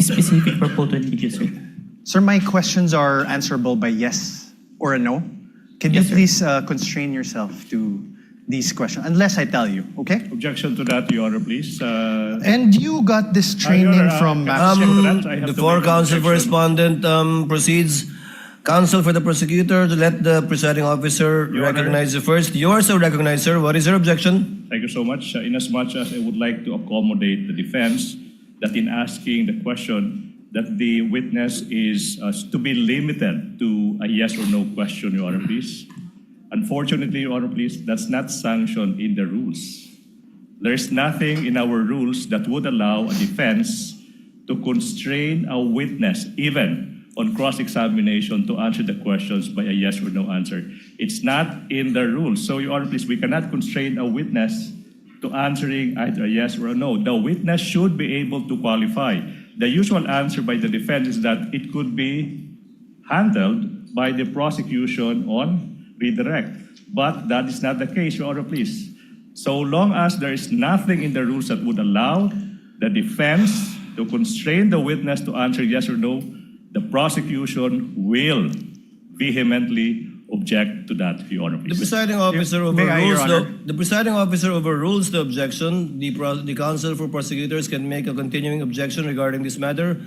specific for photo and video, sir. Sir, my questions are answerable by yes or a no. Can you Yes, sir. please constrain yourself to these questions, unless I tell you, okay? Objection to that, Your Honor, please. And you got this training Your Honor, from can I Max. check that? I have to Before make an counsel for objection. respondent proceeds, counsel for the prosecutor to let the presiding officer Your Honor. recognize you first. You are so recognized, sir. What is your objection? Thank you so much. Inasmuch as I would like to accommodate the defense that in asking the question that the witness is to be limited to a yes or no question, Your Honor, please. Unfortunately, Your Honor, please, that's not sanctioned in the rules. There is nothing in our rules that would allow a defense to constrain a witness, even on cross-examination, to answer the questions by a yes or no answer. It's not in the rules. So, Your Honor, please, we cannot constrain a witness to answering either a yes or a no. The witness should be able to qualify. The usual answer by the defense is that it could be handled by the prosecution on redirect. But that is not the case, Your Honor, please. So long as there is nothing in the rules that would allow the defense to constrain the witness to answer yes or no, the prosecution will vehemently object to that, Your Honor, The please. presiding officer May I, Your overrules Honor? the presiding officer overrules the objection. The counsel for prosecutors can make a continuing objection regarding this matter,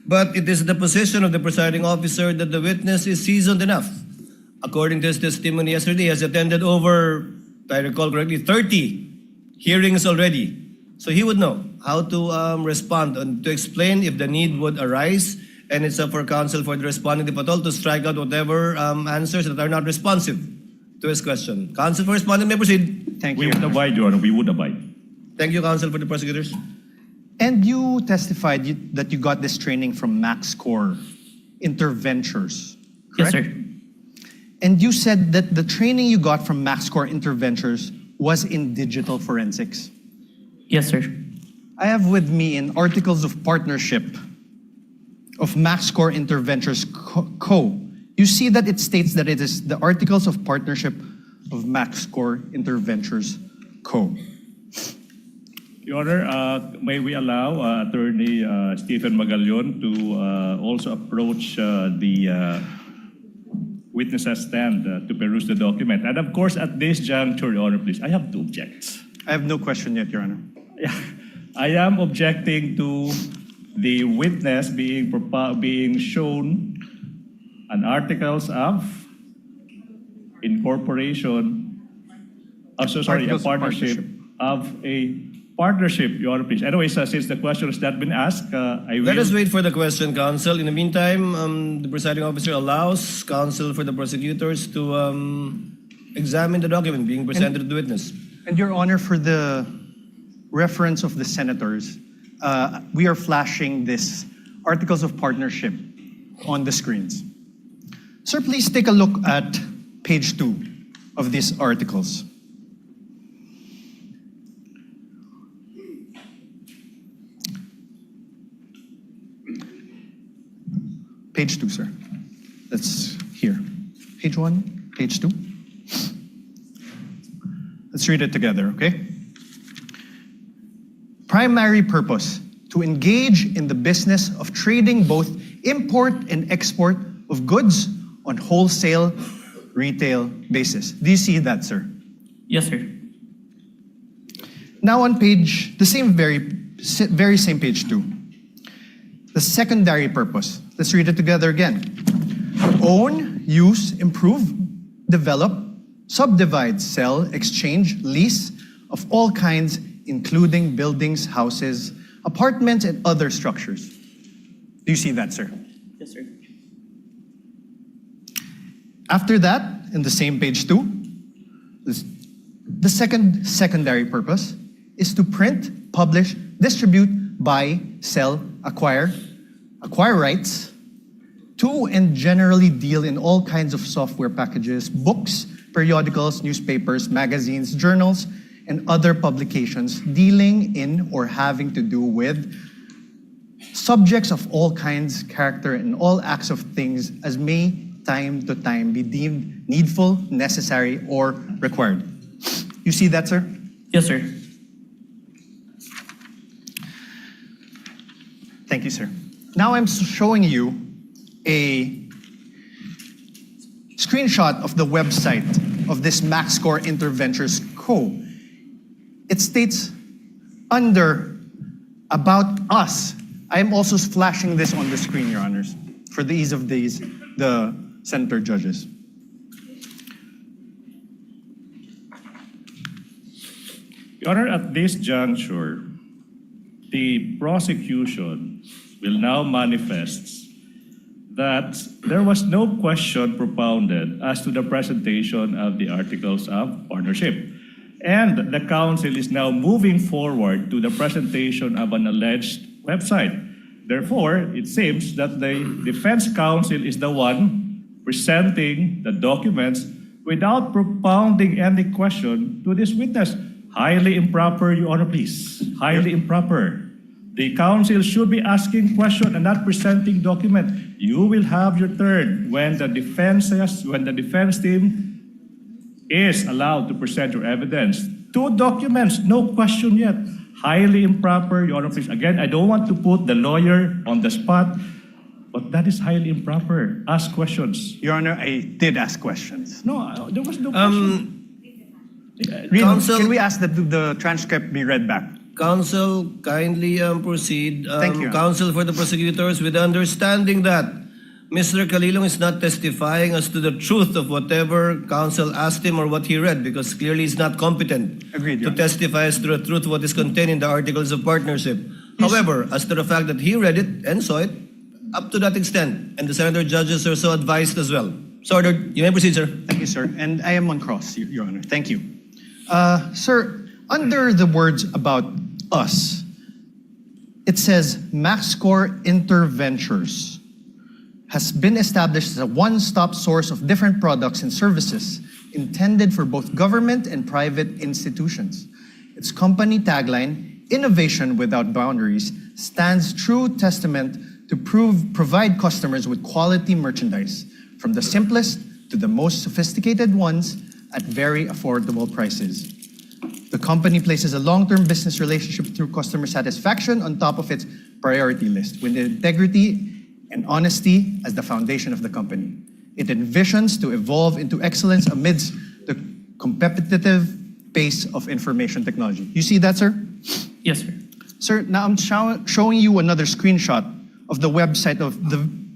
but it is the position of the presiding officer that the witness is seasoned enough. According to his testimony yesterday, he has attended over, if I recall correctly, 30 hearings already. So he would know how to respond and to explain if the need would arise. And it's up for counsel for the responding if at all to strike out whatever answers that are not responsive to his question. Counsel for responding may proceed. Thank We you. would abide, Your Honor. We would abide. Thank you, counsel for the prosecutors. And you testified that you got this training from Max Core Interventures, Yes, correct? sir. And you said that the training you got from Max Core Interventures was in digital forensics. Yes, sir. I have with me in Articles of Partnership of Max Core Interventures Co. You see that it states that it is the Articles of Partnership of Max Core Interventures Co. Your Honor, may we allow Attorney Stephen Magallaon to also approach the witness stand to peruse the document. And of course, at this juncture, Your Honor, please, I have to object. I have no question yet, Your Honor. I am objecting to the witness being shown an articles of incorporation, a Articles of partnership of a partnership, Your Honor, please. Anyways, since the question has not been asked, I will. Let us wait for the question, counsel. In the meantime, the presiding officer allows counsel for the prosecutors to examine the document being presented to the witness. And Your Honor, for the reference of the senators, we are flashing this Articles of Partnership on the screens. Sir, please take a look at page 2 of these articles. Page 2, sir. That's here. Page 1, page 2. Let's read it together, okay? Primary purpose, to engage in the business of trading both import and export of goods on wholesale, retail basis. Do you see that, sir? Yes, sir. Now on page, the very same page 2. The secondary purpose. Let's read it together again. Own, use, improve, develop, subdivide, sell, exchange, lease of all kinds, including buildings, houses, apartments, and other structures. Do you see that, sir? Yes, sir. After that, in the same page 2, the secondary purpose is to print, publish, distribute, buy, sell, acquire rights to and generally deal in all kinds of software packages, books, periodicals, newspapers, magazines, journals, and other publications dealing in or having to do with subjects of all kinds, character, and all acts of things as may time to time be deemed needful, necessary, or required. You see that, sir? Yes, sir. Thank you, sir. Now I'm showing you a screenshot of the website of this MaxScore Interventures Co. It states under About Us. I am also flashing this on the screen, Your Honors, for the ease of the senator judges. Your Honor, at this juncture, the prosecution will now manifest that there was no question propounded as to the presentation of the articles of partnership. And the counsel is now moving forward to the presentation of an alleged website. Therefore, it seems that the defense counsel is the one presenting the documents without propounding any question to this witness. Highly improper, Your Honor, please. Highly improper. The counsel should be asking question and not presenting document. You will have your turn when the defense team is allowed to present your evidence. 2 documents, no question yet. Highly improper, Your Honor, please. Again, I don't want to put the lawyer on the spot, but that is highly improper. Ask questions. Your Honor, I did ask questions. No, there was no question. Counsel- Can we ask that the transcript be read back? Counsel, kindly proceed. Thank you. Counsel for the prosecutors, with the understanding that Mr. Calilong is not testifying as to the truth of whatever counsel asked him or what he read, because clearly he's not competent Agreed, to Your Honor. testify as to the truth of what is contained in the articles of partnership. However, as to the fact that he read it and saw it, up to that extent, and the senator judges are so advised as well. So ordered. You may proceed, sir. Thank you, sir. And I am on cross, Your Honor. Thank you. Sir, under the words About Us, it says MaxScore Interventures has been established as a one-stop source of different products and services intended for both government and private institutions. Its company tagline, Innovation Without Boundaries, stands true testament to provide customers with quality merchandise, from the simplest to the most sophisticated ones at very affordable prices. The company places a long-term business relationship through customer satisfaction on top of its priority list, with integrity and honesty as the foundation of the company. It envisions to evolve into excellence amidst the competitive pace of information technology. You see that, sir? Yes, sir. Sir, now I'm showing you another screenshot of the website of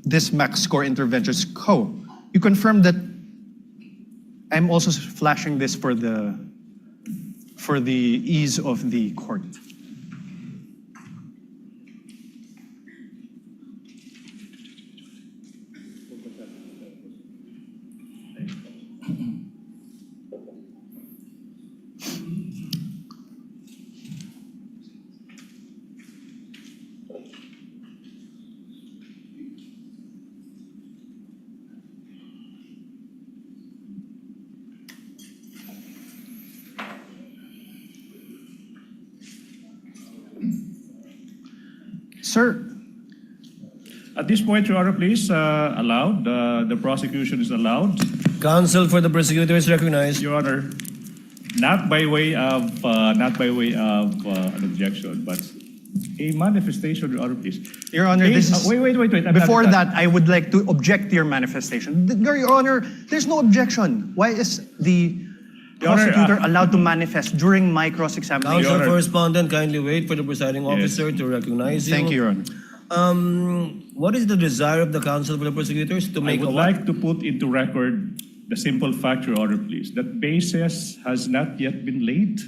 this MaxScore Interventures Co. You confirm that I'm also flashing this for the ease of the court. Sir, At this point, Your Honor, please, allowed. The prosecution is allowed. Counsel for the prosecutor is recognized. Your Honor, not by way of an objection, but a manifestation, Your Honor, please. Your Honor, this is... Wait. Before that, I would like to object to your manifestation. Your Honor, there's no objection. Why is the Your Honor, prosecutor allowed to manifest during my cross-examination? Counsel Honor. for respondent, kindly wait for the presiding officer to recognize you. Thank you, Your Honor. What is the desire of the counsel for the prosecutors to I make would a like to put into record the simple fact, Your Honor, please, that basis has not yet been laid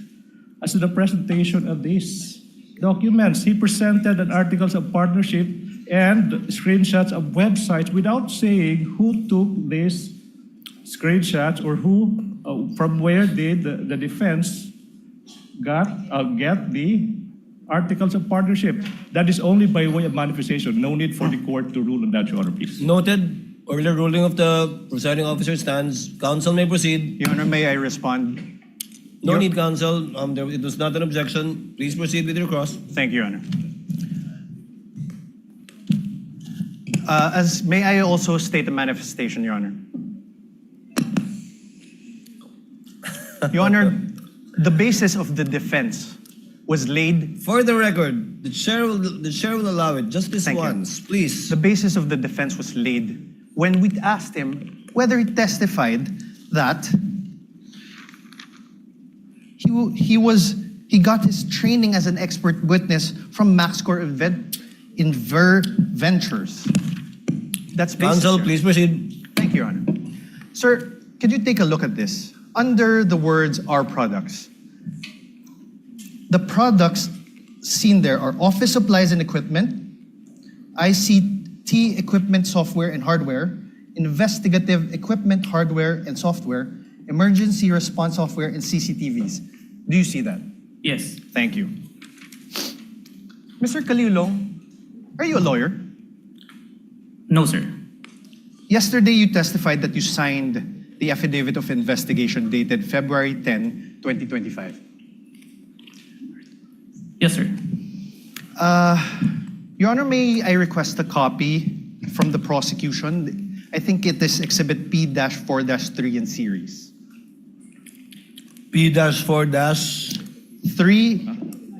as to the presentation of these documents. He presented an articles of partnership and screenshots of websites without saying who took these screenshots or who, from where did the defense get the articles of partnership. That is only by way of manifestation. No need for the court to rule on that, Your Honor, please. Noted. Earlier ruling of the presiding officer stands. Counsel may proceed. Your Honor, may I respond? No need, counsel. It was not an objection. Please proceed with your cross. Thank you, Your Honor. May I also state the manifestation, Your Honor? Your Honor, the basis of the defense was laid... For the record, The chair will allow it. Just this Thank you. once, please. The basis of the defense was laid when we asked him whether he testified that he got his training as an expert witness from MaxCore Ventures. That's basis, Counsel, Your please proceed. Thank you, Your Honor. Sir, could you take a look at this? Under the words "our products," the products seen there are office supplies and equipment, ICT equipment, software and hardware, investigative equipment, hardware and software, emergency response software, and CCTVs. Do you see that? Yes. Thank you. Mr. Calilong, are you a lawyer? No, sir. Yesterday, you testified that you signed the affidavit of investigation dated February 10, 2025. Yes, sir. Your Honor, may I request a copy from the prosecution? I think it is Exhibit P-4-3 in series. P-4- 3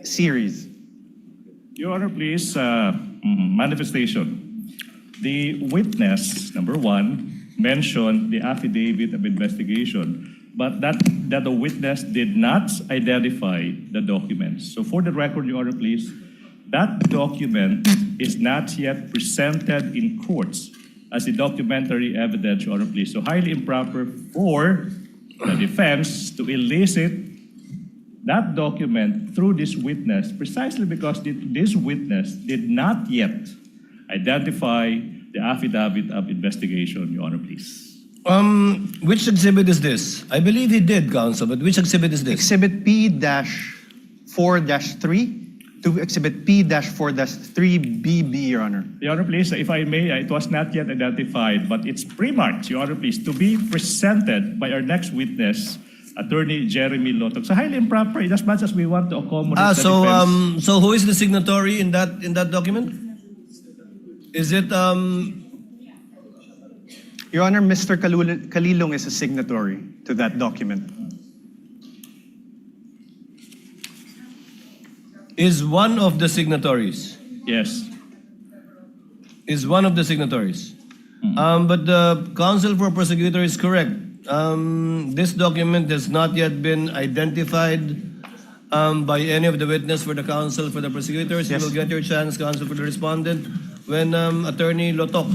series. Your Honor, please, manifestation. The witness, number one, mentioned the affidavit of investigation, but that the witness did not identify the documents. So for the record, Your Honor, please, that document is not yet presented in courts as a documentary evidence, Your Honor, please. So highly improper for the defense to elicit that document through this witness precisely because this witness did not yet identify the affidavit of investigation, Your Honor, please. Which exhibit is this? I believe he did, counsel, but which exhibit is this? Exhibit P-4-3 to Exhibit P-4-3BB, Your Honor. Your Honor, please, if I may, it was not yet identified, but it's pre-marked, Your Honor, please, to be presented by our next witness, Attorney Jeremy Lotok. So highly improper, in as much as we want to accommodate the defense. So who is the signatory in that document? Is it Your Honor, Mr. Calilong is a signatory to that document. is one of the signatories? Yes. Is one of the signatories. But the counsel for prosecutor is correct. This document has not yet been identified by any of the witness for the counsel for the prosecutors. Yes. You will get your chance, counsel for the respondent, when Attorney Lotok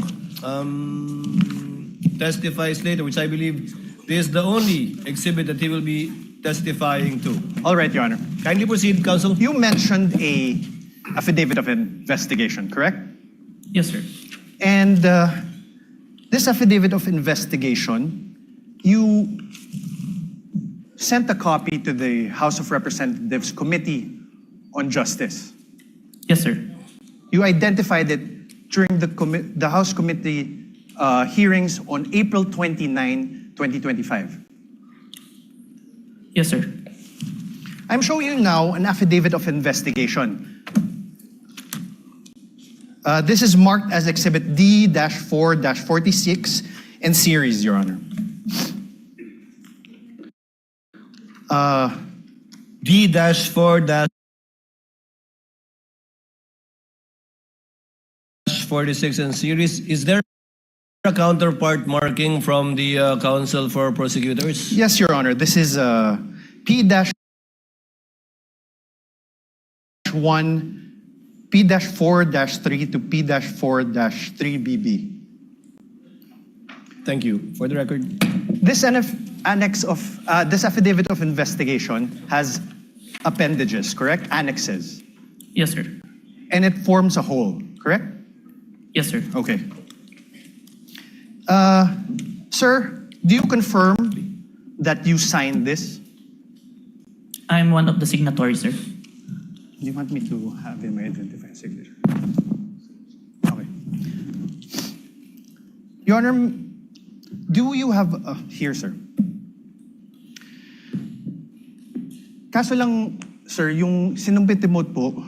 testifies later, which I believe is the only exhibit that he will be testifying to. All right, Your Honor. Kindly proceed, counsel. You mentioned a affidavit of investigation, correct? Yes, sir. And this affidavit of investigation, you sent a copy to the House of Representatives Committee on Justice. Yes, sir. You identified it during the House Committee hearings on April 29, 2025. Yes, sir. I'm showing you now an affidavit of investigation. This is marked as Exhibit D-4-46 in series, Your Honor. D-4-46 in series. Is there a counterpart marking from the counsel for prosecutors? Yes, Your Honor. This is P-4-3 to P-4-3BB. Thank you. For the record. This annex of this affidavit of investigation has appendages, correct? Annexes. Yes, sir. And it forms a whole, correct? Yes, sir. Okay. Sir, do you confirm that you signed this? I'm one of the signatories, sir. Do you want me to have him identify signature? Okay. Your Honor, do you have, here, sir. Kaso lang, sir, yung sinumpit remote po,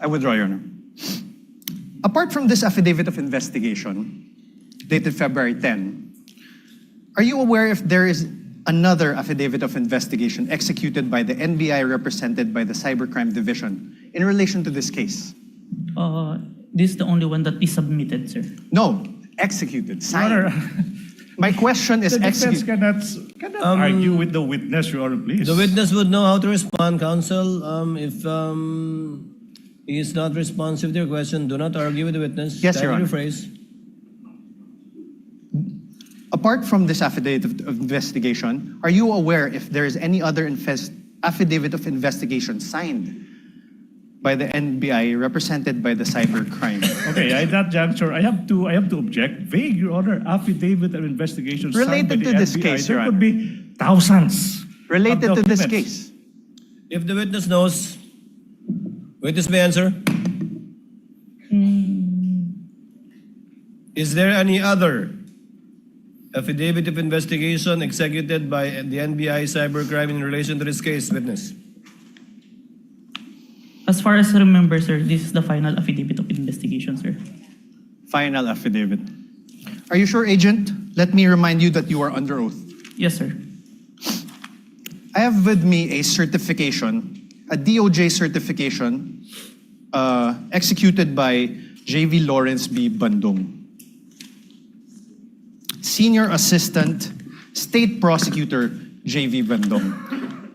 I withdraw, Your Honor. Apart from this affidavit of investigation, dated February 10, are you aware if there is another affidavit of investigation executed by the NBI represented by the Cybercrime Division in relation to this case? This is the only one that is submitted, sir. No, executed, signed. Your Honor, My question is the defense executed. cannot argue with the witness, Your Honor, please. The witness would know how to respond, counsel. If he is not responsive to your question, do not argue with the witness. Yes, Your Kindly Honor. rephrase. Apart from this affidavit of investigation, are you aware if there is any other affidavit of investigation signed by the NBI represented by the cybercrime? Okay, at that juncture, I have to object. Vague, Your Honor, affidavit of investigation signed by Related the to this NBI. case, Your There could Honor. be thousands. Related of to this documents. case. If the witness knows, witness may answer. Is there any other affidavit of investigation executed by the NBI cybercrime in relation to this case, witness? As far as I remember, sir, this is the final affidavit of investigation, sir. Final affidavit. Are you sure, Agent? Let me remind you that you are under oath. Yes, sir. I have with me a certification, a DOJ certification executed by J.V. Lawrence B. Bandung, Senior Assistant State Prosecutor J.V. Bandung.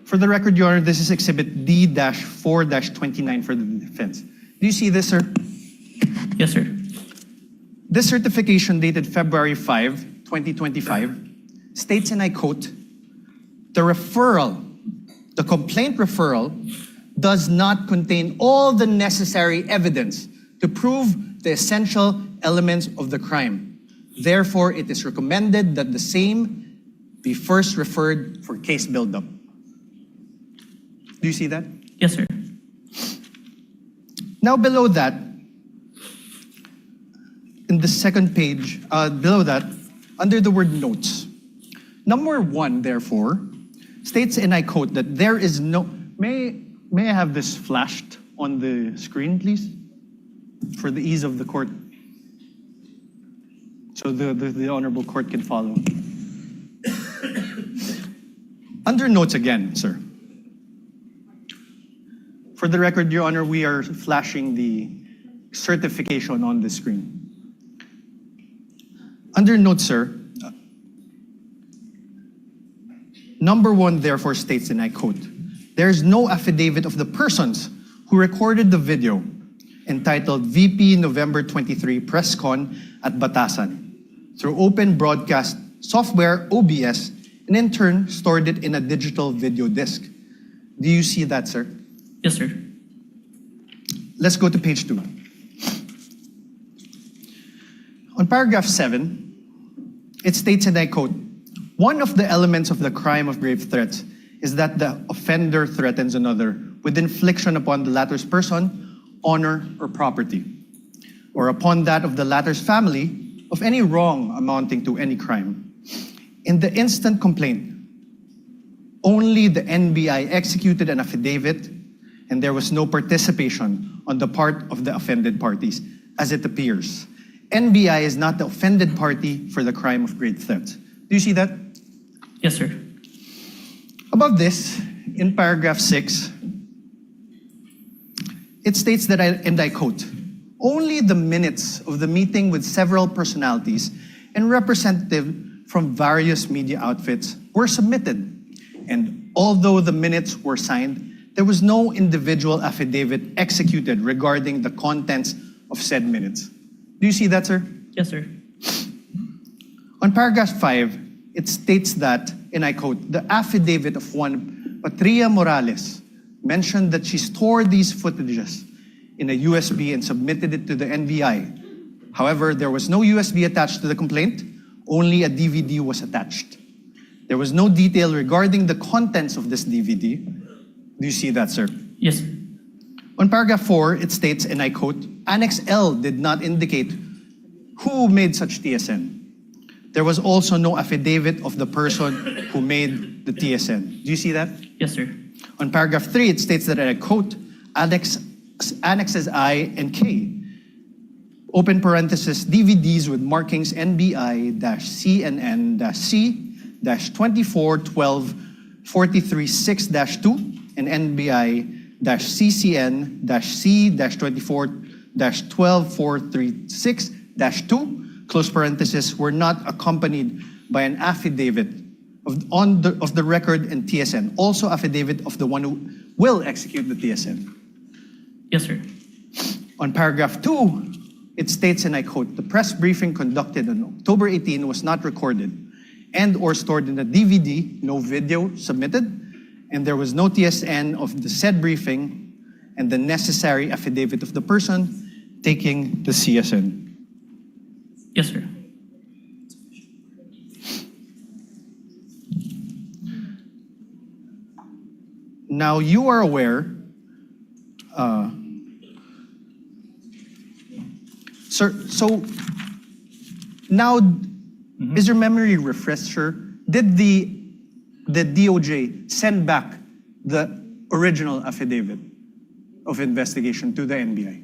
For the record, Your Honor, this is Exhibit D-4-29 for the defense. Do you see this, sir? Yes, sir. This certification dated February 5, 2025, states, and I quote, the complaint referral does not contain all the necessary evidence to prove the essential elements of the crime. Therefore, it is recommended that the same be first referred for case buildup. Do you see that? Yes, sir. Now below that, in the second page, below that, under the word notes, number 1, therefore, states, and I quote, that there is no, may I have this flashed on the screen, please? For the ease of the court. So the honorable court can follow. Under notes again, sir. For the record, Your Honor, we are flashing the certification on the screen. Under notes, sir, number 1 therefore states, and I quote, there is no affidavit of the persons who recorded the video entitled VP November 23 Press Con at Batasan through open broadcast software OBS and in turn stored it in a digital video disc. Do you see that, sir? Yes, sir. Let's go to page 2. On paragraph 7, it states, and I quote, one of the elements of the crime of grave threats is that the offender threatens another with infliction upon the latter's person, honor, or property, or upon that of the latter's family of any wrong amounting to any crime. In the instant complaint, only the NBI executed an affidavit and there was no participation on the part of the offended parties, as it appears. NBI is not the offended party for the crime of grave threats. Do you see that? Yes, sir. Above this, in paragraph 6, it states that, and I quote, only the minutes of the meeting with several personalities and representatives from various media outfits were submitted. And although the minutes were signed, there was no individual affidavit executed regarding the contents of said minutes. Do you see that, sir? Yes, sir. On paragraph 5, it states that, and I quote, the affidavit of one Patria Morales mentioned that she stored these footages in a USB and submitted it to the NBI. However, there was no USB attached to the complaint, only a DVD was attached. There was no detail regarding the contents of this DVD. Do you see that, sir? Yes. On paragraph 4, it states, and I quote, Annex L did not indicate who made such TSN. There was also no affidavit of the person who made the TSN. Do you see that? Yes, sir. On paragraph 3, it states that, and I quote, Annexes I and K, open parenthesis, DVDs with markings NBI-CNN-C-, NBI-2412-43-6-2 and NBI-CCN-C-2436-2, close parenthesis, were not accompanied by an affidavit of the record and TSN, also affidavit of the one who will execute the TSN. Yes, sir. On paragraph 2, it states, and I quote, "The press briefing conducted on October 18 was not recorded and or stored in a DVD, no video submitted, and there was no TSN of the said briefing and the necessary affidavit of the person taking the CSN." Yes, sir. Now you are aware, sir, so now is your memory refreshed, sir? Did the DOJ send back the original affidavit of investigation to the NBI?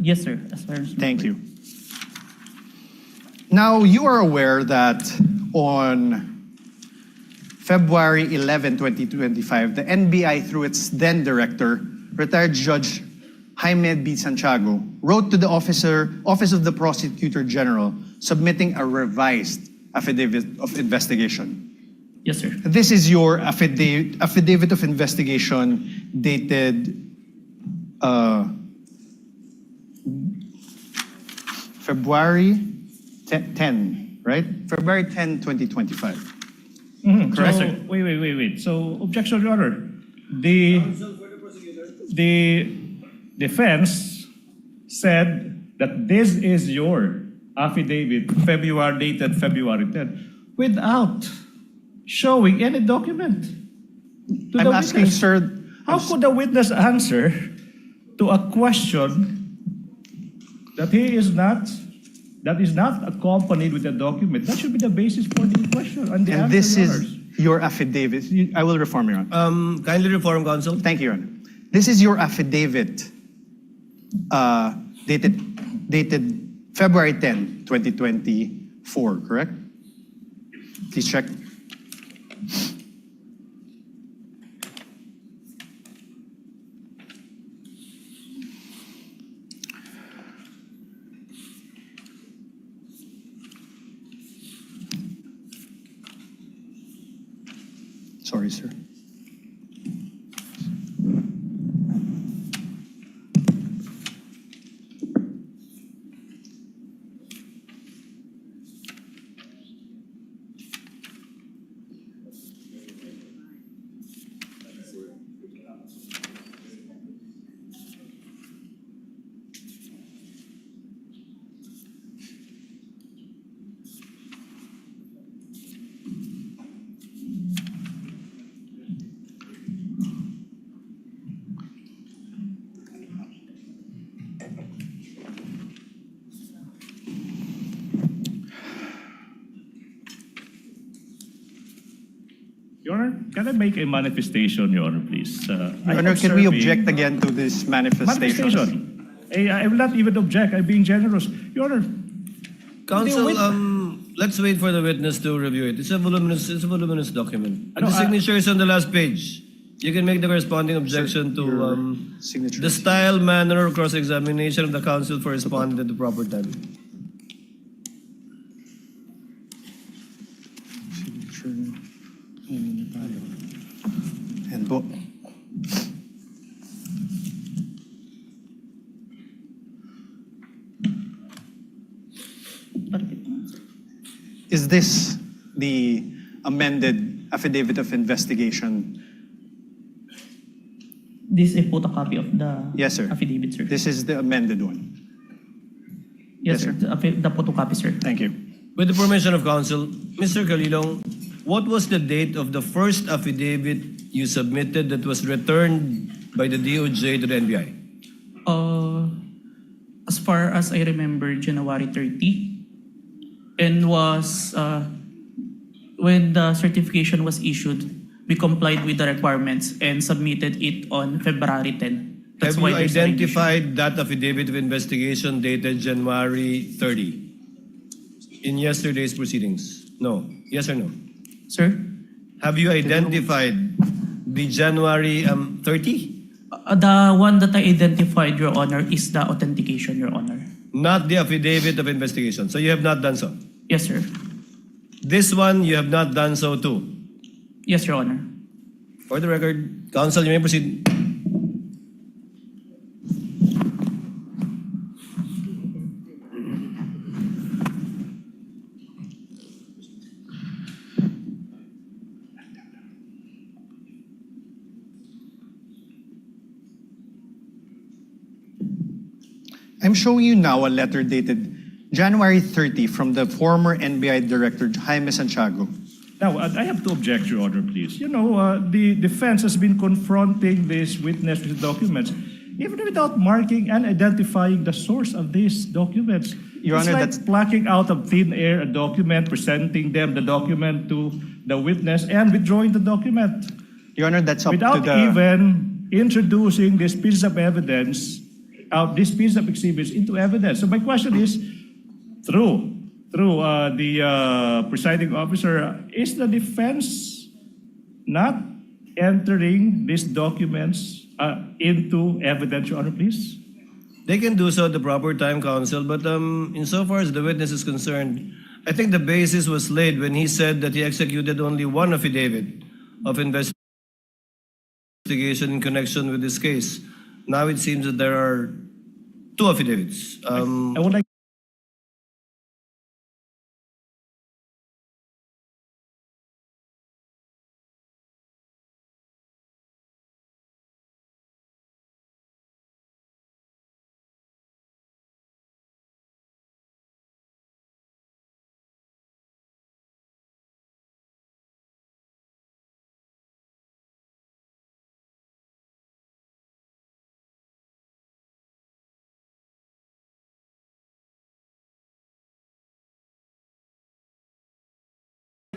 Yes, sir. As far as Thank you. Now, you are aware that on February 11, 2025, the NBI, through its then director, retired Judge Jaime B. Santiago, wrote to the Office of the Prosecutor General, submitting a revised affidavit of investigation. Yes, sir. This is your affidavit of investigation dated February 10, right? February 10, 2025. Correct? So, wait. So, objection, Your Honor. The defense said that this is your affidavit, dated February 10, without showing any document to I'm the asking, witness. sir, How could the witness answer to a question that is not accompanied with a document? That should be the basis for the question and the and answer, this Your is Honors. your affidavit. I will reform, Your Honor. Kindly reform, counsel. Thank you, Your Honor. This is your affidavit dated February 10, 2024, correct? Please check. Sorry, sir. Your Honor, can I make a manifestation, Your Honor, please? Your Honor, can we object again to this manifestation? Manifestation. I will not even object. I'm being generous. Your Honor, Counsel, the let's wait for the witness to review it. It's a voluminous document. Ano, The signature is on the last page. You can make the corresponding objection to Signature. the style, manner, or cross-examination of the counsel for responding at the proper time. Signature. And book. Is this the amended affidavit of investigation? This is a photocopy of the Yes, sir. affidavit, sir. This is the amended one. Yes, yes, sir. The photocopy, sir. Thank you. With the permission of counsel, Mr. Calilong, what was the date of the first affidavit you submitted that was returned by the DOJ to the NBI? As far as I remember, January 30, and was when the certification was issued, we complied with the requirements and submitted it on February 10. Have you there's a revision. identified that affidavit of investigation dated January 30 in yesterday's proceedings? No. Yes or no? Sir? Have you identified the January 30? The one that I identified, Your Honor, is the authentication, Your Honor. Not the affidavit of investigation. So you have not done so. Yes, sir. This one, you have not done so too. Yes, Your Honor. For the record, counsel, you may proceed. I'm showing you now a letter dated January 30 from the former NBI Director Jaime Santiago. Now, I have to object, Your Honor, please. You know, the defense has been confronting this witness with documents, even without marking and identifying the source of these documents. Your It's Honor, like that's- plucking out of thin air a document, presenting them the document to the witness, and withdrawing the document Your Honor, that's up without to the... even introducing this piece of evidence, this piece of exhibits into evidence. So my question is, through the presiding officer, is the defense not entering these documents into evidence, Your Honor, please? They can do so at the proper time, counsel, but insofar as the witness is concerned, I think the basis was laid when he said that he executed only one affidavit of investigation in connection with this case. Now it seems that there are two affidavits. I would like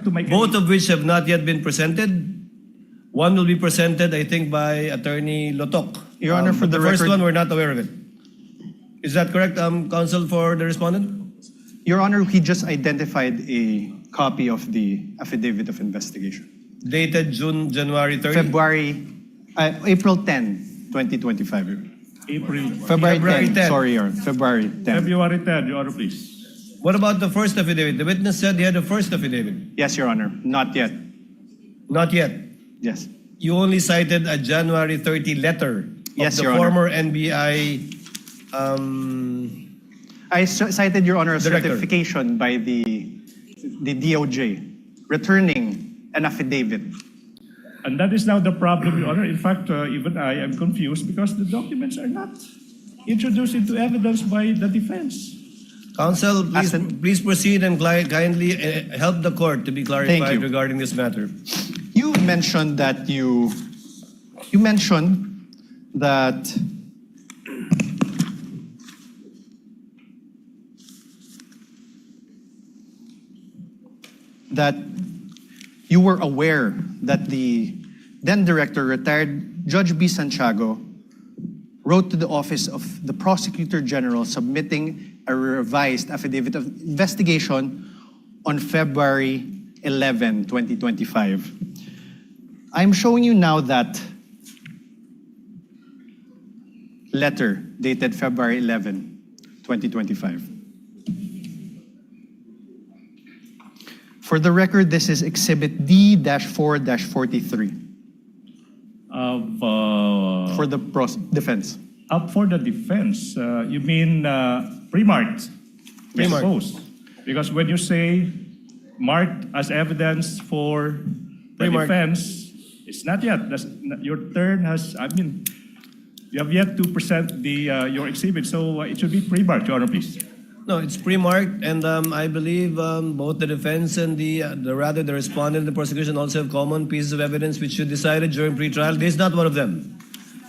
to make Both of which have not yet been presented. One will be presented, I think, by Attorney Lotok. Your Honor, for but the first record- one, we're not aware of it. Is that correct, counsel, for the respondent? Your Honor, he just identified a copy of the affidavit of investigation. Dated January 30? April 10, 2025. April, February February 10, 10. sorry, Your Honor. February 10. February 10, Your Honor, please. What about the first affidavit? The witness said he had a first affidavit. Yes, Your Honor. Not yet. Not yet. Yes. You only cited a January 30 letter of Yes, the Your Honor. former NBI I cited, Your Honor, a Director. certification by the DOJ returning an affidavit. And that is now the problem, Your Honor. In fact, even I am confused because the documents are not introduced into evidence by the defense. Counsel, please, As an- please proceed and kindly help the court to be clarified you. regarding this matter. You mentioned that you mentioned that you were aware that the then director, retired Judge B. Santiago, wrote to the office of the Prosecutor General submitting a revised affidavit of investigation on February 11, 2025. I'm showing you now that letter dated February 11, 2025. For the record, this is Exhibit D-4-43 for the defense. Up for the defense, you mean pre-marked, I Pre-marked. suppose. Because when you say marked as evidence for the Pre-marked. defense, it's not yet. Your turn has, you have yet to present your exhibit, so it should be pre-marked, Your Honor, please. No, it's pre-marked, and I believe both the defense and the respondent and the prosecution also have common pieces of evidence which you decided during pretrial. This is not one of them,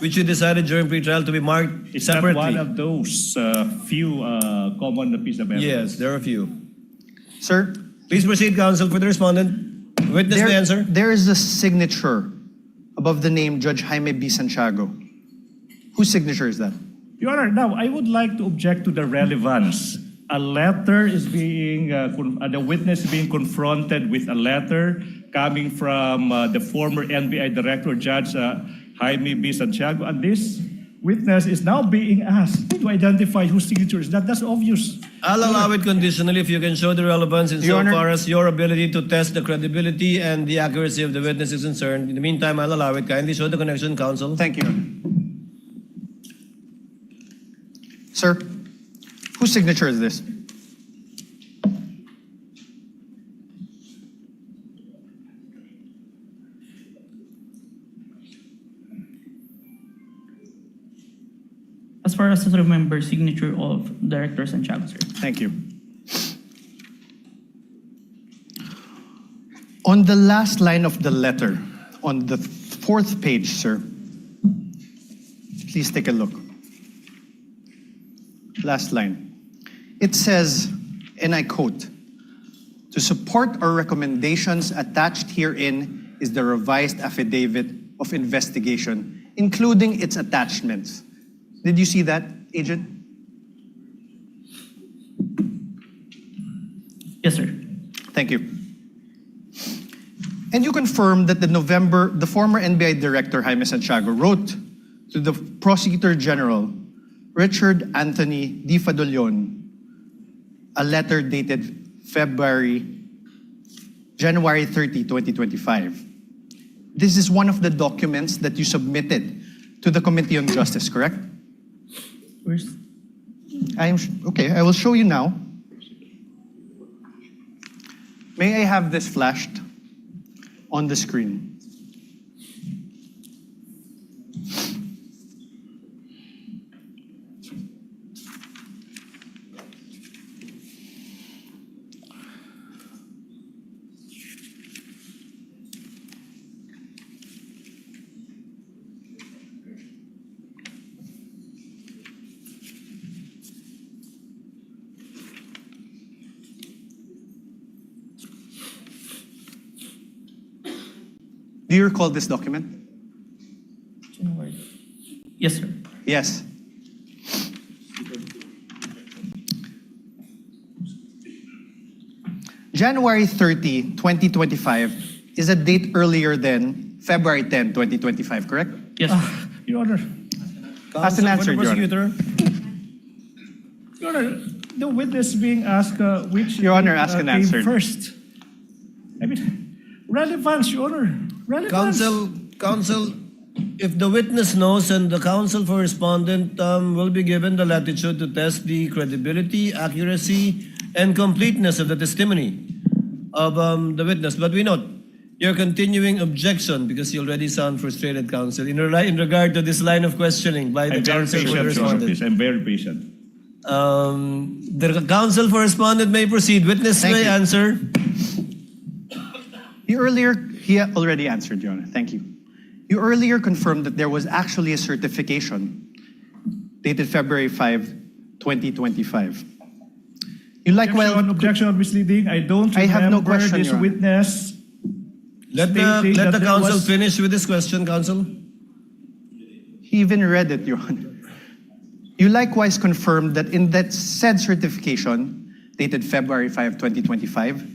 which you decided during pretrial to be marked It's separately. not one of those few common pieces of evidence. Yes, there are a few. Sir, Please proceed, counsel, for the respondent. Witness may answer. there is a signature above the name Judge Jaime B. Santiago. Whose signature is that? Your Honor, now I would like to object to the relevance a letter is being, the witness is being confronted with a letter coming from the former NBI Director, Judge Jaime B. Santiago, and this witness is now being asked to identify whose signature is that. That's obvious. I'll allow it conditionally if you can show the relevance Your Honor. insofar as your ability to test the credibility and the accuracy of the witness is concerned. In the meantime, I'll allow it. Kindly show the connection, counsel. Thank you. Sir, whose signature is this? As far as I remember, signature of Director Santiago, sir. Thank you. On the last line of the letter, on the fourth page, sir, please take a look. Last line. It says, and I quote, "To support our recommendations attached herein is the revised affidavit of investigation, including its attachments." Did you see that, Agent? Yes, sir. Thank you. And you confirm that the former NBI Director, Jaime Santiago, wrote to the Prosecutor General, Richard Anthony Di Fadolion, a letter dated January 30, 2025. This is one of the documents that you submitted to the Committee on Justice, correct? Where's... Okay, I will show you now. May I have this flashed on the screen? Do you recall this document? January. Yes, sir. Yes. January 30, 2025 is a date earlier than February 10, 2025, correct? Yes, sir. Your Honor, As an answer, for the Your Honor. prosecutor. Your Honor, the witness being asked which Your Honor, ask and came answer. first. I mean, relevance, Your Honor. Relevance. Counsel, if the witness knows and the counsel for respondent will be given the latitude to test the credibility, accuracy, and completeness of the testimony of the witness. But we note your continuing objection, because you already sound frustrated, counsel, in regard to this line of questioning by the I'm very counsel for the patient, Your Honor, respondent. please. I'm very patient. The counsel for respondent may proceed. Witness Thank may you. answer. He already answered, Your Honor. Thank you. You earlier confirmed that there was actually a certification dated February 5, 2025. You Objection on misleading. I don't I have no remember question, this Your Honor. witness Let stating the that there counsel was- finish with this question, counsel. He even read it, Your Honor. You likewise confirmed that in that said certification, dated February 5, 2025,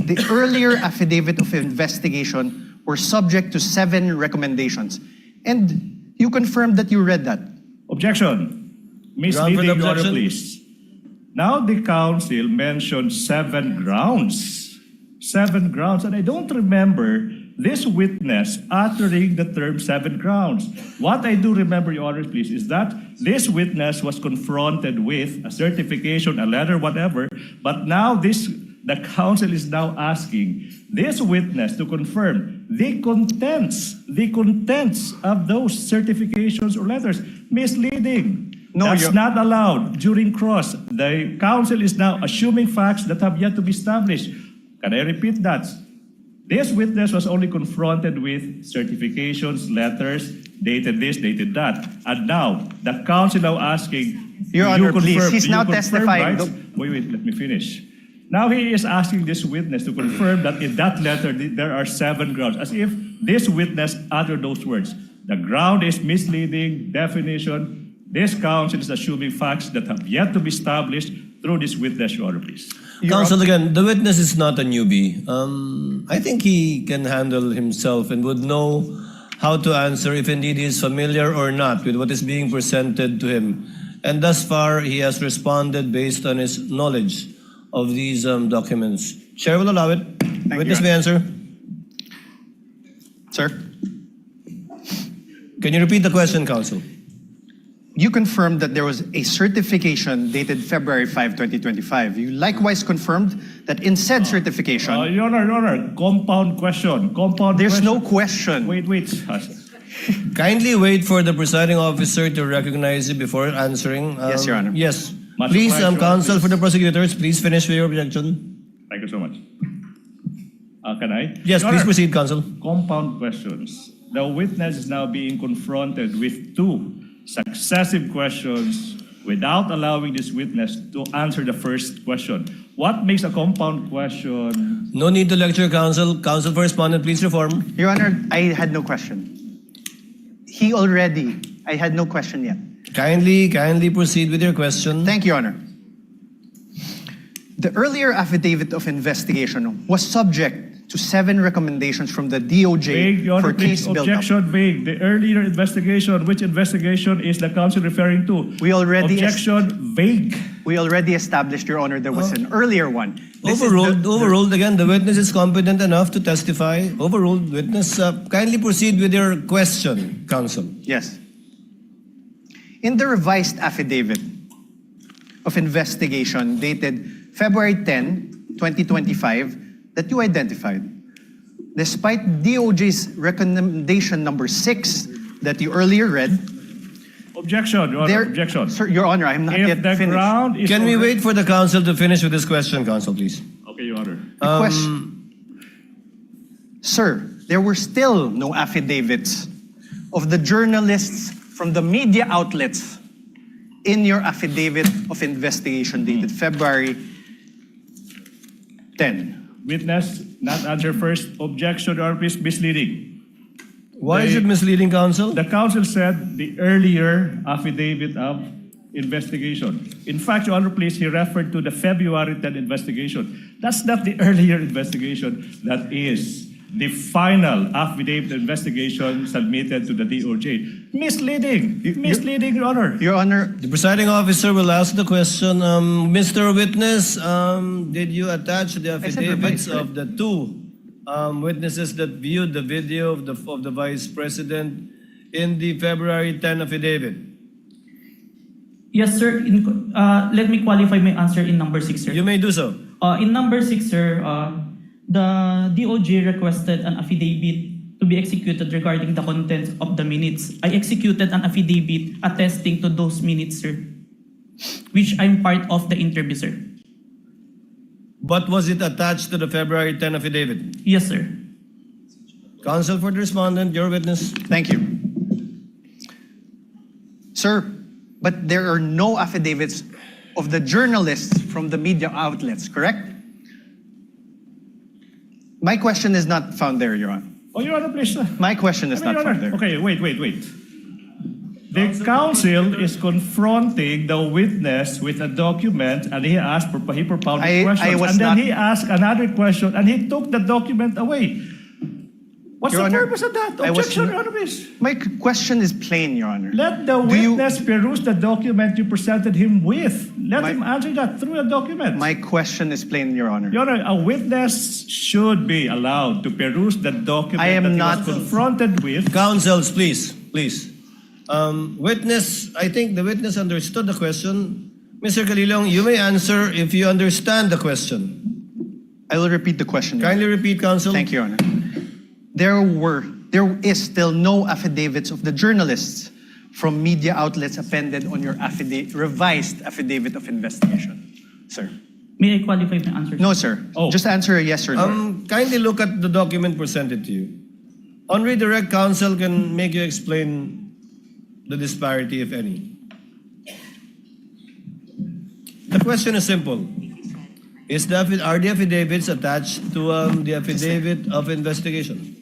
the earlier affidavit of investigation were subject to 7 recommendations. And you confirmed that you read that. Objection. Misleading, Ground for the Your Honor, objection? please. Now the counsel mentioned 7 grounds. 7 grounds, and I don't remember this witness uttering the term 7 grounds. What I do remember, Your Honor, please, is that this witness was confronted with a certification, a letter, whatever, but now the counsel is now asking this witness to confirm the contents of those certifications or letters. Misleading. No, That's Your- not allowed during cross. The counsel is now assuming facts that have yet to be established. Can I repeat that? This witness was only confronted with certifications, letters, dated this, dated that. And now, the counsel now asking, Your do Honor, you please, confirm- he's do you now confirm, testifying. right? Wait, let me finish. Now he is asking this witness to confirm that in that letter there are 7 grounds, as if this witness uttered those words. The ground is misleading, definition. This counsel is assuming facts that have yet to be established. through this witness, Your Honor, please. Counsel, again, the witness is not a newbie. I think he can handle himself and would know how to answer if indeed he is familiar or not with what is being presented to him. And thus far, he has responded based on his knowledge of these documents. Chair will allow it. Witness may answer. Sir, Can you repeat the question, counsel? you confirmed that there was a certification dated February 5, 2025. You likewise confirmed that in said certification, Your Honor, compound question. there's no question. Wait. Kindly wait for the presiding officer to recognize you before answering. Yes, Your Honor. Yes. Much Please, obliged, Your Honor, counsel for please. the prosecutors, please finish with your objection. Thank you so much. Can I? Yes, Your please Honor, proceed, counsel. Compound questions. The witness is now being confronted with two successive questions without allowing this witness to answer the first question. What makes a compound question? No need to lecture, counsel. Counsel for respondent, please reform. Your Honor, I had no question. I had no question yet. Kindly proceed with your question. Thank you, Your Honor. The earlier affidavit of investigation was subject to 7 recommendations from the DOJ Vague, Your Honor, for case please. build-up. Objection, vague. The earlier investigation, which investigation is the counsel referring to? We already Objection, vague. We already established, Your Honor, there was an earlier one. This is Overruled again. The witness is competent enough to testify. Overruled. Witness, kindly proceed with your question, counsel. Yes. In the revised affidavit of investigation dated February 10, 2025, that you identified, despite DOJ's recommendation number 6 that you earlier read, Objection, Your Honor, objection. Sir, Your Honor, I'm not If yet the finished. ground is Can we already- wait for the counsel to finish with his question, counsel, please? Okay, Your Honor. The question, sir, there were still no affidavits of the journalists from the media outlets in your affidavit of investigation dated February 10. Witness, not answer first. Objection, Your Honor, please. Misleading. Why is it misleading, counsel? The counsel said the earlier affidavit of investigation. In fact, Your Honor, please, he referred to the February 10 investigation. That's not the earlier investigation. That is the final affidavit investigation submitted to the DOJ. Misleading. Misleading, Your Honor. Your Honor, The presiding officer will ask the question. Mr. Witness, did you attach the said affidavits revised, right? of the two witnesses that viewed the video of the vice president in the February 10 affidavit? Yes, sir. Let me qualify my answer in number 6, sir. You may do so. In number 6, sir, the DOJ requested an affidavit to be executed regarding the contents of the minutes. I executed an affidavit attesting to those minutes, sir, which I'm part of the interview, sir. But was it attached to the February 10 affidavit? Yes, sir. Counsel for the respondent, your witness. thank you. Sir, but there are no affidavits of the journalists from the media outlets, correct? My question is not found there, Your Honor. Oh, Your Honor, please. My question is Your not found Honor. there. Okay, wait. The counsel is confronting the witness with a document, and he propounded I questions, was and then not- he asked another question, and he took the document away. What's Your the Honor, purpose of that? I was Objection, not- Your Honor, please. My question is plain, Your Honor. Let the Do you- witness peruse the document you presented him with. Let My- him answer that through a document. My question is plain, Your Honor. Your Honor, a witness should be allowed to peruse the document I am that he not- was confronted with. Counsels, please. Witness, I think the witness understood the question. Mr. Calilong, you may answer if you understand the question. I will repeat the question. Your Honor. Kindly repeat, counsel. Thank you, Your Honor. There is still no affidavits of the journalists from media outlets appended on your revised affidavit of investigation, sir. May I qualify my answer? No, sir. Oh. Just answer a yes or no. Kindly look at the document presented to you. On redirect, counsel can make you explain the disparity, if any. The question is simple. Are the affidavits attached to the affidavit of investigation?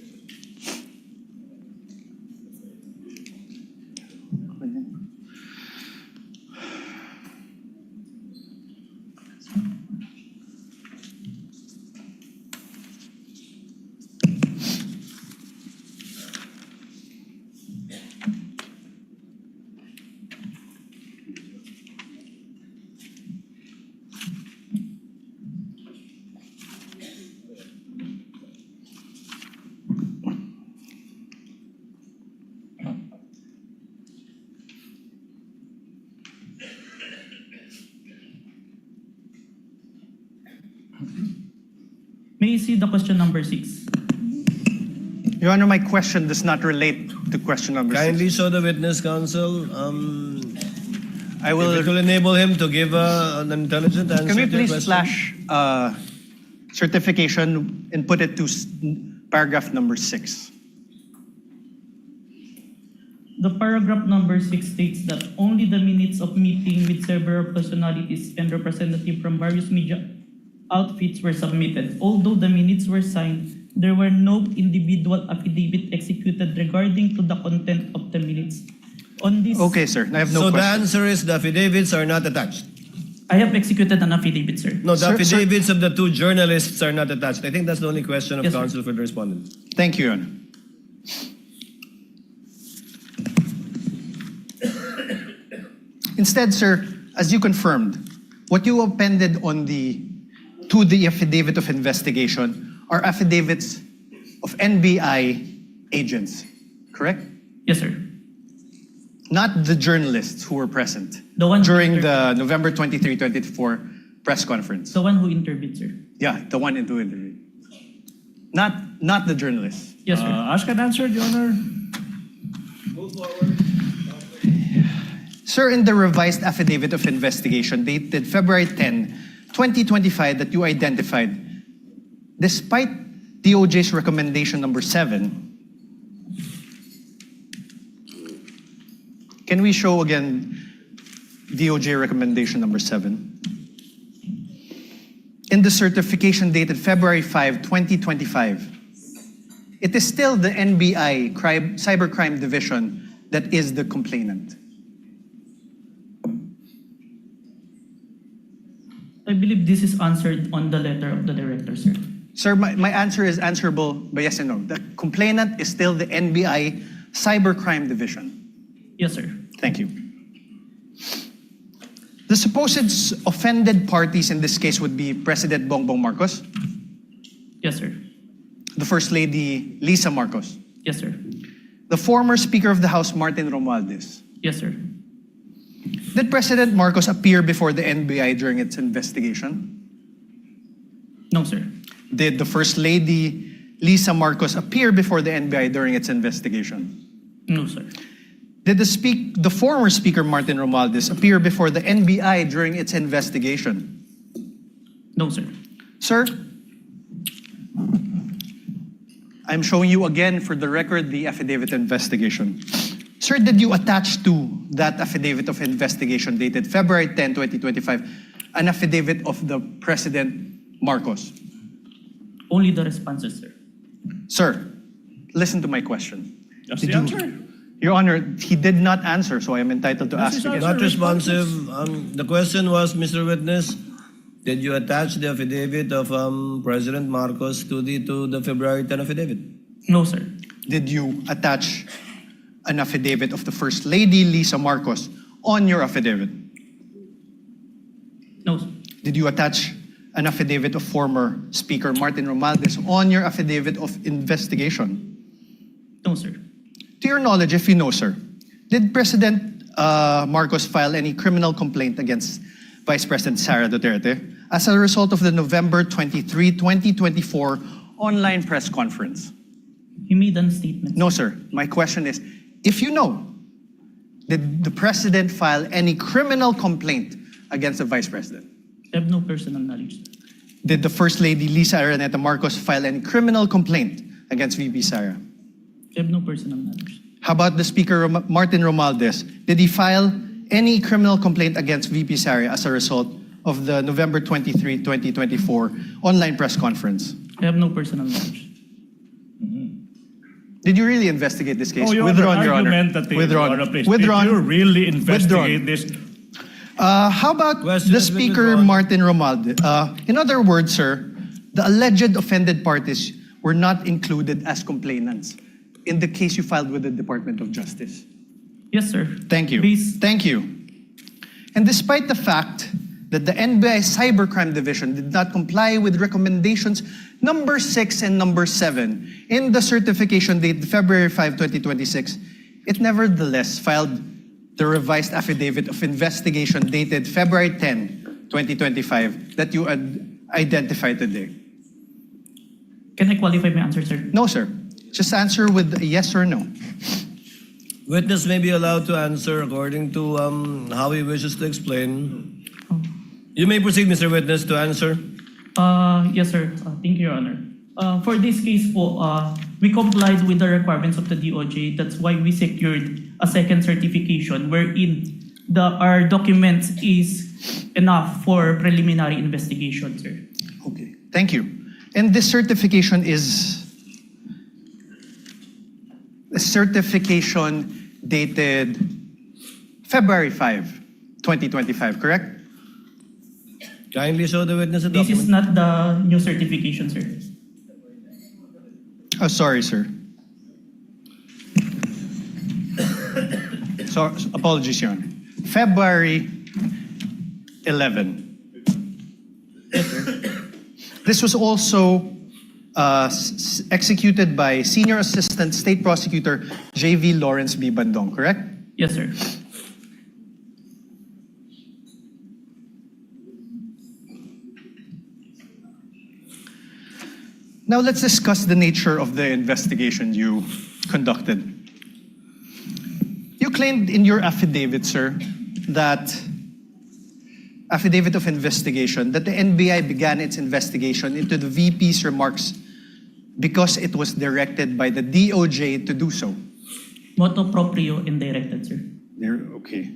May I see the question number 6? Your Honor, my question does not relate to question number Kindly 6. show the witness, counsel. I If will. it will enable him to give an intelligent answer Can we to your please question. slash certification and put it to paragraph number 6? The paragraph number 6 states that only the minutes of meeting with several personalities and representatives from various media outfits were submitted. Although the minutes were signed, there were no individual affidavit executed regarding to the content of the minutes. On this, Okay, sir. I have no So the question. answer is the affidavits are not attached. I have executed an affidavit, sir. No, the Sir, affidavits of the two journalists are not attached. I think that's the only question of Yes, sir. counsel for the respondent. Thank you, Your Honor. Instead, sir, as you confirmed, what you appended to the affidavit of investigation are affidavits of NBI agents, correct? Yes, sir. Not the journalists who were present The one during the November 23, 2024 press conference. The one who interviewed, sir. Yeah, the one into interview. Not the journalists. Yes, sir. Ask and answer, Your Honor. Sir, in the revised affidavit of investigation dated February 10, 2025 that you identified, despite DOJ's recommendation number 7, can we show again DOJ recommendation number 7? In the certification dated February 5, 2025, it is still the NBI Cybercrime Division that is the complainant. I believe this is answered on the letter of the director, sir. Sir, my answer is answerable by yes and no. The complainant is still the NBI Cybercrime Division. Yes, sir. Thank you. The supposed offended parties in this case would be President Bongbong Marcos, Yes, sir. the First Lady Lisa Marcos, Yes, sir. the former Speaker of the House Martin Romualdez. Yes, sir. Did President Marcos appear before the NBI during its investigation? No, sir. Did the First Lady Lisa Marcos appear before the NBI during its investigation? No, sir. Did the former Speaker Martin Romualdez appear before the NBI during its investigation? No, sir. Sir, I'm showing you again for the record the affidavit investigation. Sir, did you attach to that affidavit of investigation dated February 10, 2025, an affidavit of the President Marcos? Only the responses, sir. Sir, listen to my question. That's Did the you- answer. Your Honor, he did not answer, so I am entitled to That's ask his again. answer. Not responsive. The question was, Mr. Witness, did you attach the affidavit of President Marcos to the February 10 affidavit? No, sir. Did you attach an affidavit of the First Lady Lisa Marcos on your affidavit? No, sir. Did you attach an affidavit of former Speaker Martin Romualdez on your affidavit of investigation? No, sir. To your knowledge, if you know, sir, did President Marcos file any criminal complaint against Vice President Sara Duterte as a result of the November 23, 2024 online press conference? He made a statement. No, sir. My question is, if you know, did the President file any criminal complaint against the Vice President? I have no personal knowledge, sir. Did the First Lady Lisa Araneta Marcos file any criminal complaint against VP Sara? I have no personal knowledge. How about the Speaker Martin Romualdez? Did he file any criminal complaint against VP Sara as a result of the November 23, 2024 online press conference? I have no personal knowledge. Did you really investigate this case? Oh, Your Withdrawn, Honor, Your Honor. argumentative, Withdrawn. Your Honor, please. Withdrawn. Did you really investigate Withdrawn. this? How about Question the has been Speaker withdrawn. Martin Romualdez? In other words, sir, the alleged offended parties were not included as complainants in the case you filed with the Department of Justice. Yes, sir. Thank you. Based, Thank you. And despite the fact that the NBI Cybercrime Division did not comply with recommendations number 6 and number 7 in the certification date February 5, 2026, it nevertheless filed the revised affidavit of investigation dated February 10, 2025 that you identified today. Can I qualify my answer, sir? No, sir. Just answer with a yes or no. Witness may be allowed to answer according to how he wishes to explain. You may proceed, Mr. Witness, to answer. Yes, sir. Thank you, Your Honor. For this case po, we complied with the requirements of the DOJ. That's why we secured a second certification wherein our documents is enough for preliminary investigation, sir. Okay, thank you. And this certification is a certification dated February 5, 2025, correct? Kindly show the witness the This is document. not the new certification, sir. Oh, sorry, sir. So, apologies, Your Honor. February 11. Yes, sir. This was also executed by Senior Assistant State Prosecutor J.V. Lawrence B. Bandong, correct? Yes, sir. Now let's discuss the nature of the investigation you conducted. You claimed in your affidavit, sir, affidavit of investigation, that the NBI began its investigation into the VP's remarks because it was directed by the DOJ to do so. Motu proprio and directed, sir. Okay.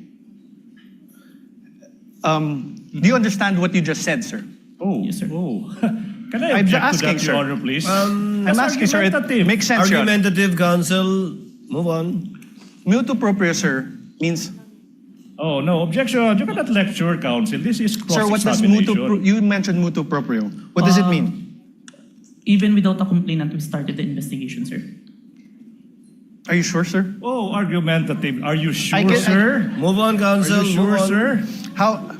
Do you understand what you just said, sir? Oh, Yes, sir. oh. Can I I'm object asking, to that, sir. Your Honor, please? I'm asking, sir, it argumentative. makes sense, Your Honor. Argumentative counsel. Move on. Mutuo proprio, sir, means, Oh, no, objection. You cannot lecture, counsel. This is sir, what does mutuo cross-examination. you mentioned mutuo proprio. What does it mean? Even without a complainant, we started the investigation, sir. Are you sure, sir? Oh, argumentative. Are you sure, I can- sir? Move on, Are counsel. you Move sure, on. sir? How?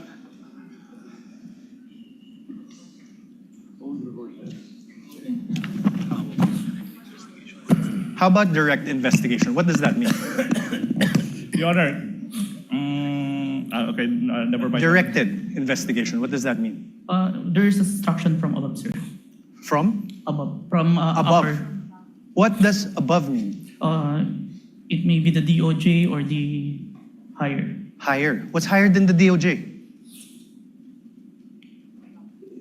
How about direct investigation? What does that mean? Your Honor, okay, never mind. Directed investigation. What does that mean? There is instruction from above, sir. From? Above. From Above. upper. What does above mean? It may be the DOJ or the higher. Higher. What's higher than the DOJ?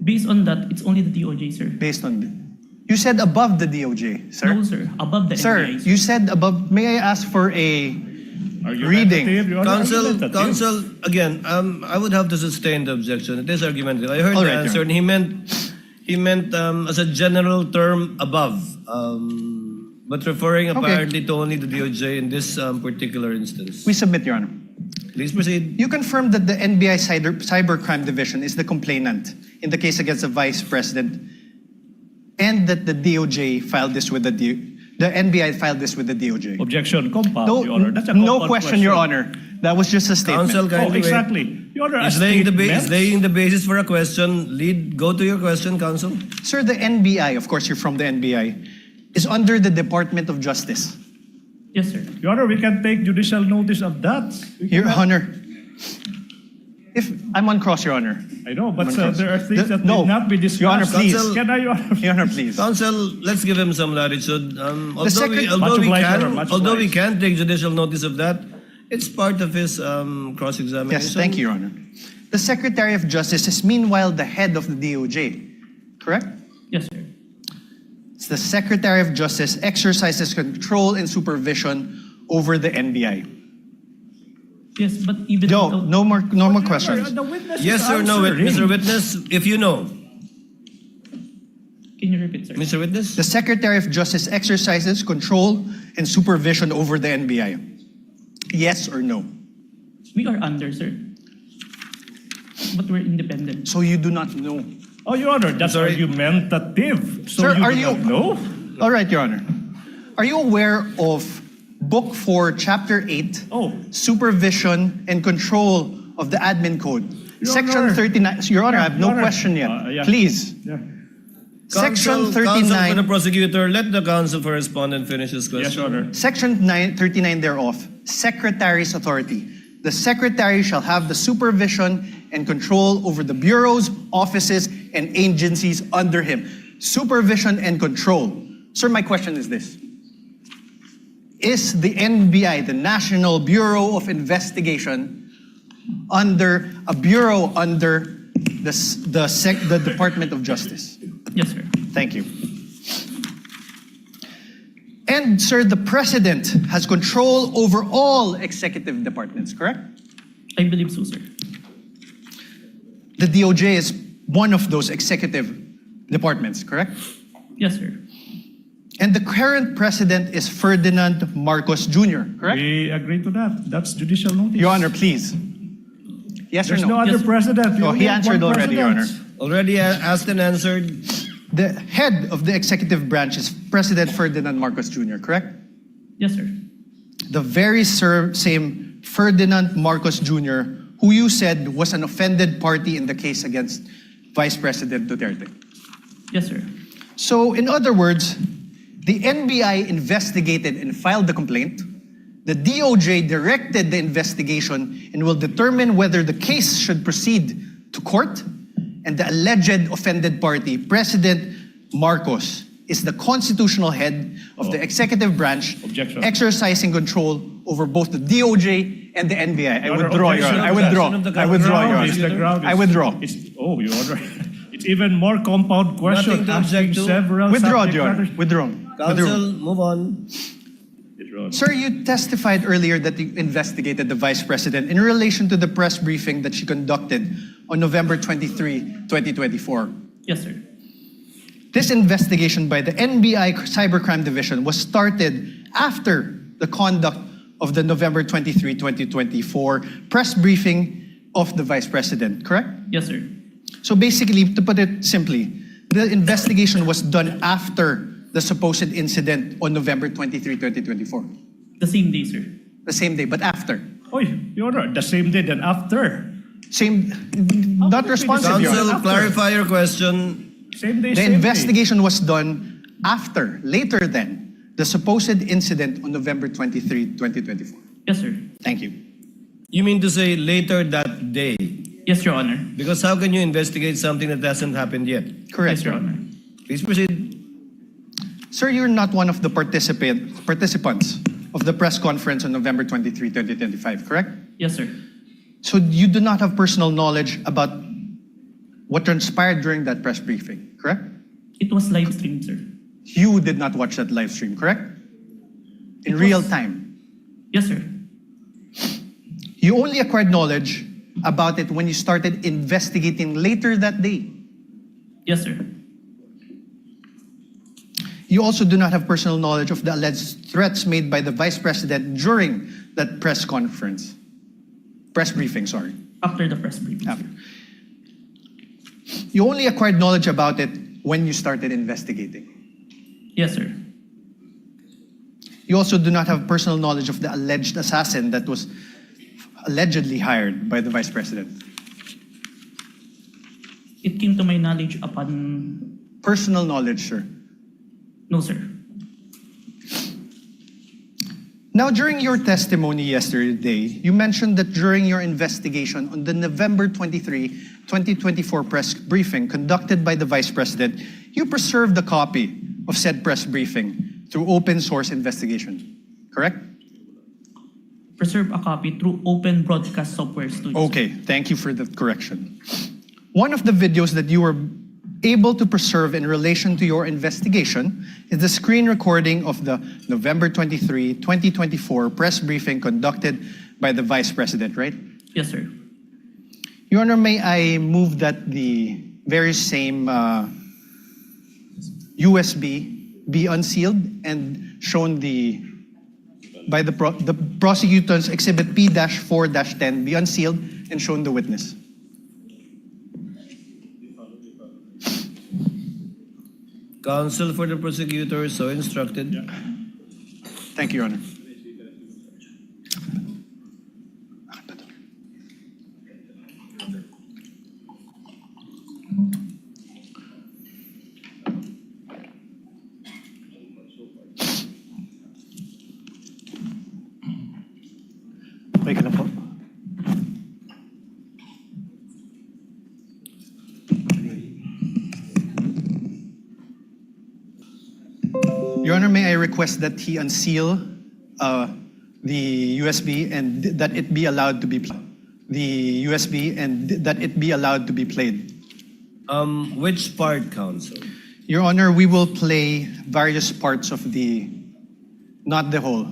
Based on that, it's only the DOJ, sir. Based on you said above the DOJ, sir. No, sir. Above the Sir, NBI, you said above. May I ask for a Argumentative, Your Honor, Counsel, argumentative. counsel, again, I would have to sustain the objection. It is argumentative. I heard All the right, answer, Your and he meant as a general term above, but referring apparently to only the DOJ in this particular instance. We submit, Your Honor. Please proceed. You confirmed that the NBI Cybercrime Division is the complainant in the case against the Vice President, and that the DOJ filed this with the NBI filed this with the DOJ. Objection, compound, No, Your Honor. That's a no compound question, Your Honor. That was just a statement. Counsel, Oh, kindly wait. exactly. Your Honor, a Is laying statement. the basis for a question. Go to your question, counsel. Sir, the NBI, of course you're from the NBI, is under the Department of Justice. Yes, sir. Your Honor, we can take judicial notice of that. We Your cannot- Honor, if I'm on cross, Your Honor. I know, but I'm on cross. there are things that No. need not be discussed. Your Honor, please. Counsel- Can I, Your Honor? Your Honor, please. Counsel, let's give him some latitude. second- Although we Much obliged, can, Your Honor, much although we obliged. can take judicial notice of that, it's part of his cross-examination. Yes, thank you, Your Honor. The Secretary of Justice is meanwhile the head of the DOJ, correct? Yes, sir. It's the Secretary of Justice exercises control and supervision over the NBI. Yes, but even No, without- no more Your Honor, questions. the witness Yes is or no, answering. Mr. Witness? If you know. Can you repeat, sir? Mr. Witness? The Secretary of Justice exercises control and supervision over the NBI. Yes or no? We are under, sir. But we're independent. So you do not know. Oh, Your Honor, that's Sorry. argumentative. So Sir, you are do you- not know? All right, Your Honor. Are you aware of Book 4, Chapter 8, Oh, Supervision and Control of the Admin Code? Your Section Honor. 39. Your Honor, I have no Your Honor. question yet. Yeah. Please. yeah. Section Counsel for the 39. prosecutor, let the counsel for respondent finish his question. Yes, Your Honor. Section 39 thereof, Secretary's authority. The Secretary shall have the supervision and control over the bureaus, offices, and agencies under him. supervision and control. Sir, my question is this. Is the NBI, the National Bureau of Investigation, under a bureau under the Department of Justice? Yes, sir. Thank you. And sir, the President has control over all executive departments, correct? I believe so, sir. The DOJ is one of those executive departments, correct? Yes, sir. And the current President is Ferdinand Marcos Jr., correct? We agree to that. That's judicial notice. Your Honor, please. Yes There's or no no? other Yes. president. We Oh, only he have answered one already, Your Honor. president. Already asked and answered. The head of the executive branch is President Ferdinand Marcos Jr., correct? Yes, sir. The very same Ferdinand Marcos Jr., who you said was an offended party in the case against Vice President Duterte. Yes, sir. So, in other words, the NBI investigated and filed the complaint. The DOJ directed the investigation and will determine whether the case should proceed to court. And the alleged offended party, President Marcos, is the constitutional head of the executive branch, Objection. exercising control over both the DOJ and the NBI. I Your Honor, withdraw, Your objection. Honor. I withdraw. Objection of the I withdraw, Your Ground is the Honor. ground I is- withdraw. Oh, Your Honor. It's even more compound question. Nothing to asking object to. several Withdraw, subject Your Honor. matters. Withdraw. Counsel, move on. Withdraw. Sir, you testified earlier that you investigated the Vice President in relation to the press briefing that she conducted on November 23, 2024. Yes, sir. This investigation by the NBI Cybercrime Division was started after the conduct of the November 23, 2024 press briefing of the Vice President, correct? Yes, sir. So basically, to put it simply, the investigation was done after the supposed incident on November 23, 2024. The same day, sir. The same day, but after. Oh, Your Honor, the same day then after. Same, not responsive, Your Honor. Counsel, clarify your question. Same day, The same investigation was done after, later than, the supposed incident on November 23, 2024. Yes, sir. Thank you. You mean to say later that day? Yes, Your Honor. Because how can you investigate something that hasn't happened yet? Correct, Yes, Your Honor. Please proceed. Sir, you're not one of the participants of the press conference on November 23, 2025, correct? Yes, sir. So you do not have personal knowledge about what transpired during that press briefing, correct? It was live streamed, sir. You did not watch that live stream, correct? In It real was- time. Yes, sir. You only acquired knowledge about it when you started investigating later that day. Yes, sir. You also do not have personal knowledge of the alleged threats made by the Vice President during that press conference. Press briefing, sorry. After the press briefing. After. You only acquired knowledge about it when you started investigating. Yes, sir. You also do not have personal knowledge of the alleged assassin that was allegedly hired by the Vice President. It came to my knowledge upon... Personal knowledge, sir. No, sir. Now, during your testimony yesterday, you mentioned that during your investigation on the November 23, 2024 press briefing conducted by the Vice President, you preserved a copy of said press briefing through open source investigation, correct? Preserve a copy through open broadcast software studio. Okay, thank you for the correction. One of the videos that you were able to preserve in relation to your investigation is the screen recording of the November 23, 2024 press briefing conducted by the Vice President, right? Yes, sir. Your Honor, may I move that the very same USB be unsealed and shown by the prosecutor's exhibit P-4-10 be unsealed and shown the witness. Counsel for the prosecutor, so instructed. Thank you, Your Honor. Okay ka lang po. Your Honor, may I request that he unseal the USB and that it be allowed to be played. Which part, counsel? Your Honor, we will play various parts of not the whole,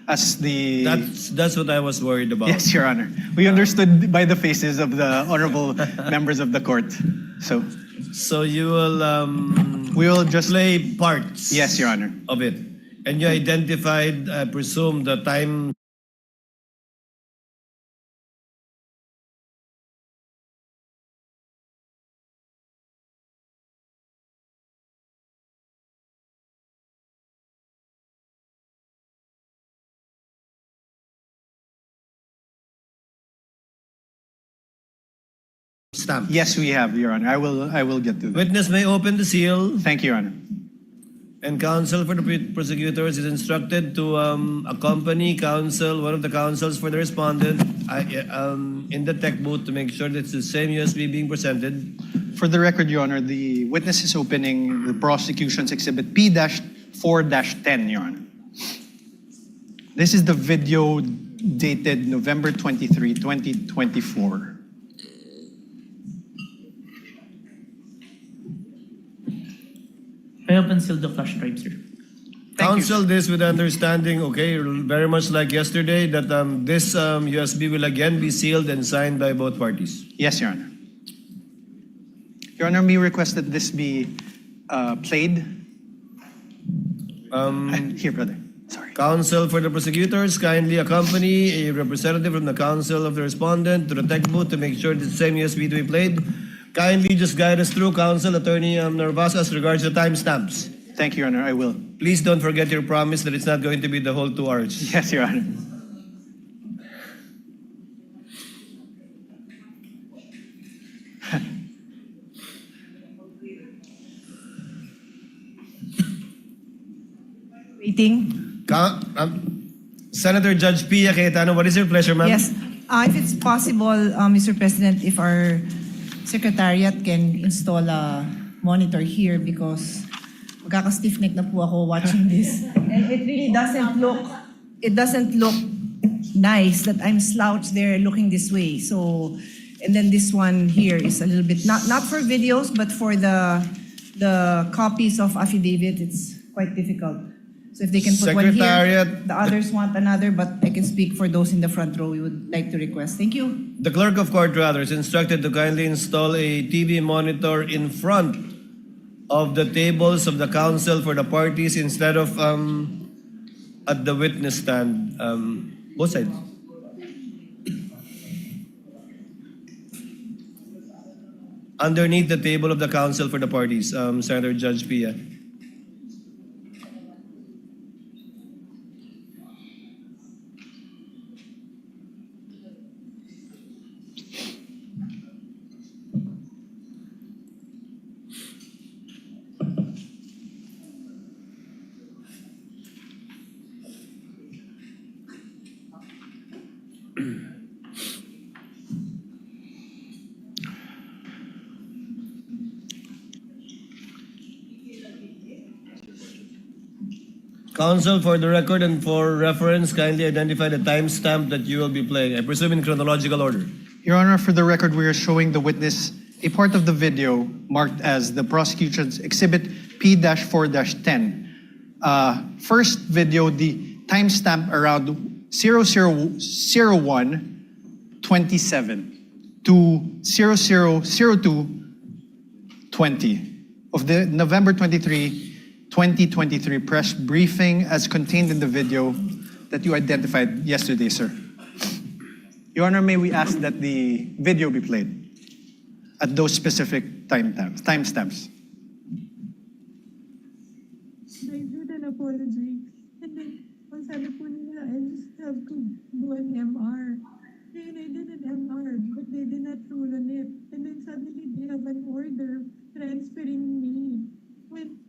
That's what I was worried about. Yes, Your Honor. We understood by the faces of the honorable members of the court. So you will We will just play parts. Yes, Your Honor. Of it, and you identified, I presume, the time. Stamp. Yes, we have, Your Honor. I will get to that. Witness may open the seal, Thank you, Your Honor. and counsel for the prosecutors is instructed to accompany one of the counsels for the respondent, in the tech booth to make sure that it's the same USB being presented. For the record, Your Honor, the witness is opening the prosecution's exhibit P-4-10, Your Honor. This is the video dated November 23, 2024. I have unsealed the flash drive, sir. Counsel this with understanding, okay, very much like yesterday, that this USB will again be sealed and signed by both parties. Yes, Your Honor. Your Honor, may request that this be played. Here, brother. Sorry. Counsel for the prosecutors, kindly accompany a representative from the counsel of the respondent to the tech booth to make sure that the same USB to be played. Kindly just guide us through, Counsel Attorney Narvaez, as regards to timestamps. Thank you, Your Honor. I will. Please don't forget your promise that it's not going to be the whole 2 hours. Yes, Your Honor. Waiting. Senator Judge Pia Cayetano, what is your pleasure, ma'am? Yes. If it's possible, Mr. President, if our secretariat can install a monitor here because magkaka-stiff neck na po ako watching this. And it really doesn't look nice that I'm slouched there looking this way. So, and then this one here is a little bit, not for videos, but for the copies of affidavit, it's quite difficult. So if they can put one here, Secretariat. the others want another, but I can speak for those in the front row we would like to request. Thank you. The clerk of court, rather, is instructed to kindly install a TV monitor in front of the tables of the counsel for the parties instead of at the witness stand. Both sides. Underneath the table of the counsel for the parties, Senator Judge Pia. Counsel, for the record and for reference, kindly identify the timestamp that you will be playing. I presume in chronological order. Your Honor, for the record, we are showing the witness a part of the video marked as the prosecution's exhibit P-4-10. First video, the timestamp around 0001:27 to 0002:20 of the November 23, 2023 press briefing as contained in the video that you identified yesterday, sir. Your Honor, may we ask that the video be played at those specific timestamps? I did an apology. And then, ang sabi po nila, I just have to do an MR. And I did an MR, but they did not rule on it. And then suddenly they have an order transferring me. When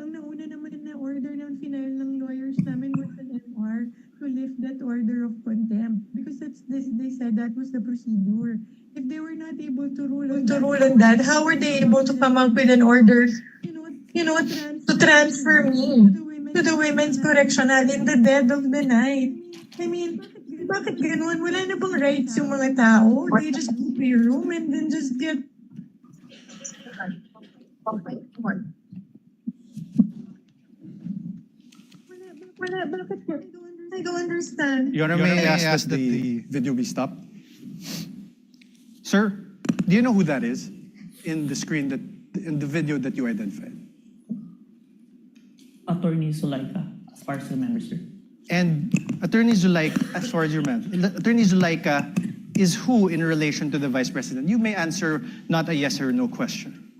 ang nauna naman na order ng final ng lawyers namin was an MR to lift that order of contempt. Because they said that was the procedure. If they were not able to rule on that, how were they able to come up with an order? You know, to transfer me to the women's correctional in the dead of the night. I mean, bakit ganun? Wala na bang rights yung mga tao? They just go to your room and then just get... Bakit? I don't understand. Your Honor, may I ask that the video be stopped? Sir, do you know who that is in the video that you identified? Attorney Sulaika, as far as I remember, sir. And Attorney Zulaika, as far as you remember, Attorney Zulaika is who in relation to the Vice President? You may answer not a yes or no question.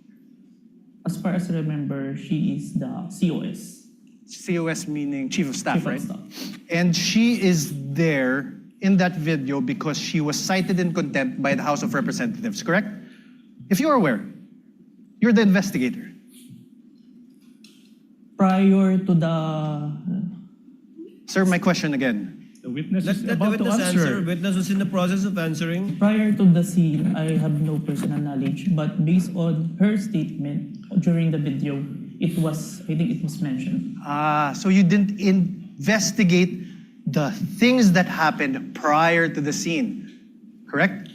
As far as I remember, she is the COS. COS meaning Chief of Staff, Chief of right? Staff. And she is there in that video because she was cited in contempt by the House of Representatives, correct? If you are aware, you're the investigator. Prior to the... Sir, my question again. The witness Let is the about to witness answer. answer. Witness was in the process of answering. Prior to the scene, I have no personal knowledge, but based on her statement during the video, I think it was mentioned. So you didn't investigate the things that happened prior to the scene, correct?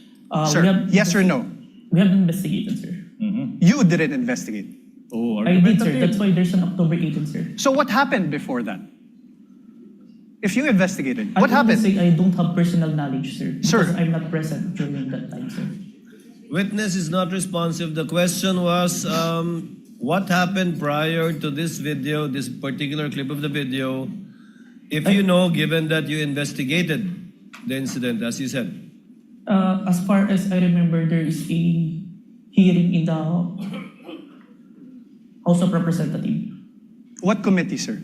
Sir, yes or no? We have investigated, sir. You didn't investigate. Oh, I did, sir. argumentative. That's why there's an October 18, sir. So what happened before that? If you investigated, I what would happened? say I don't have personal knowledge, sir. Sir. Because I'm not present during that time, sir. Witness is not responsive. The question was, what happened prior to this video, this particular clip of the video, if you know, given that you investigated the incident, as you said? As far as I remember, there is a hearing in the House of Representatives. What committee, sir?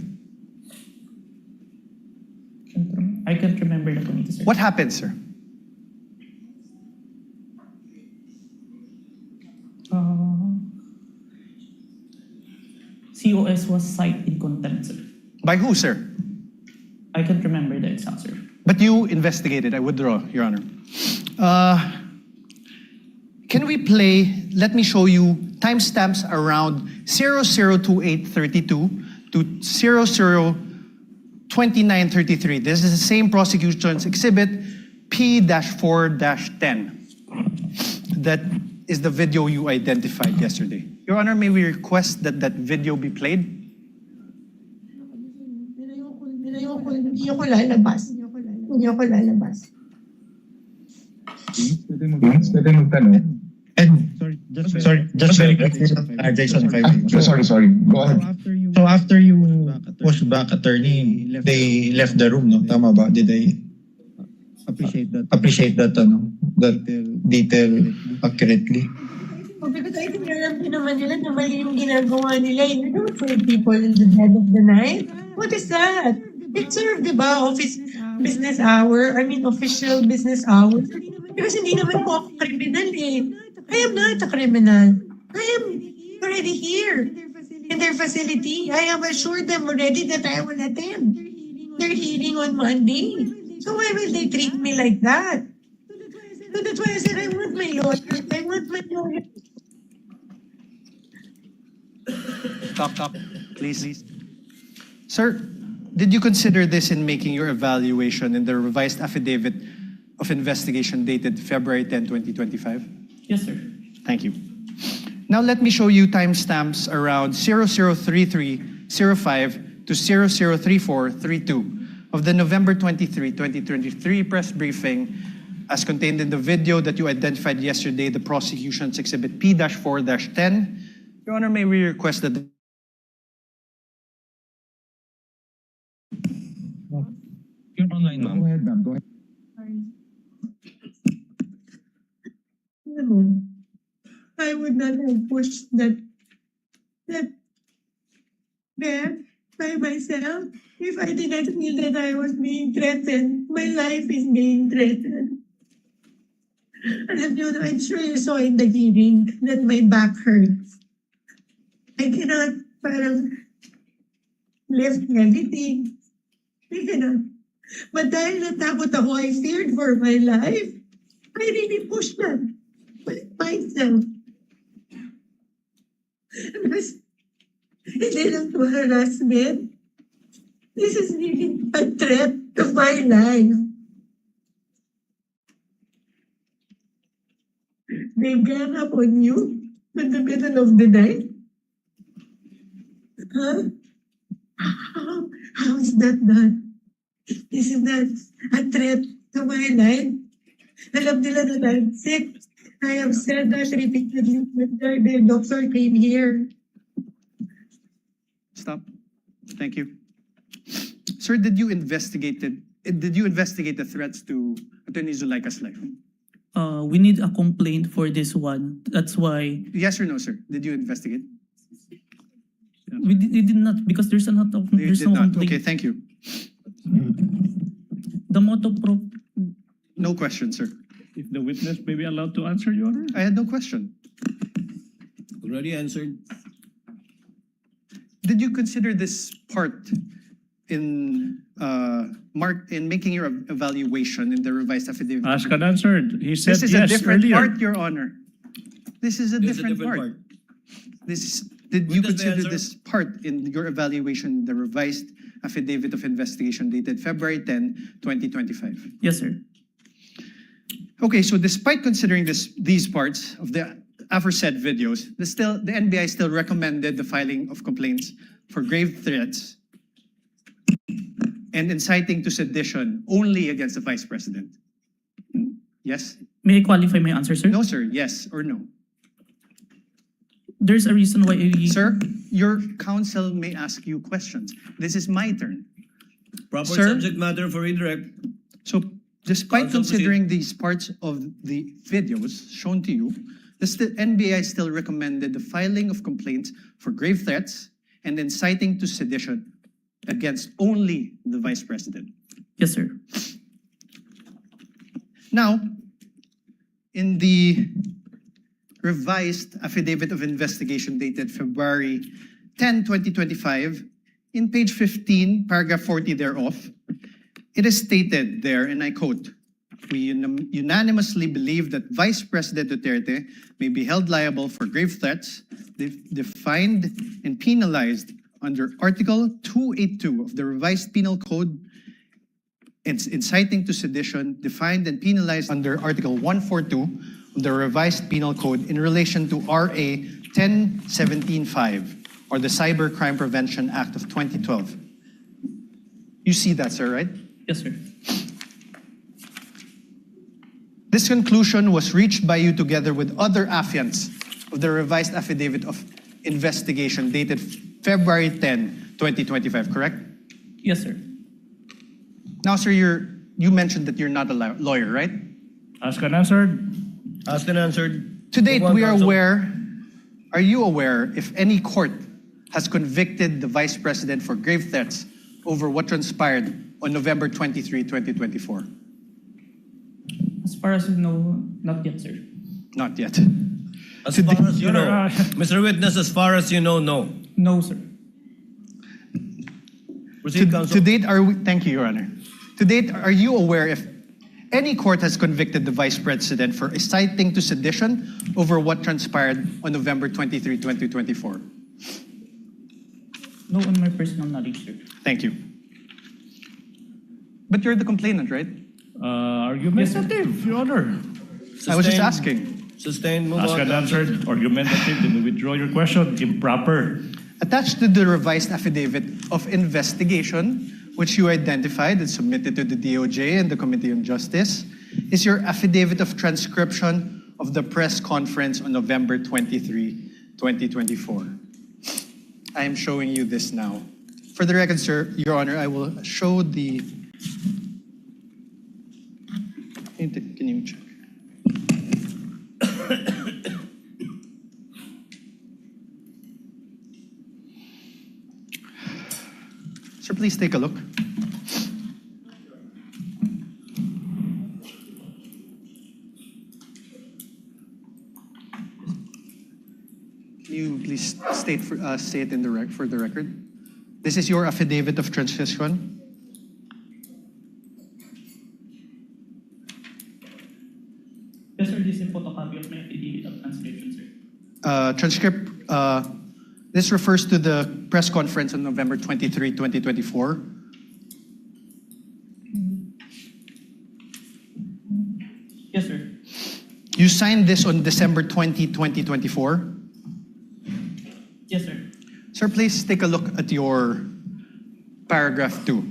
I can't remember the committee, sir. What happened, sir? COS was cited in contempt, sir. By who, sir? I can't remember the exact, sir. But you investigated. I withdraw, Your Honor. Can we play, let me show you timestamps around 002832 to 002933. This is the same prosecution's exhibit P-4-10. That is the video you identified yesterday. Your Honor, may we request that that video be played? Hindi ako lalabas. Pwede magtanong. Just very quick. Jason, if I may. Sorry. Go ahead. So after you pushed back attorney, they left the room, no? Tama ba? Did they appreciate that detail accurately? Because I think alam din naman nila na mali yung ginagawa nila. You don't put people in the dead of the night. What is that? It served, di ba? Official business hours. Because hindi naman po ako kriminal eh. I am not a criminal. I am already here in their facility. I have assured them already that I will attend their hearing on Monday. So why will they treat me like that? So that's why I said I want my lawyer. Stop, please. Sir, did you consider this in making your evaluation in the revised affidavit of investigation dated February 10, 2025? Yes, sir. Thank you. Now let me show you timestamps around 003305 to 003432 of the November 23, 2023 press briefing as contained in the video that you identified yesterday, the prosecution's exhibit P-4-10. Your Honor, may we request that You're online, ma'am. Go ahead, ma'am. Go ahead. I would not have pushed that bed by myself if I did not feel that I was being threatened. My life is being threatened. Alam niyo, I'm sure you saw in the hearing that my back hurts. I cannot parang lift everything. I cannot. But dahil natakot ako, I feared for my life. I really pushed that myself. Hindi lang to harassment. This is really a threat to my life. They gang up on you in the middle of the night? Huh? How is that done? Isn't that a threat to my life? Alam nila na I'm sick. I have said that repeatedly when the doctor came here. Stop. Thank you. Sir, did you investigate the threats to Attorney Zulaika's life? We need a complaint for this one. That's why Yes or no, sir? Did you investigate? we did not, because there's You there's did no not. complaint. Okay, thank you. The motto pro No question, sir. If the witness may be allowed to answer, Your Honor? I had no question. Already answered. Did you consider this part in making your evaluation in the revised affidavit? Asked and answered. He said This is a yes different earlier. part, Your Honor. This is a This is different part. Did you Witness may consider answer. this part in your evaluation, the revised affidavit of investigation dated February 10, 2025? yes, sir. Okay, so despite considering these parts of the aforesaid videos, the NBI still recommended the filing of complaints for grave threats and inciting to sedition only against the Vice President. Yes? May I qualify my answer, sir? No, sir. Yes or no? There's a reason why Sir, your counsel may ask you questions. This is my turn. Proper Sir? subject matter for redirect. So despite Counsel, considering these parts of the videos shown to you, the NBI still recommended the filing of complaints for grave threats and inciting to sedition against only the Vice President. yes, sir. Now, in the revised affidavit of investigation dated February 10, 2025, in page 15, paragraph 40 thereof, it is stated there, and I quote, "We unanimously believe that Vice President Duterte may be held liable for grave threats defined and penalized under Article 282 of the Revised Penal Code, inciting to sedition defined and penalized under Article 142 of the Revised Penal Code in relation to RA 10175 or the Cybercrime Prevention Act of 2012. You see that, sir, right? Yes, sir. This conclusion was reached by you together with other affiants of the revised affidavit of investigation dated February 10, 2025, correct? Yes, sir. Now, sir, you mentioned that you're not a lawyer, right? Asked and answered. Asked and answered. To date, Move on, we are counsel. are you aware if any court has convicted the Vice President for grave threats over what transpired on November 23, 2024? As far as you know, not yet, sir. Not yet. As far as you Your know. Honor, Mr. Witness, as far as you know, no. No, sir. Proceed, counsel. To date, thank you, Your Honor. To date, are you aware if any court has convicted the Vice President for inciting to sedition over what transpired on November 23, 2024? No on my personal knowledge, sir. Thank you. But you're the complainant, right? Argumentative, Your Honor. I was just Sustained. asking. Sustained, move Asked on. and answered. Argumentative. Then we withdraw your question. Improper. Attached to the revised affidavit of investigation, which you identified and submitted to the DOJ and the Committee on Justice, is your affidavit of transcription of the press conference on November 23, 2024. I am showing you this now. For the record, sir, Your Honor, I will show the... Can you check? Sir, please take a look. Can you please state it in for the record? This is your affidavit of transcription. Yes, sir. This is a photocopy of my affidavit of transcription, sir. This refers to the press conference on November 23, 2024. Yes, sir. You signed this on December 20, 2024. Yes, sir. Sir, please take a look at your paragraph 2.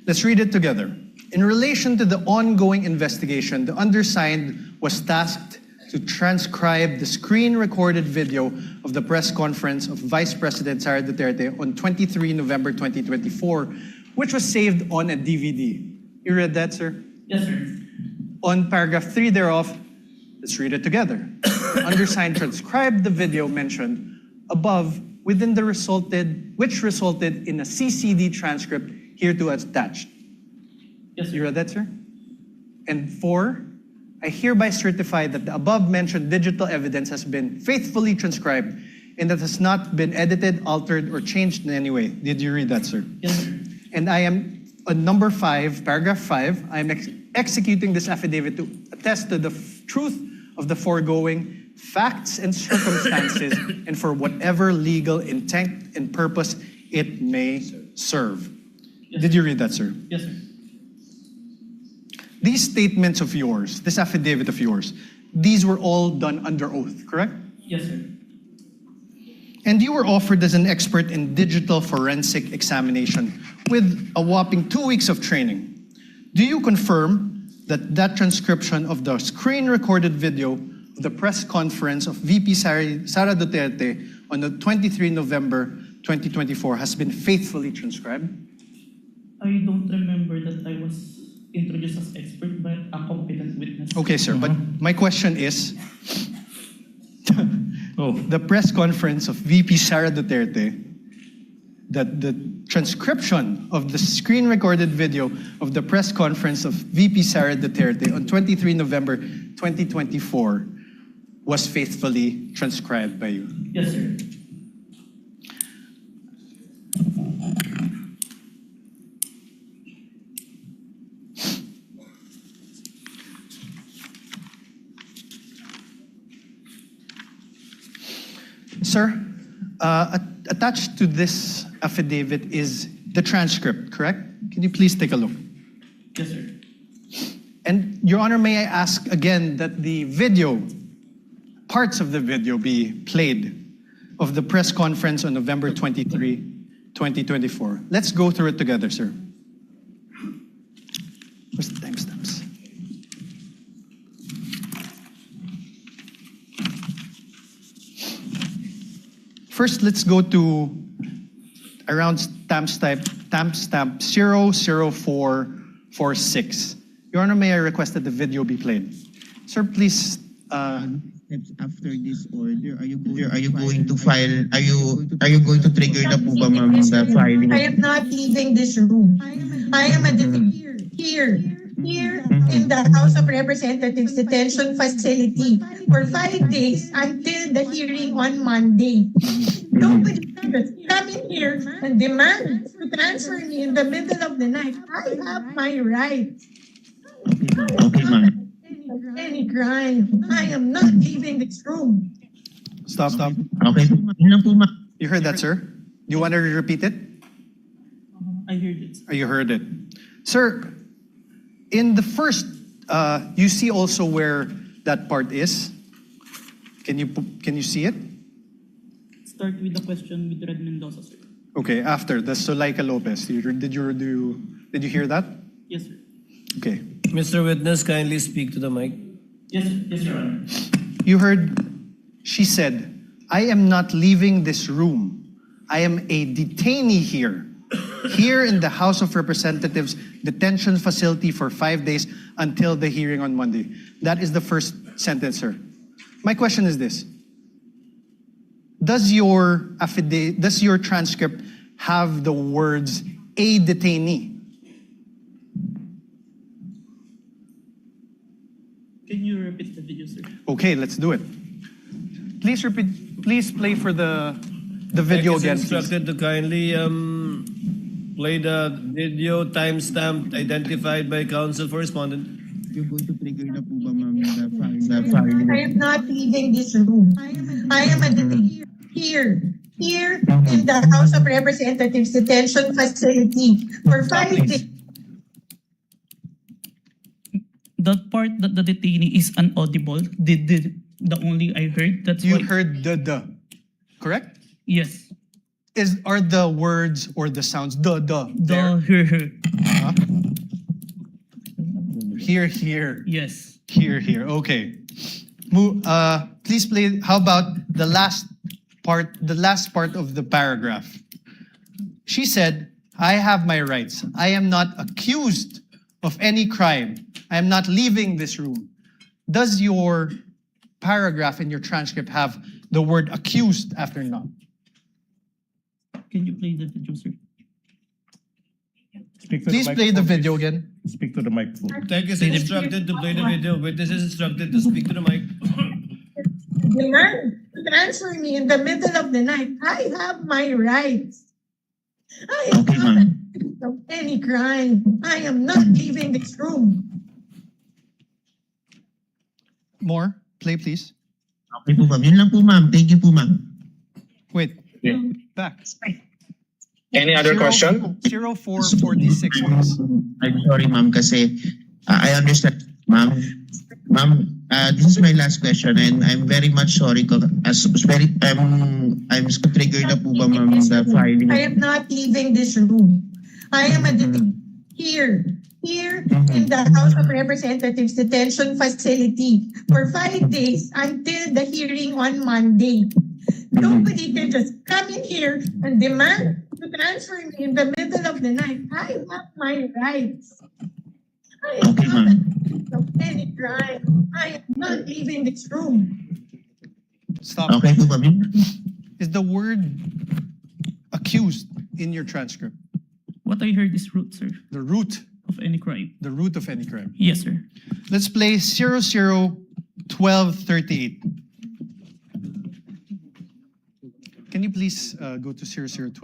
Let's read it together. In relation to the ongoing investigation, the undersigned was tasked to transcribe the screen-recorded video of the press conference of Vice President Sara Duterte on 23 November 2024, which was saved on a DVD. You read that, sir? Yes, sir. On paragraph 3 thereof, let's read it together. Undersigned transcribed the video mentioned above which resulted in a CCD transcript hereto attached. Yes, sir. You read that, sir? And 4, I hereby certify that the above mentioned digital evidence has been faithfully transcribed and that has not been edited, altered, or changed in any way. Did you read that, sir? Yes, sir. And I am, on number 5, paragraph 5, I am executing this affidavit to attest to the truth of the foregoing facts and circumstances and for whatever legal intent and purpose it may serve. Yes, Did you read that, sir? Yes, sir. These statements of yours, this affidavit of yours, these were all done under oath, correct? Yes, sir. And you were offered as an expert in digital forensic examination with a whopping 2 weeks of training. Do you confirm that that transcription of the screen-recorded video of the press conference of VP Sara Duterte on the 23 November 2024 has been faithfully transcribed? I don't remember that I was introduced as expert, but a competent witness. Okay, sir, but my question is, the press conference of VP Sara Duterte, that the transcription of the screen-recorded video of the press conference of VP Sara Duterte on 23 November 2024 was faithfully transcribed by you. Yes, sir. Sir, attached to this affidavit is the transcript, correct? Can you please take a look? Yes, sir. And Your Honor, may I ask again that the video, parts of the video be played of the press conference on November 23, 2024. Let's go through it together, sir. Where's the timestamps? First, let's go to around timestamp 00446. Your Honor, may I request that the video be played? Sir, please. Steps after this order, are you going to file? Are you going to trigger na po ba, ma'am, the filing? I am not leaving this room. I am here in the House of Representatives detention facility for 5 days until the hearing on Monday. Nobody can come in here and demand to transfer me in the middle of the night. I have my right. Okay, ma'am. Any crime. I am not leaving this room. Stop. Okay, yun lang po, ma'am. You heard that, sir? Do you want to repeat it? I heard it. Or you heard it? Sir, in the first, you see also where that part is? Can you see it? Start with the question with Red Mendoza, sir. Okay, after the Zuleika Lopez. Did you hear that? Yes, sir. Okay. Mr. Witness, kindly speak to the mic. Yes, Your Honor. You heard, she said, I am not leaving this room. I am a detainee here in the House of Representatives detention facility for 5 days until the hearing on Monday. That is the first sentence, sir. My question is this. Does your transcript have the words a detainee? Can you repeat the video, sir? Okay, let's do it. Please play for the video again, Is please. instructed to kindly play the video timestamp identified by counsel for respondent. You're going to trigger na po ba, ma'am, the filing? I am not leaving this room. I am here in the House of Representatives detention facility for 5 days. That part that the detainee is inaudible, the only I heard, that's You why. heard the, correct? Yes. Are the words or the sounds the there? The her. Huh? Here. Yes. Here. Okay. Please play. How about the last part of the paragraph? She said, "I have my rights. I am not accused of any crime. I am not leaving this room." Does your paragraph in your transcript have the word accused after not? Can you play the video, sir? Speak to Please play the microphone, video please. again. Speak to the microphone. Tech is instructed to play the video. Witness is instructed to speak to the mic. Demand to transfer me in the middle of the night. I have my rights. I am Okay, not ma'am. accused of any crime. I am not leaving this room. More. Play, please. Okay po, ma'am. Yun lang po, ma'am. Thank you po, ma'am. Wait. Back. Any other question? 0446, please. I'm sorry, ma'am, kasi I understand, ma'am. Ma'am, this is my last question and I'm very much sorry. I'm so triggered na po ba, ma'am, the filing. I am not leaving this room. I am a here in the House of Representatives detention facility for 5 days until the hearing on Monday. Nobody can just come in here and demand to transfer me in the middle of the night. I have my rights. I am Okay, not ma'am. accused of any crime. I am not leaving this room. Stop. Okay po, ma'am. Is the word accused in your transcript? What I heard is root, sir, The root of any crime. of any crime. Yes, sir. Let's play 001238. Can you please go to 001238?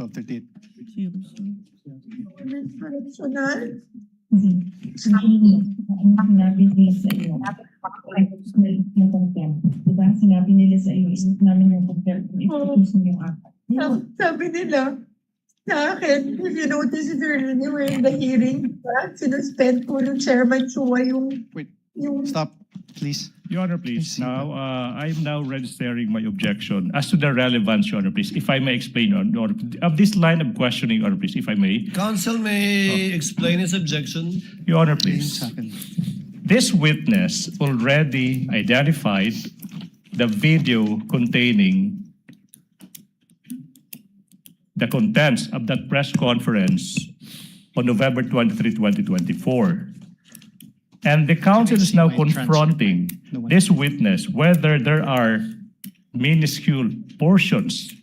Personal. Sinabi nila sa iyo, yung contempt. Diba? Sinabi nila sa iyo, isip namin yung contempt. Ipatusin yung apat. Sabi nila sa akin, if you notice if you're anywhere in the hearing, sinuspend po ng Chairman Chua yung Wait. yung Stop, please. Your Honor, please. Please. Now, I'm now registering my objection as to the relevance, Your Honor, please. If I may explain, Your Honor, of this line of questioning, Your Honor, please, if I may. Counsel may explain his objection. Your Honor, please. This witness already identified the video containing the contents of that press conference on November 23, 2024. And the counsel is now confronting this witness whether there are minuscule portions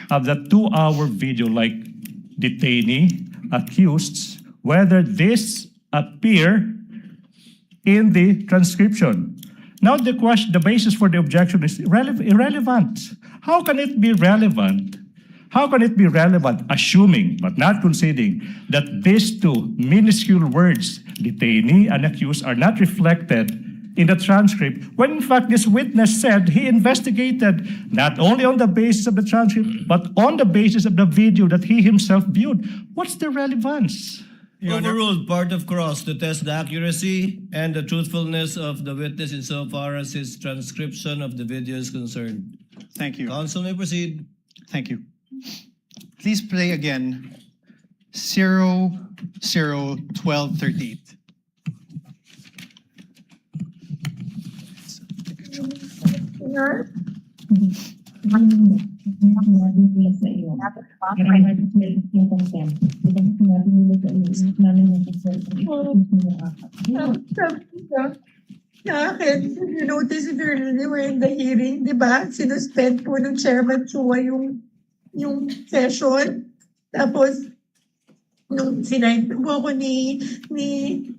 of the 2-hour video, like detainee, accused, whether this appear in the transcription. Now the basis for the objection is irrelevant. How can it be relevant? How can it be relevant, assuming but not conceding that these two minuscule words, detainee and accused, are not reflected in the transcript, when in fact this witness said he investigated not only on the basis of the transcript, but on the basis of the video that he himself viewed? What's the relevance? Overruled. Part of cross to test the accuracy and the truthfulness of the witness insofar as his transcription of the video is concerned. Thank you. Counsel may proceed. Thank you. Please play again 001238. Sinabi nila sa iyo, yung contempt. Diba? Sinabi nila sa iyo, isip namin yung contempt. Ipatusin yung apat. sabi nila sa akin, if you notice if you're anywhere in the hearing, di ba? Sinuspend po ng Chairman Chua yung session. Tapos, nung sinight po ako ni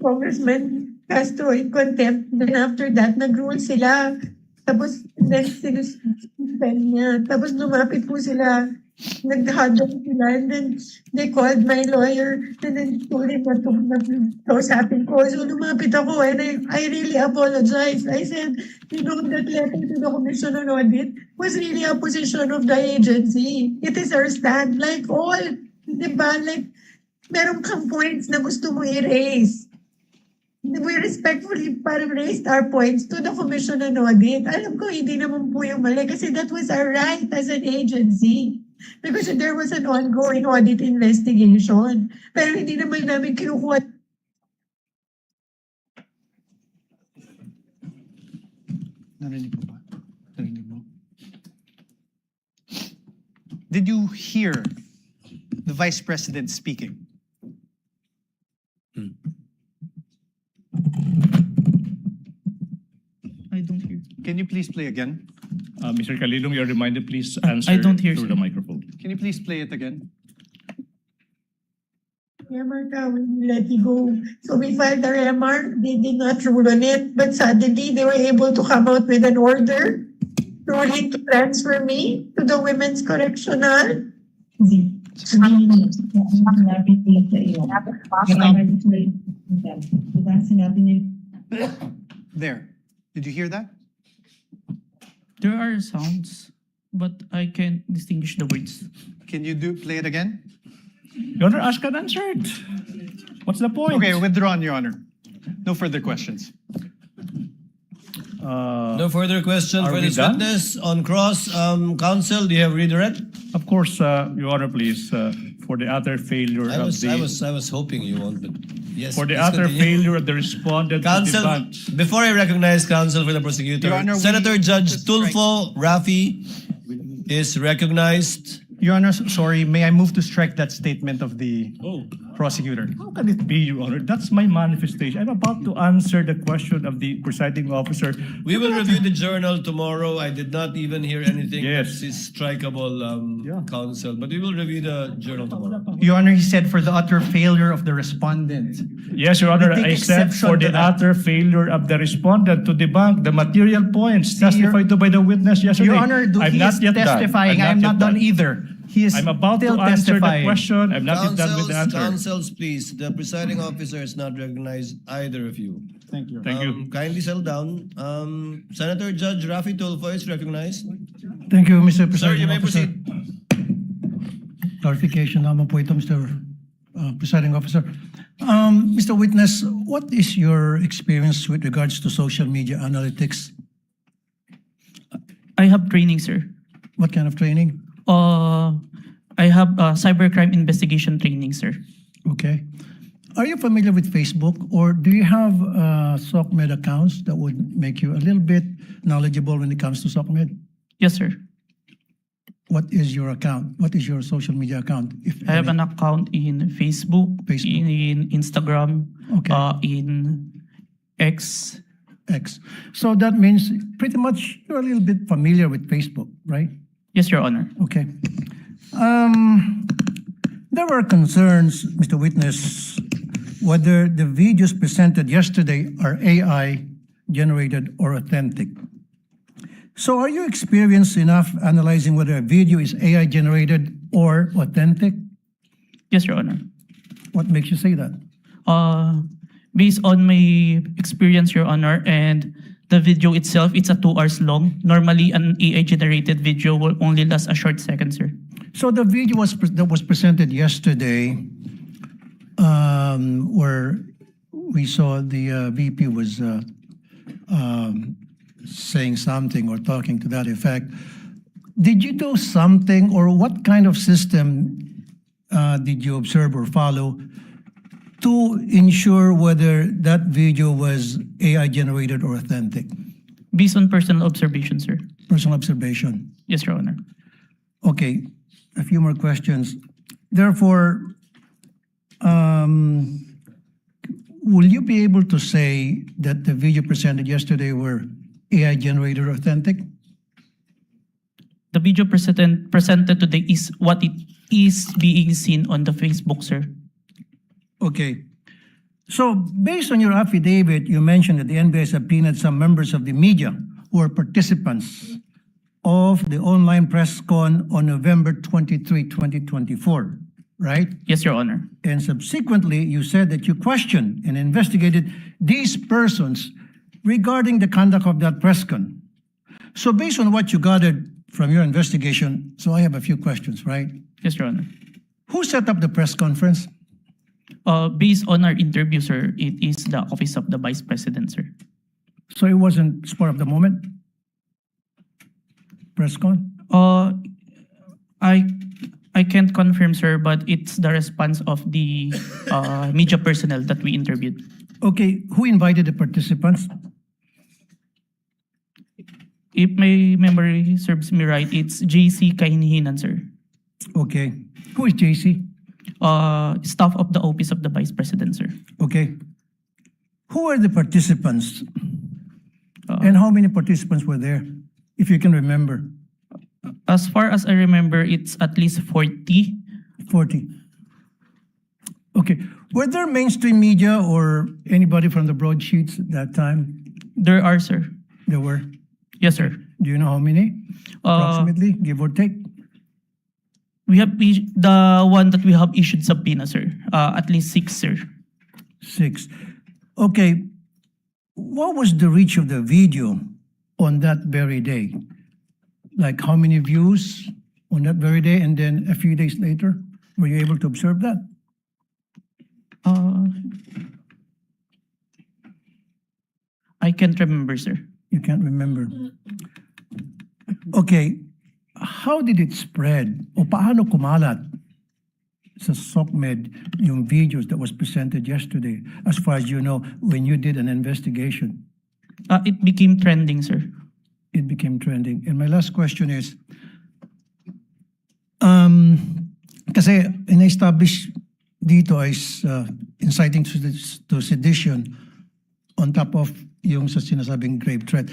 Congressman Castro in contempt, then after that, nag-rule sila. Tapos, then sinuspend niya. Tapos lumapit po sila nag-huddle sila, and then they called my lawyer, and then told him na kausapin ko. So lumapit ako, and I really apologized. I said, that letter to the Commission on Audit was really a position of the agency. It is our stand, like all, di ba? Like, meron kang points na gusto mo i-raise. We respectfully raised our points to the Commission on Audit. Alam ko, hindi naman po yung mali kasi that was our right as an agency. Because there was an ongoing audit investigation. Pero hindi naman namin kinukuha. Narinig mo ba? Narinig mo? Did you hear the Vice President speaking? I don't hear. Can you please play again? Mr. Calilong, you're reminded, please answer I don't hear, through sir. the microphone. Can you please play it again? MR ka, we let you go. So we filed our MR, they did not rule on it, but suddenly they were able to come out with an order ruling to transfer me to the Women's Correctional. Sabihin niyo, sinabi nila sa iyo. Diba sinabi nila? There. Did you hear that? There are sounds, but I can't distinguish the words. Can you play it again? Your Honor, asked and answered. What's the point? Okay, withdrawn, Your Honor. No further questions. No further question Are for we this done? witness. On cross, counsel, do you have redirect? Of course, Your Honor, please, for the utter failure I of was hoping you won't, but yes. for the please utter continue. failure of the respondent to Counsel, debunk. before I recognize counsel for the prosecutor, Your Honor, we Senator need to Judge strike- Tulfo Rafi is recognized. Your Honor, sorry, may I move to strike that statement of the Oh, prosecutor? how can it be, Your Honor? That's my manifestation. I'm about to answer the question of the presiding officer. We will review the journal tomorrow. I did not even hear anything Yes. that is strikeable, Yeah. counsel, but we will review the journal tomorrow. Your Honor, he said for the utter failure of the respondent. Yes, Your Honor, We take I said exception for to the that. utter failure of the respondent to debunk the material points See, testified to by the witness yesterday. Your Honor, I'm he not is yet done. testifying. I am yet not done either. He is I'm about to still answer the testifying. question. I'm not yet done with the answer. Counsels, please. The presiding officer has not recognized either of you. Thank you. Thank you. Kindly settle down. Senator Judge Rafi Tulfo is recognized. Thank you, Mr. Sir, you Presiding may Officer. proceed. Clarification naman po ito, Mr. Presiding Officer. Mr. Witness, what is your experience with regards to social media analytics? I have training, sir. What kind of training? I have cybercrime investigation training, sir. Okay. Are you familiar with Facebook, or do you have SOCMED accounts that would make you a little bit knowledgeable when it comes to SOCMED? Yes, sir. What is your account? What is your social media account? If I have any? an account in Facebook, Facebook. in Instagram, Okay. in X. X. So that means pretty much you're a little bit familiar with Facebook, right? Yes, Your Honor. Okay. There were concerns, Mr. Witness, whether the videos presented yesterday are AI generated or authentic. So are you experienced enough analyzing whether a video is AI generated or authentic? Yes, Your Honor. What makes you say that? Based on my experience, Your Honor, and the video itself, it's a 2 hours long. Normally, an AI-generated video will only last a short second, sir. So the video that was presented yesterday, where we saw the VP was saying something or talking to that effect. Did you do something, or what kind of system did you observe or follow to ensure whether that video was AI generated or authentic? Based on personal observation, sir. Personal observation. Yes, Your Honor. Okay, a few more questions. Therefore, will you be able to say that the video presented yesterday were AI generated or authentic? The video presented today is what it is being seen on the Facebook, sir. Okay. So based on your affidavit, you mentioned that the NBI subpoenaed some members of the media who are participants of the online press con on November 23, 2024, right? Yes, Your Honor. And subsequently, you said that you questioned and investigated these persons regarding the conduct of that press con. So based on what you gathered from your investigation, so I have a few questions, right? Yes, Your Honor. Who set up the press conference? Based on our interview, sir, it is the Office of the Vice President, sir. So it wasn't spur of the moment? Press con? I can't confirm, sir, but it's the response of the media personnel that we interviewed. Okay, who invited the participants? If my memory serves me right, it's JC Kainihinan, sir. Okay. Who is JC? Staff of the Office of the Vice President, sir. Okay. Who are the participants? And how many participants were there, if you can remember? As far as I remember, it's at least 40. 40. Okay. Were there mainstream media or anybody from the broadsheets at that time? There are, sir. There were. Yes, sir. Do you know how many? Approximately, give or take? We have the one that we have issued subpoena, sir. At least 6, sir. 6. Okay. What was the reach of the video on that very day? Like how many views on that very day, and then a few days later? Were you able to observe that? I can't remember, sir. You can't remember. Okay. How did it spread? O paano kumalat sa SOCMED yung videos that was presented yesterday, as far as you know, when you did an investigation? It became trending, sir. It became trending. And my last question is, kasi in-establish dito is inciting to sedition on top of yung sa sinasabing grave threat.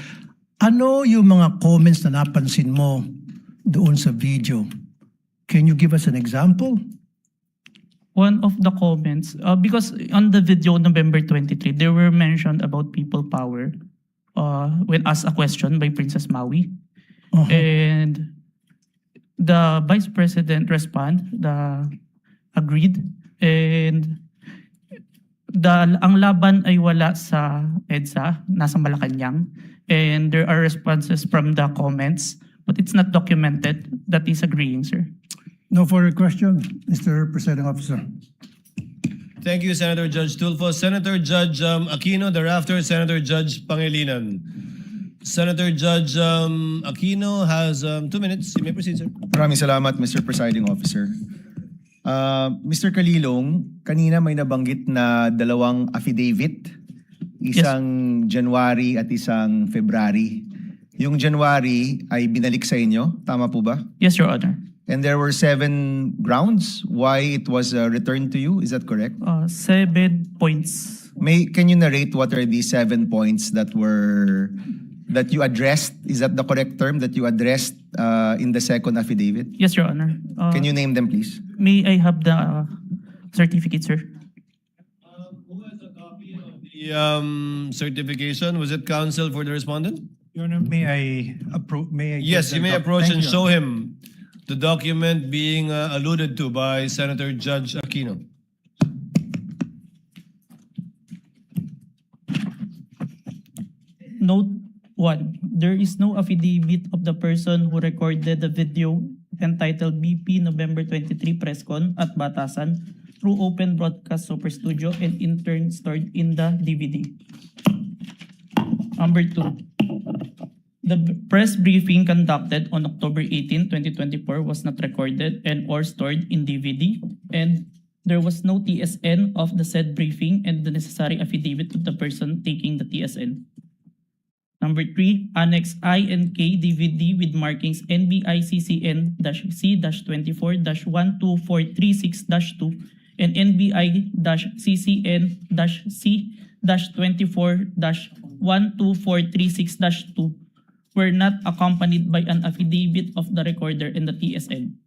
Ano yung mga comments na napansin mo doon sa video? Can you give us an example? One of the comments, because on the video November 23, there were mentioned about people power when asked a question by Princess Maui. And the Vice President agreed, and ang laban ay wala sa EDSA, nasa Malacanang, and there are responses from the comments, but it's not documented. That is agreeing, sir. No further question, Mr. Presiding Officer. Thank you, Senator Judge Tulfo. Senator Judge Aquino, thereafter Senator Judge Pangilinan. Senator Judge Aquino has 2 minutes. You may proceed, sir. Maraming salamat, Mr. Presiding Officer. Mr. Kalilong, kanina may nabanggit na 2 affidavit, isang January at isang February. Yung January ay binalik sa inyo, tama po ba? Yes, Your Honor. And there were 7 grounds why it was returned to you, is that correct? 7 points. Can you narrate what are these 7 points that you addressed? Is that the correct term that you addressed in the second affidavit? Yes, Your Honor. Can you name them, please? May I have the certificate, sir? Who has a copy of the certification? Was it counsel for the respondent? Your Honor, may I approach? Yes, you may approach and show him the document being alluded to by Senator Judge Aquino. Note 1. There is no affidavit of the person who recorded the video entitled BP November 23 Press Con at Batasan through Open Broadcast Super Studio and in turn stored in the DVD. Number 2. The press briefing conducted on October 18, 2024 was not recorded and or stored in DVD, and there was no TSN of the said briefing and the necessary affidavit of the person taking the TSN. Number 3, Annex I and K DVD with markings NBI-CCN-C-24-12436-2 and NBI-CCN-C-24-12436-2 were not accompanied by an affidavit of the recorder and the TSN.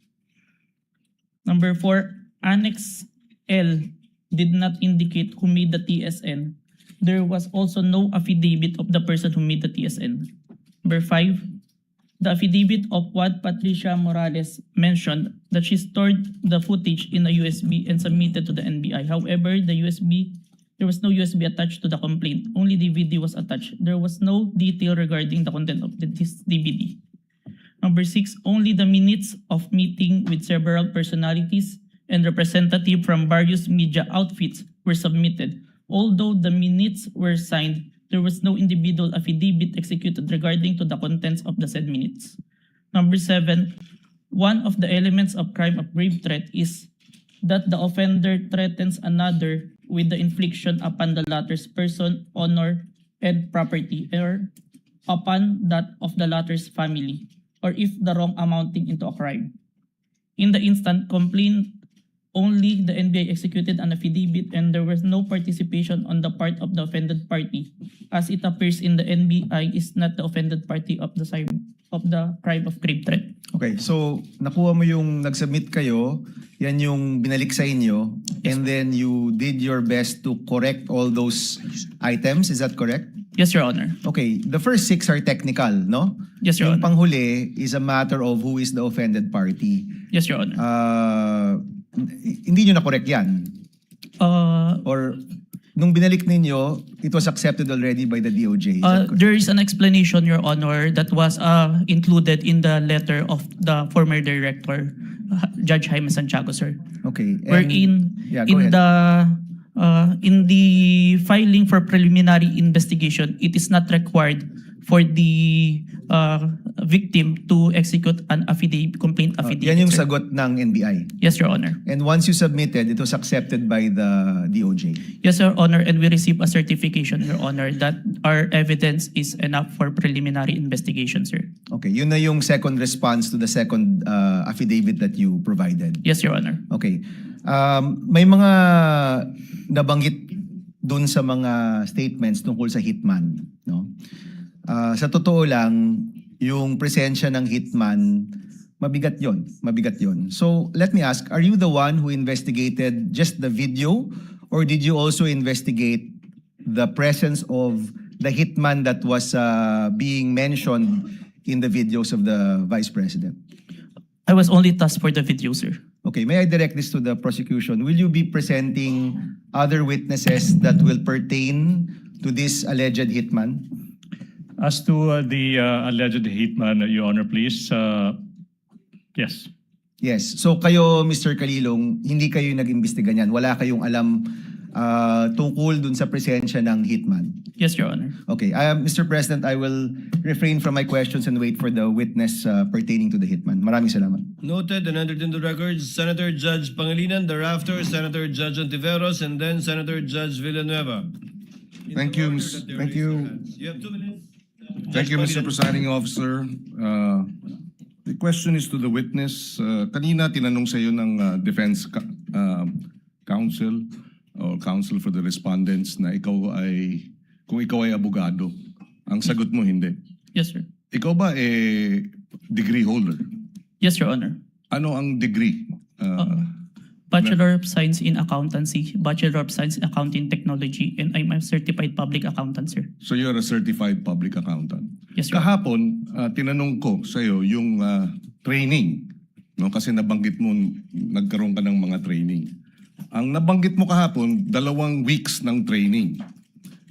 Number 4, Annex L did not indicate who made the TSN. There was also no affidavit of the person who made the TSN. Number 5, The affidavit of what Patricia Morales mentioned that she stored the footage in a USB and submitted to the NBI. However, there was no USB attached to the complaint. Only DVD was attached. There was no detail regarding the content of this DVD. Number 6, only the minutes of meeting with several personalities and representative from various media outfits were submitted. Although the minutes were signed, there was no individual affidavit executed regarding to the contents of the said minutes. Number 7, one of the elements of crime of grave threat is that the offender threatens another with the infliction upon the latter's person, honor, and property, or upon that of the latter's family, or if the wrong amounting into a crime. In the instant complaint, only the NBI executed an affidavit and there was no participation on the part of the offended party, as it appears in the NBI is not the offended party of the crime of grave threat. Okay, so nakuha mo yung nag-submit kayo, yan yung binalik sa inyo, and then you did your best to correct all those items, is that correct? Yes, Your Honor. Okay, the first 6 are technical, no? Yes, Your Yung Honor. panghuli is a matter of who is the offended party. Yes, Your Honor. Hindi nyo na-correct yan? Uh, Or nung binalik ninyo, it was accepted already by the DOJ? Is that correct? there is an explanation, Your Honor, that was included in the letter of the former director, Judge Jaime Santiago, sir. Okay. and- Wherein Yeah, go ahead. in the filing for preliminary investigation, it is not required for the victim to execute an complaint affidavit. Yan yung sir. sagot ng NBI. Yes, Your Honor. And once you submitted, it was accepted by the DOJ. Yes, Your Honor, and we received a certification, Your Honor, that our evidence is enough for preliminary investigation, sir. Okay, yun na yung second response to the second affidavit that you provided. Yes, Your Honor. Okay. May mga nabanggit dun sa mga statements tungkol sa hitman, no? Sa totoo lang, yung presensya ng hitman, mabigat yon. So, let me ask, are you the one who investigated just the video, or did you also investigate the presence of the hitman that was being mentioned in the videos of the Vice President? I was only tasked for the video, sir. Okay, may I direct this to the prosecution? Will you be presenting other witnesses that will pertain to this alleged hitman? As to the alleged hitman, Your Honor, please. Yes. Yes. So kayo, Mr. Kalilong, hindi kayo nag-imbestiga niyan. Wala kayong alam tungkol dun sa presensya ng hitman. Yes, Your Honor. Okay. Mr. President, I will refrain from my questions and wait for the witness pertaining to the hitman. Maraming salamat. Noted and entered into records, Senator Judge Pangilinan, thereafter Senator Judge Ontiveros, and then Senator Judge Villanueva. Thank you, thank you. You have 2 minutes. Thank you, Mr. Presiding Officer. The question is to the witness. Kanina tinanong sa iyo ng Defense Counsel or Counsel for the Respondents na kung ikaw ay abogado. Ang sagot mo hindi. Yes, sir. Ikaw ba degree holder? Yes, Your Honor. Ano ang degree? Bachelor of Science in Accountancy, Bachelor of Science in Accounting Technology, and I'm a certified public accountant, sir. So you're a certified public accountant. Yes, sir. Kahapon, tinanong ko sa iyo yung training, no? Kasi nabanggit mo nagkaroon ka ng mga training. Ang nabanggit mo kahapon, 2 weeks ng training.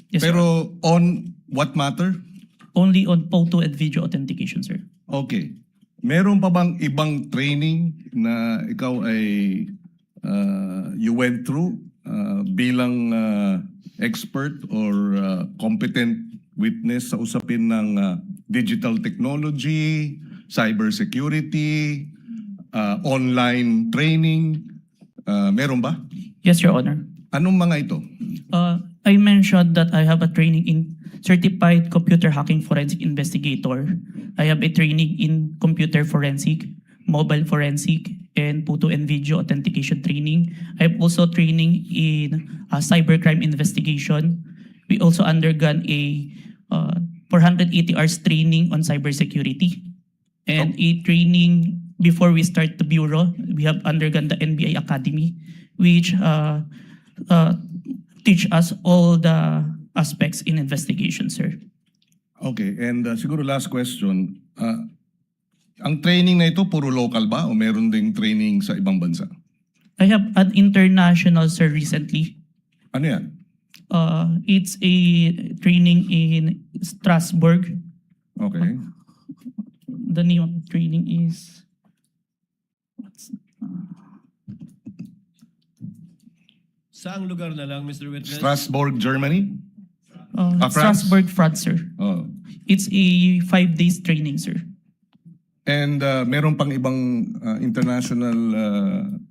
Yes, sir. Pero on what matter? Only on photo and video authentication, sir. Okay. Meron pa bang ibang training na ikaw ay you went through bilang expert or competent witness sa usapin ng digital technology, cybersecurity, online training? Meron ba? Yes, Your Honor. Anong mga ito? I mentioned that I have a training in Certified Computer Hacking Forensic Investigator. I have a training in Computer Forensic, Mobile Forensic, and Photo and Video Authentication training. I have also training in Cybercrime Investigation. We also undergone a 480 hours training on cybersecurity. And a training before we start the bureau, we have undergone the NBI Academy, which teach us all the aspects in investigation, sir. Okay, and siguro last question. Ang training na ito, puro local ba o meron ding training sa ibang bansa? I have an international, sir, recently. Ano yan? It's a training in Strasbourg. Okay. The name of the training is... Saang lugar na lang, Mr. Witness? Strasbourg, Germany? France? Strasbourg, France, sir. Oh. It's a 5 days training, sir. And meron pang ibang international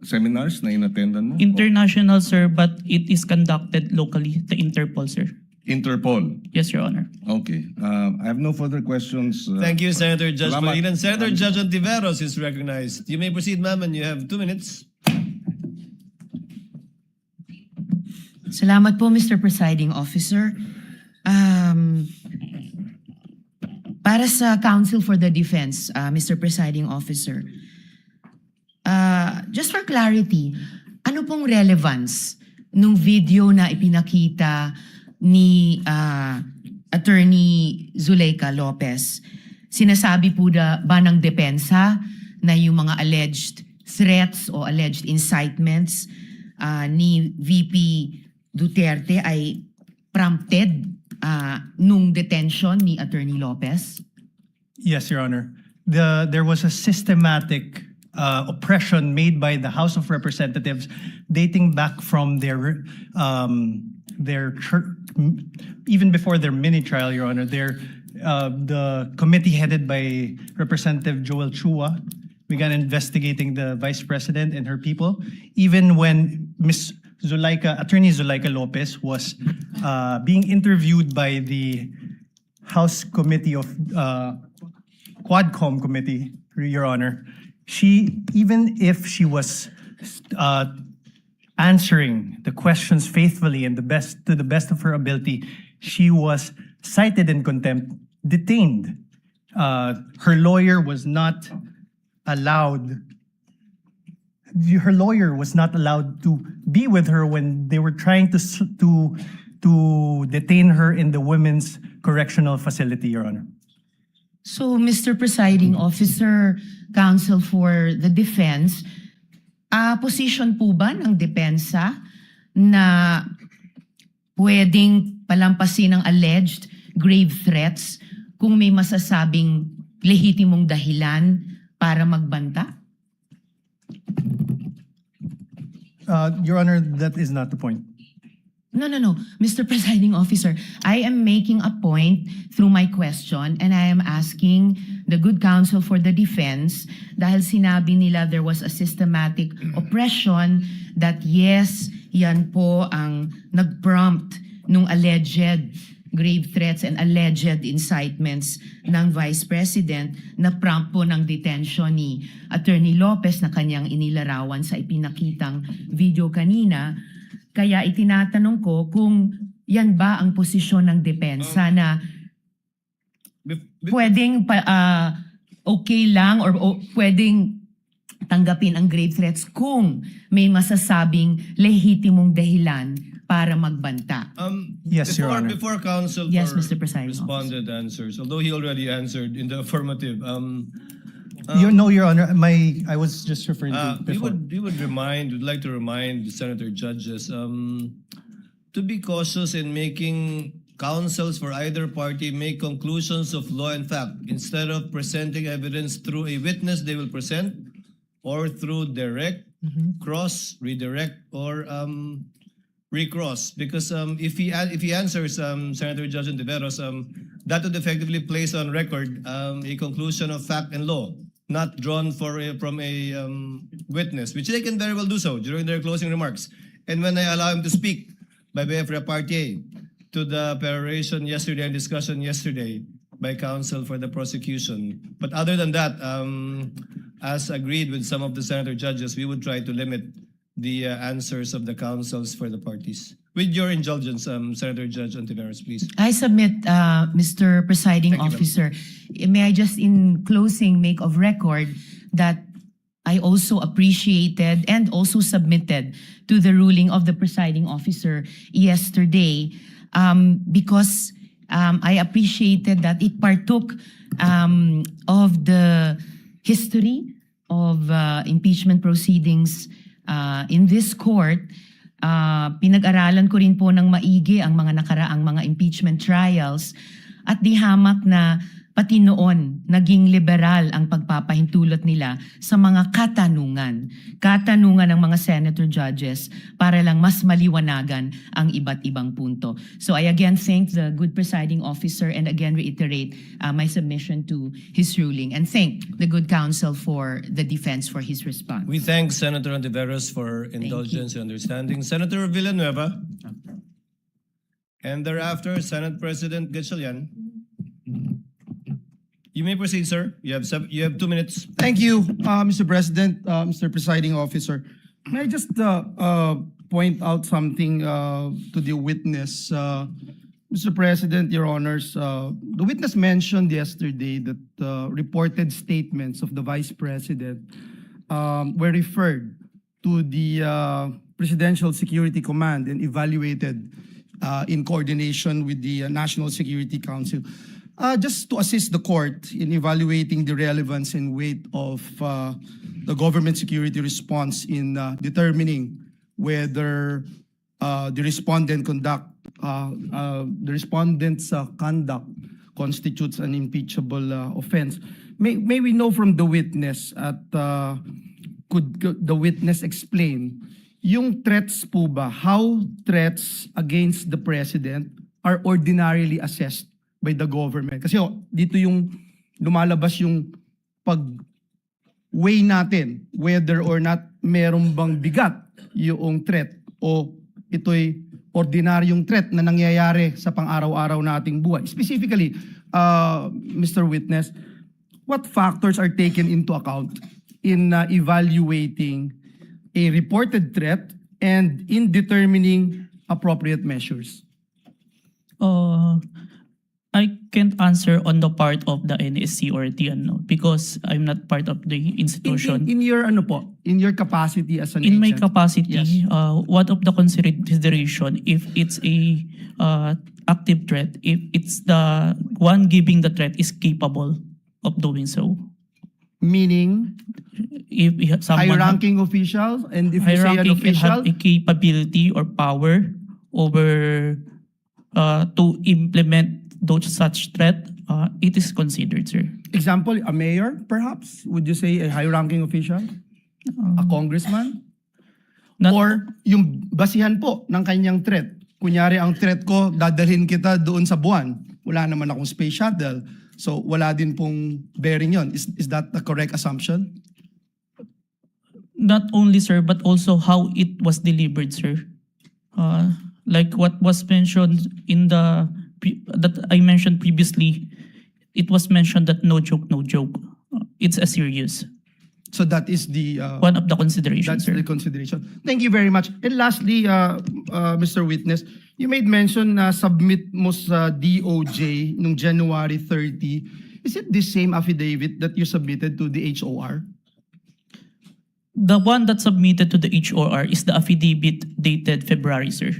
seminars na inattendan mo? International, sir, but it is conducted locally, the Interpol, sir. Interpol. Yes, Your Honor. Okay. I have no further questions. Thank you, Senator Judge Salamat. Pangilinan. Senator Judge Ontiveros is recognized. You may proceed, ma'am, and you have 2 minutes. Salamat po, Mr. Presiding Officer. Para sa Counsel for the Defense, Mr. Presiding Officer, just for clarity, ano pong relevance nung video na ipinakita ni Attorney Zuleika Lopez? Sinasabi po ba ng depensa na yung mga alleged threats o alleged incitements ni VP Duterte ay prompted nung detention ni Attorney Lopez? Yes, Your Honor. There was a systematic oppression made by the House of Representatives dating back from their even before their mini trial, Your Honor. The committee headed by Representative Joel Chua began investigating the Vice President and her people, even when Attorney Zuleika Lopez was being interviewed by the House Committee of Quadcom Committee, Your Honor. Even if she was answering the questions faithfully and to the best of her ability, she was cited in contempt, detained. Her lawyer was not allowed. Her lawyer was not allowed to be with her when they were trying to detain her in the Women's Correctional Facility, Your Honor. So, Mr. Presiding Officer, Counsel for the Defense, position po ba ng depensa na pwedeng palampasin ang alleged grave threats kung may masasabing lehitimong dahilan para magbanta? Your Honor, that is not the point. No. Mr. Presiding Officer, I am making a point through my question and I am asking the good counsel for the defense dahil sinabi nila there was a systematic oppression that yes, yan po ang nag-prompt nung alleged grave threats and alleged incitements ng Vice President na prompt po ng detention ni Attorney Lopez na kanyang inilarawan sa ipinakitang video kanina. Kaya itinatanong ko kung yan ba ang posisyon ng depensa na pwedeng okay lang or pwedeng tanggapin ang grave threats kung may masasabing lehitimong dahilan para magbanta. Yes, Your Honor. Before counsel Yes, for Mr. Presiding responded answers, although he already answered in the affirmative, No, Your Honor. I was just referring to before. we'd like to remind the senator judges to be cautious in making counsels for either party make conclusions of law and fact instead of presenting evidence through a witness they will present or through direct, cross, redirect, or recross. Because if he answers Senator Judge Ontiveros, that would effectively place on record a conclusion of fact and law, not drawn from a witness, which they can very well do so during their closing remarks. And when I allow him to speak by way of repartee to the peroration yesterday and discussion yesterday by counsel for the prosecution. But other than that, as agreed with some of the senator judges, we would try to limit the answers of the counsels for the parties. With your indulgence, Senator Judge Ontiveros, please. I submit, Mr. Presiding Officer, may I just in closing make of record that I also appreciated and also submitted to the ruling of the presiding officer yesterday because I appreciated that it partook of the history of impeachment proceedings in this court, pinag-aralan ko rin po ng maigi ang mga nakaraang mga impeachment trials at di hamak na pati noon naging liberal ang pagpapahintulot nila sa mga katanungan ng mga senator judges para lang mas maliwanagan ang iba't ibang punto. So I again thank the good presiding officer and again reiterate my submission to his ruling and thank the good counsel for the defense for his response. We thank Senator Antiveros for indulgence and understanding. Senator Villanueva. And thereafter, Senate President Gatchalian. You may proceed, sir. You have 2 minutes. Thank you, Mr. President, Mr. Presiding Officer. May I just point out something to the witness? Mr. President, Your Honors, the witness mentioned yesterday that reported statements of the Vice President were referred to the Presidential Security Command and evaluated in coordination with the National Security Council. Just to assist the court in evaluating the relevance and weight of the government security response in determining whether the respondent's conduct constitutes an impeachable offense. May we know from the witness could the witness explain yung threats po ba, how threats against the president are ordinarily assessed by the government? Kasi dito yung lumalabas yung pag-weigh natin whether or not meron bang bigat yung threat o ito'y ordinaryong threat na nangyayari sa pang-araw-araw nating buhay. Specifically, Mr. Witness, what factors are taken into account in evaluating a reported threat and in determining appropriate measures? I can't answer on the part of the NSC or TNO because I'm not part of the institution. In your in your capacity as an In my agent? capacity, Yes. one of the consideration if it's a active threat, if it's the one giving the threat is capable of doing so. Meaning, If we have someone high-ranking officials, and if you say an hierarchy and official, have a capability or power over to implement those such threat, it is considered, sir. example, a mayor, perhaps? Would you say a high-ranking official? A congressman? Not- Or yung basihan po ng kanyang threat. Kunyari, ang threat ko, dadalhin kita doon sa buwan. Wala naman akong space shuttle. So, wala din pong bearing yon. Is that the correct assumption? Not only, sir, but also how it was delivered, sir. Like what was mentioned in that I mentioned previously, it was mentioned that no joke, no joke. It's a serious. So that is the One of the considerations, that's sir. the consideration. Thank you very much. And lastly, Mr. Witness, you made mention na submit mo sa DOJ nung January 30. Is it the same affidavit that you submitted to the HOR? The one that submitted to the HOR is the affidavit dated February, sir.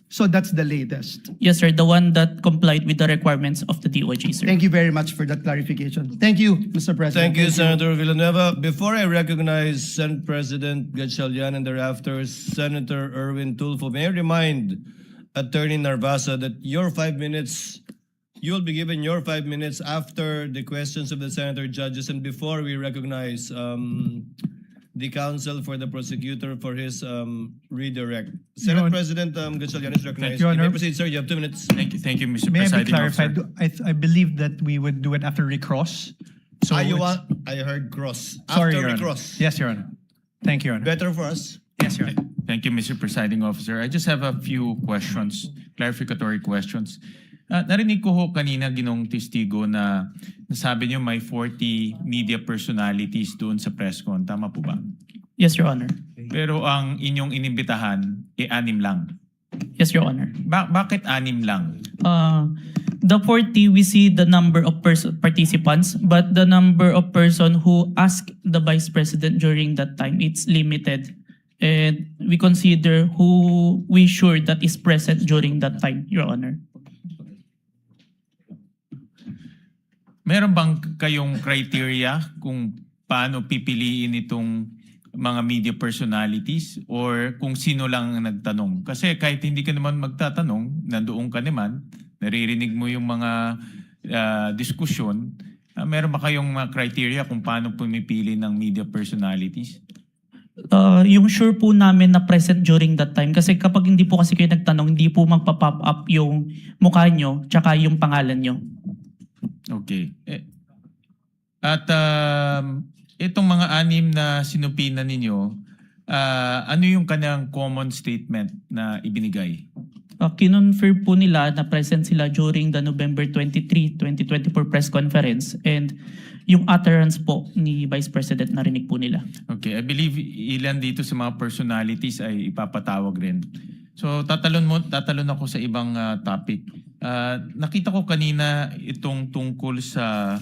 So that's the latest. Yes, sir. The one that complied with the requirements of the DOJ, sir. Thank you very much for that clarification. Thank you, Mr. President. Thank you, Senator Villanueva. Before I recognize Senate President Gatchalian and thereafter Senator Erwin Tulfo, may I remind Attorney Narvasa that your 5 minutes, you'll be given your 5 minutes after the questions of the senator judges and before we recognize the counsel for the prosecutor for his redirect. Senate President Gatchalian is recognized. you, You may Honor. proceed, sir. You have 2 minutes. Thank you, Mr. May I be Presiding clarified? Officer. I believe that we would do it after recross. So You it's- want? I heard cross. Sorry, After Your we Honor. cross. Yes, Your Honor. Thank you, Your Honor. Better for us. Yes, Your Honor. Thank you, Mr. Presiding Officer. I just have a few questions, clarificatory questions. Narinig ko ho kanina ginong testigo na nasabi niyo may 40 media personalities doon sa press con. Tama po ba? Yes, Your Honor. Pero ang inyong inimbitahan, 6 lang. Yes, Your Honor. Bakit 6 lang? The 40, we see the number of participants, but the number of person who asked the Vice President during that time, it's limited. And we consider who we sure that is present during that time, Your Honor. Meron bang kayong criteria kung paano pipiliin itong mga media personalities or kung sino lang ang nagtanong. Kasi kahit hindi ka naman magtatanong, nandoon ka naman, naririnig mo yung mga diskusyon, meron ba kayong mga criteria kung paano pumipili ng media personalities? Yung sure po namin na present during that time. Kasi kapag hindi po kasi kayo nagtanong, hindi po magpa-pop up yung mukha nyo tsaka yung pangalan nyo. Okay. At itong mga anim na sinupinan ninyo, ano yung kanyang common statement na ibinigay? Kinonfirm po nila na present sila during the November 23, 2024 press conference, and yung utterance po ni Vice President narinig po nila. Okay, I believe ilan dito sa mga personalities ay ipapatawag rin. So tatalon ako sa ibang topic. Nakita ko kanina itong tungkol sa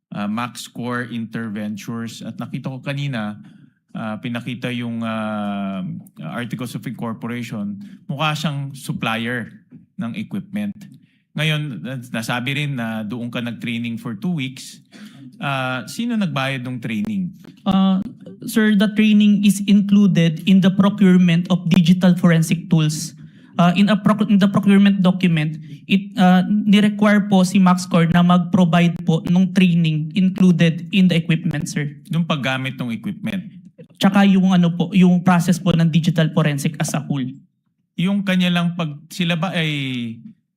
Max Core Interventures at nakita ko kanina pinakita yung Articles of Incorporation. Mukha siyang supplier ng equipment. Ngayon, nasabi rin na doon ka nag-training for 2 weeks. Sino nagbayad ng training? Sir, the training is included in the procurement of digital forensic tools. In the procurement document, ni-require po si MaxCore na mag-provide po ng training included in the equipment, sir. Yung paggamit ng equipment. Tsaka yung yung process po ng digital forensic as a whole. Yung kanya lang pag sila ba ay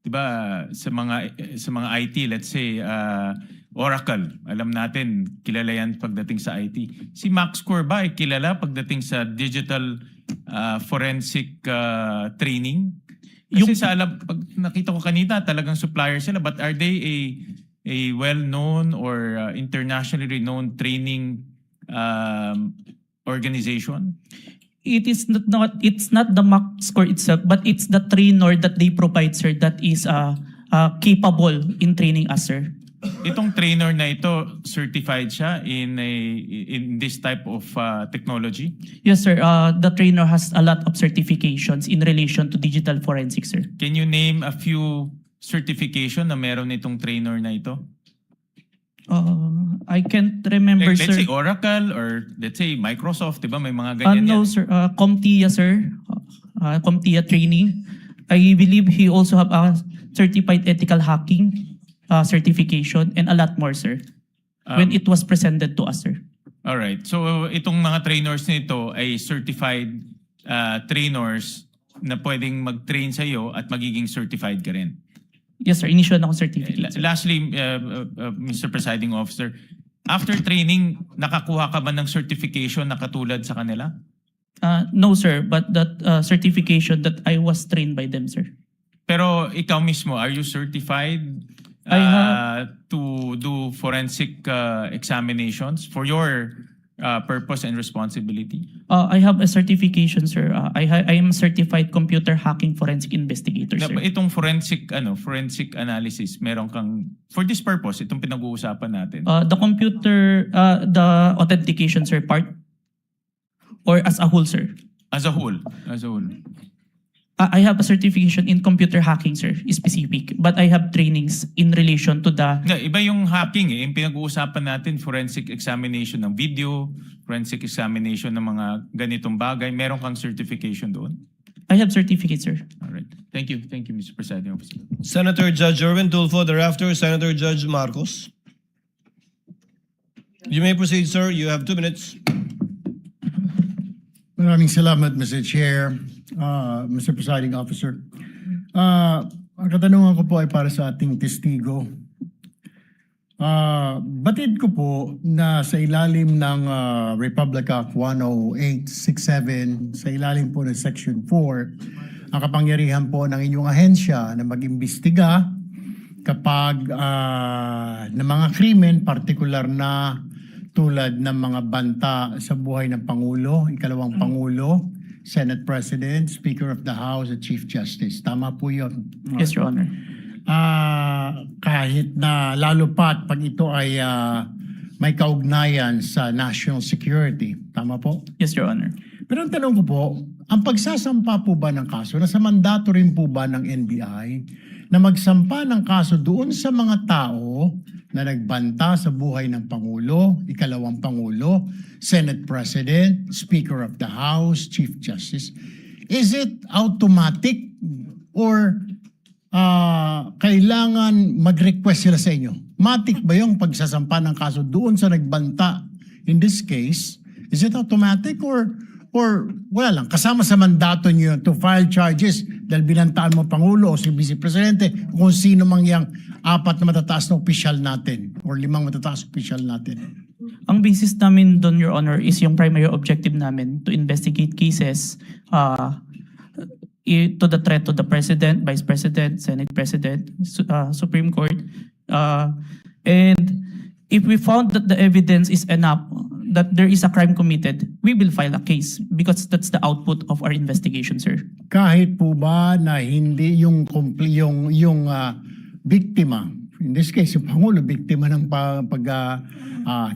'di ba sa mga IT, let's say Oracle, alam natin kilala yan pagdating sa IT. Si MaxCore ba ay kilala pagdating sa digital forensic training? Kasi pag nakita ko kanina talagang supplier sila, but are they a well-known or internationally renowned training organization? It's not the MaxCore itself, but it's the trainer that they provide, sir, that is capable in training us, sir. Itong trainer na ito, certified siya in this type of technology? Yes, sir. The trainer has a lot of certifications in relation to digital forensics, sir. Can you name a few certification na meron itong trainer na ito? I can't remember, Let's sir. say Oracle or let's say Microsoft, di ba? May mga ganyan No, yan. sir. CompTIA, sir. CompTIA training. I believe he also have a certified ethical hacking certification and a lot more, sir. When it was presented to us, sir. All right. So itong mga trainers nito ay certified trainers na pwedeng mag-train sa iyo at magiging certified ka rin. Yes, sir. Initial na akong certificate, sir. Lastly, Mr. Presiding Officer, after training, nakakuha ka ba ng certification na katulad sa kanila? No, sir. But that certification that I was trained by them, sir. Pero ikaw mismo, are you certified to do forensic examinations for your purpose and responsibility? I have a certification, sir. I am certified computer hacking forensic investigator, sir. Itong forensic analysis, meron kang for this purpose, itong pinag-uusapan natin. The authentication, sir, part or as a whole, sir? As a whole. I have a certification in computer hacking, sir, specific. But I have trainings in relation to the... Iba yung hacking eh. Yung pinag-uusapan natin, forensic examination ng video, forensic examination ng mga ganitong bagay. Meron kang certification doon? I have certificate, sir. All right. Thank you, Mr. Presiding Officer. Senator Judge Erwin Tulfo, thereafter Senator Judge Marcos. You may proceed, sir. You have 2 minutes. Maraming salamat, Mr. Chair, Mr. Presiding Officer. Ang katanungan ko po ay para sa ating testigo. Batid ko po na sa ilalim ng Republic Act 10867, sa ilalim po ng Section 4, ang kapangyarihan po ng inyong ahensya na mag-imbestiga kapag ng mga krimen, partikular na tulad ng mga banta sa buhay ng Pangulo, ikalawang Pangulo, Senate President, Speaker of the House, at Chief Justice. Tama po yun. Yes, Your Honor. Kahit na lalo pat pag ito ay may kaugnayan sa national security. Tama po? Yes, Your Honor. Pero ang tanong ko po, ang pagsasampa po ba ng kaso, nasa mandato rin po ba ng NBI na magsampa ng kaso doon sa mga tao na nagbanta sa buhay ng Pangulo, ikalawang Pangulo, Senate President, Speaker of the House, Chief Justice. Is it automatic or kailangan mag-request sila sa inyo? Matic ba yung pagsasampa ng kaso doon sa nagbanta? In this case, is it automatic or wala lang, kasama sa mandato niyo to file charges dahil binantaan mo Pangulo o si Vice Presidente kung sino mang yang 4 na matataas na opisyal natin or 5 matataas na opisyal natin? Ang basis namin doon, Your Honor, is yung primary objective namin to investigate cases to the threat to the President, Vice President, Senate President, Supreme Court. And if we found that the evidence is enough that there is a crime committed, we will file a case because that's the output of our investigation, sir. Kahit po ba na hindi yung biktima, in this case yung Pangulo, biktima ng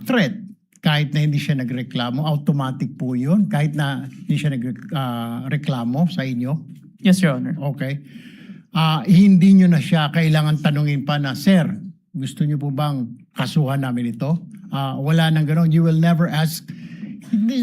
threat, kahit na hindi siya nagreklamo, automatic po yun? Kahit na hindi siya nagreklamo sa inyo? Yes, Your Honor. Okay. Hindi nyo na siya kailangan tanungin pa na, Sir, gusto nyo po bang kasuhan namin ito? Wala nang gano'n. You will never ask.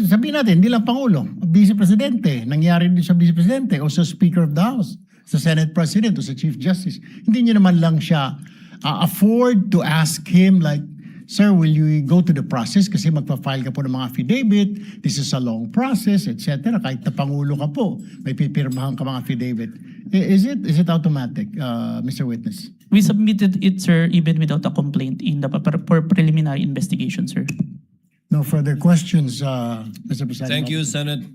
Sabihin natin, hindi lang Pangulo, Vice Presidente. Nangyari din sa Vice Presidente o sa Speaker of the House, sa Senate President o sa Chief Justice. Hindi nyo naman lang siya afford to ask him like, Sir, will you go to the process? Kasi magpa-file ka po ng mga affidavit. This is a long process, etc. Kahit na Pangulo ka po, may pipirmahan ka mga affidavit. Is it automatic, Mr. Witness? We submitted it, sir, even without a complaint in the for preliminary investigation, sir. No further questions, Mr. President. Thank you, Senator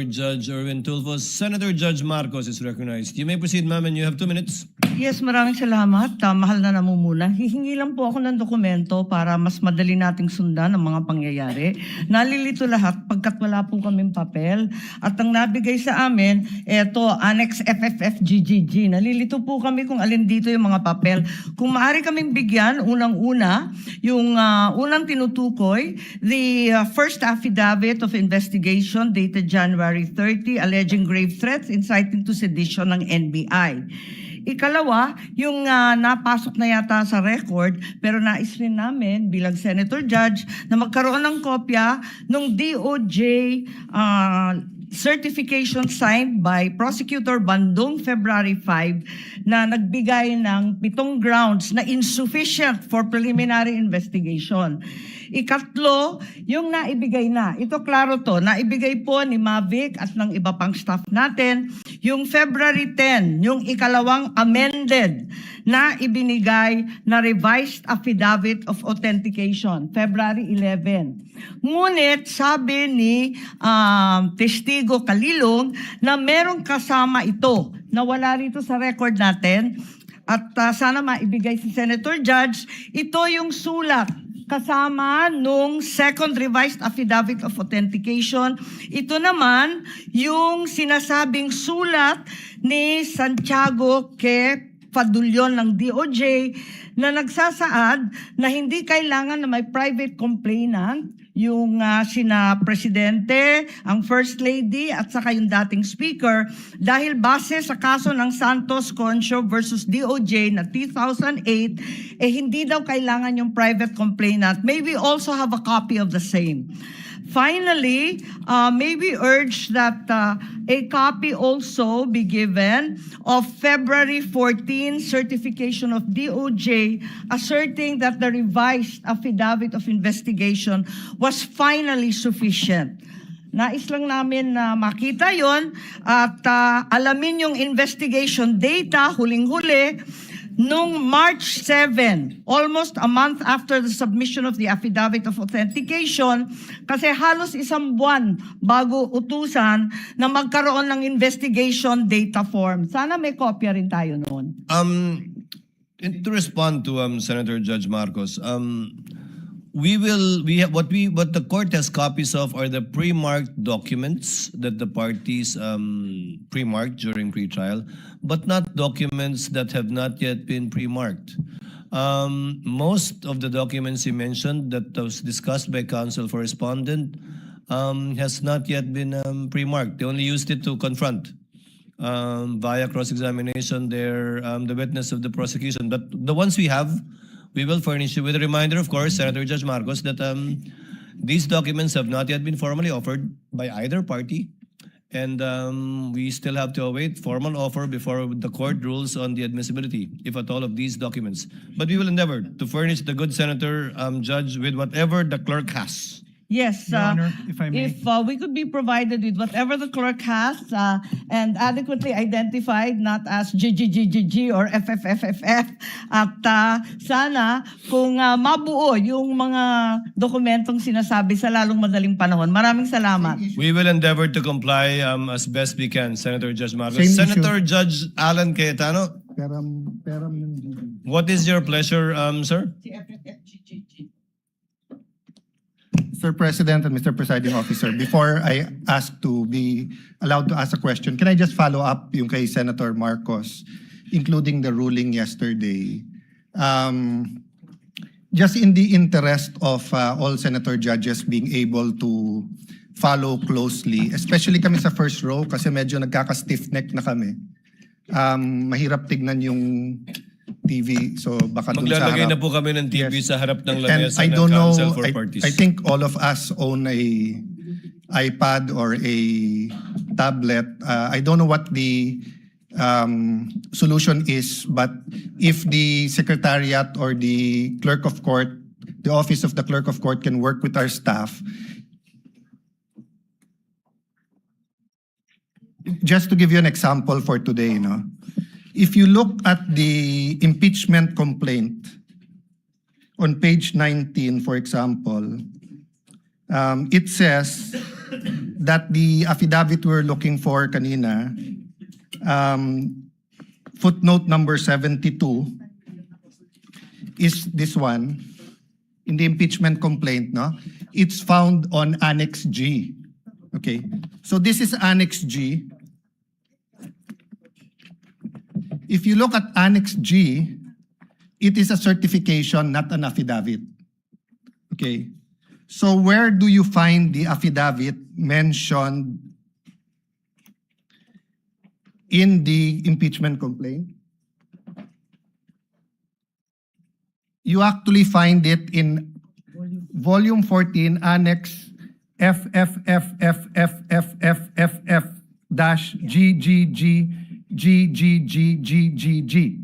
Judge Erwin Tulfo. Senator Judge Marcos is recognized. You may proceed, ma'am, and you have 2 minutes. Yes, maraming salamat. Mahal na namumula. Hihingi lang po ako ng dokumento para mas madali nating sundan ang mga pangyayari. Nalilito lahat pagkat wala po kaming papel. At ang nabigay sa amin, eto, Annex FFFGGG. Nalilito po kami kung alin dito yung mga papel. Kung maaari kaming bigyan, unang-una, yung unang tinutukoy, the first affidavit of investigation dated January 30, alleging grave threats inciting to sedition ng NBI. Ikalawa, yung napasok na yata sa record, pero nais rin namin bilang Senator Judge na magkaroon ng kopya ng DOJ certification signed by Prosecutor Bandung February 5 na nagbigay ng 7 grounds na insufficient for preliminary investigation. Ikatlo, yung naibigay na. Ito klaro to, naibigay po ni Mavic at ng iba pang staff natin. Yung February 10, yung ikalawang amended na ibinigay na revised affidavit of authentication, February 11. Ngunit sabi ni Testigo Kalilong na merong kasama ito na wala rito sa record natin at sana maibigay si Senator Judge, ito yung sulat kasama nung second revised affidavit of authentication. Ito naman yung sinasabing sulat ni Santiago K. Fadulyon ng DOJ na nagsasaad na hindi kailangan na may private complainant yung sina Presidente, ang First Lady at saka yung dating Speaker dahil base sa kaso ng Santos Concho versus DOJ na 2008, hindi daw kailangan yung private complainant. May we also have a copy of the same. Finally, may we urge that a copy also be given of February 14 certification of DOJ asserting that the revised affidavit of investigation was finally sufficient. Nais lang namin na makita yon at alamin yung investigation data, huling-huli, nung March 7, almost a month after the submission of the affidavit of authentication, kasi halos 1 buwan bago utusan na magkaroon ng investigation data form. Sana may kopya rin tayo noon. To respond to Senator Judge Marcos, what the court has copies of are the pre-marked documents that the parties pre-marked during pre-trial, but not documents that have not yet been pre-marked. Most of the documents you mentioned that was discussed by counsel for respondent has not yet been pre-marked. They only used it to confront via cross-examination the witness of the prosecution. But the ones we have, we will furnish you with a reminder, of course, Senator Judge Marcos, that these documents have not yet been formally offered by either party. And we still have to await formal offer before the court rules on the admissibility, if at all, of these documents. But we will endeavor to furnish the good Senator Judge with whatever the clerk has. Yes, Your Honor, if I may. if we could be provided with whatever the clerk has and adequately identified, not as GGGGG or FFFFF, at sana kung mabuo yung mga dokumentong sinasabi sa lalong madaling panahon. Maraming salamat. We will endeavor to comply as best we can, Senator Judge Marcos. Same issue. Senator Judge Alan Cayetano, Peram yung what is your pleasure, sir? Mr. President and Mr. Presiding Officer, before I ask to be allowed to ask a question, can I just follow up yung kay Senator Marcos, including the ruling yesterday? Just in the interest of all Senator judges being able to follow closely, especially kami sa first row kasi medyo nagkaka-stiff neck na kami. Mahirap tignan yung TV, so baka dun sa Maglalagay harap. na po kami ng TV sa harap ng And lamesa I ng don't know, Council for Parties. I think all of us own a iPad or a tablet. I don't know what the solution is, but if the Secretariat or the Clerk of Court, the Office of the Clerk of Court can work with our staff, just to give you an example for today, no? If you look at the impeachment complaint on page 19, for example, it says that the affidavit we're looking for kanina, footnote number 72, is this one, in the impeachment complaint, no? It's found on Annex G. Okay, so this is Annex G. If you look at Annex G, it is a certification, not an affidavit. Okay. So where do you find the affidavit mentioned in the impeachment complaint? You actually find it in Volume 14, Annex FFFFFFF-GGGGGGGG.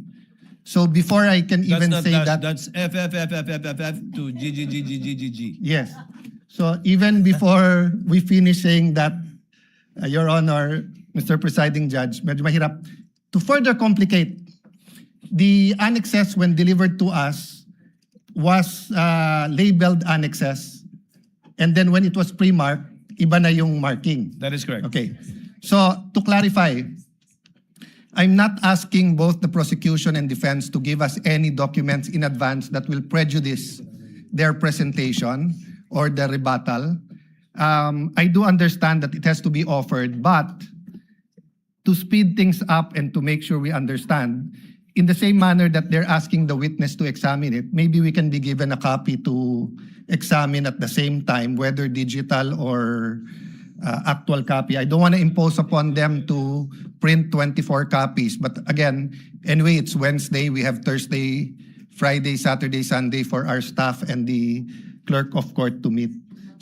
So before I can even That's not say dash, that, that's FFFFFFF to GGGGGG. yes. So even before we finish saying that, Your Honor, Mr. Presiding Judge, medyo mahirap. To further complicate, the annexes when delivered to us was labeled annexes. And then when it was pre-marked, iba na yung marking. That is correct. Okay. So to clarify, I'm not asking both the prosecution and defense to give us any documents in advance that will prejudice their presentation or the rebuttal. I do understand that it has to be offered, but to speed things up and to make sure we understand, in the same manner that they're asking the witness to examine it, maybe we can be given a copy to examine at the same time, whether digital or actual copy. I don't want to impose upon them to print 24 copies. But again, anyway, it's Wednesday. We have Thursday, Friday, Saturday, Sunday for our staff and the clerk of court to meet.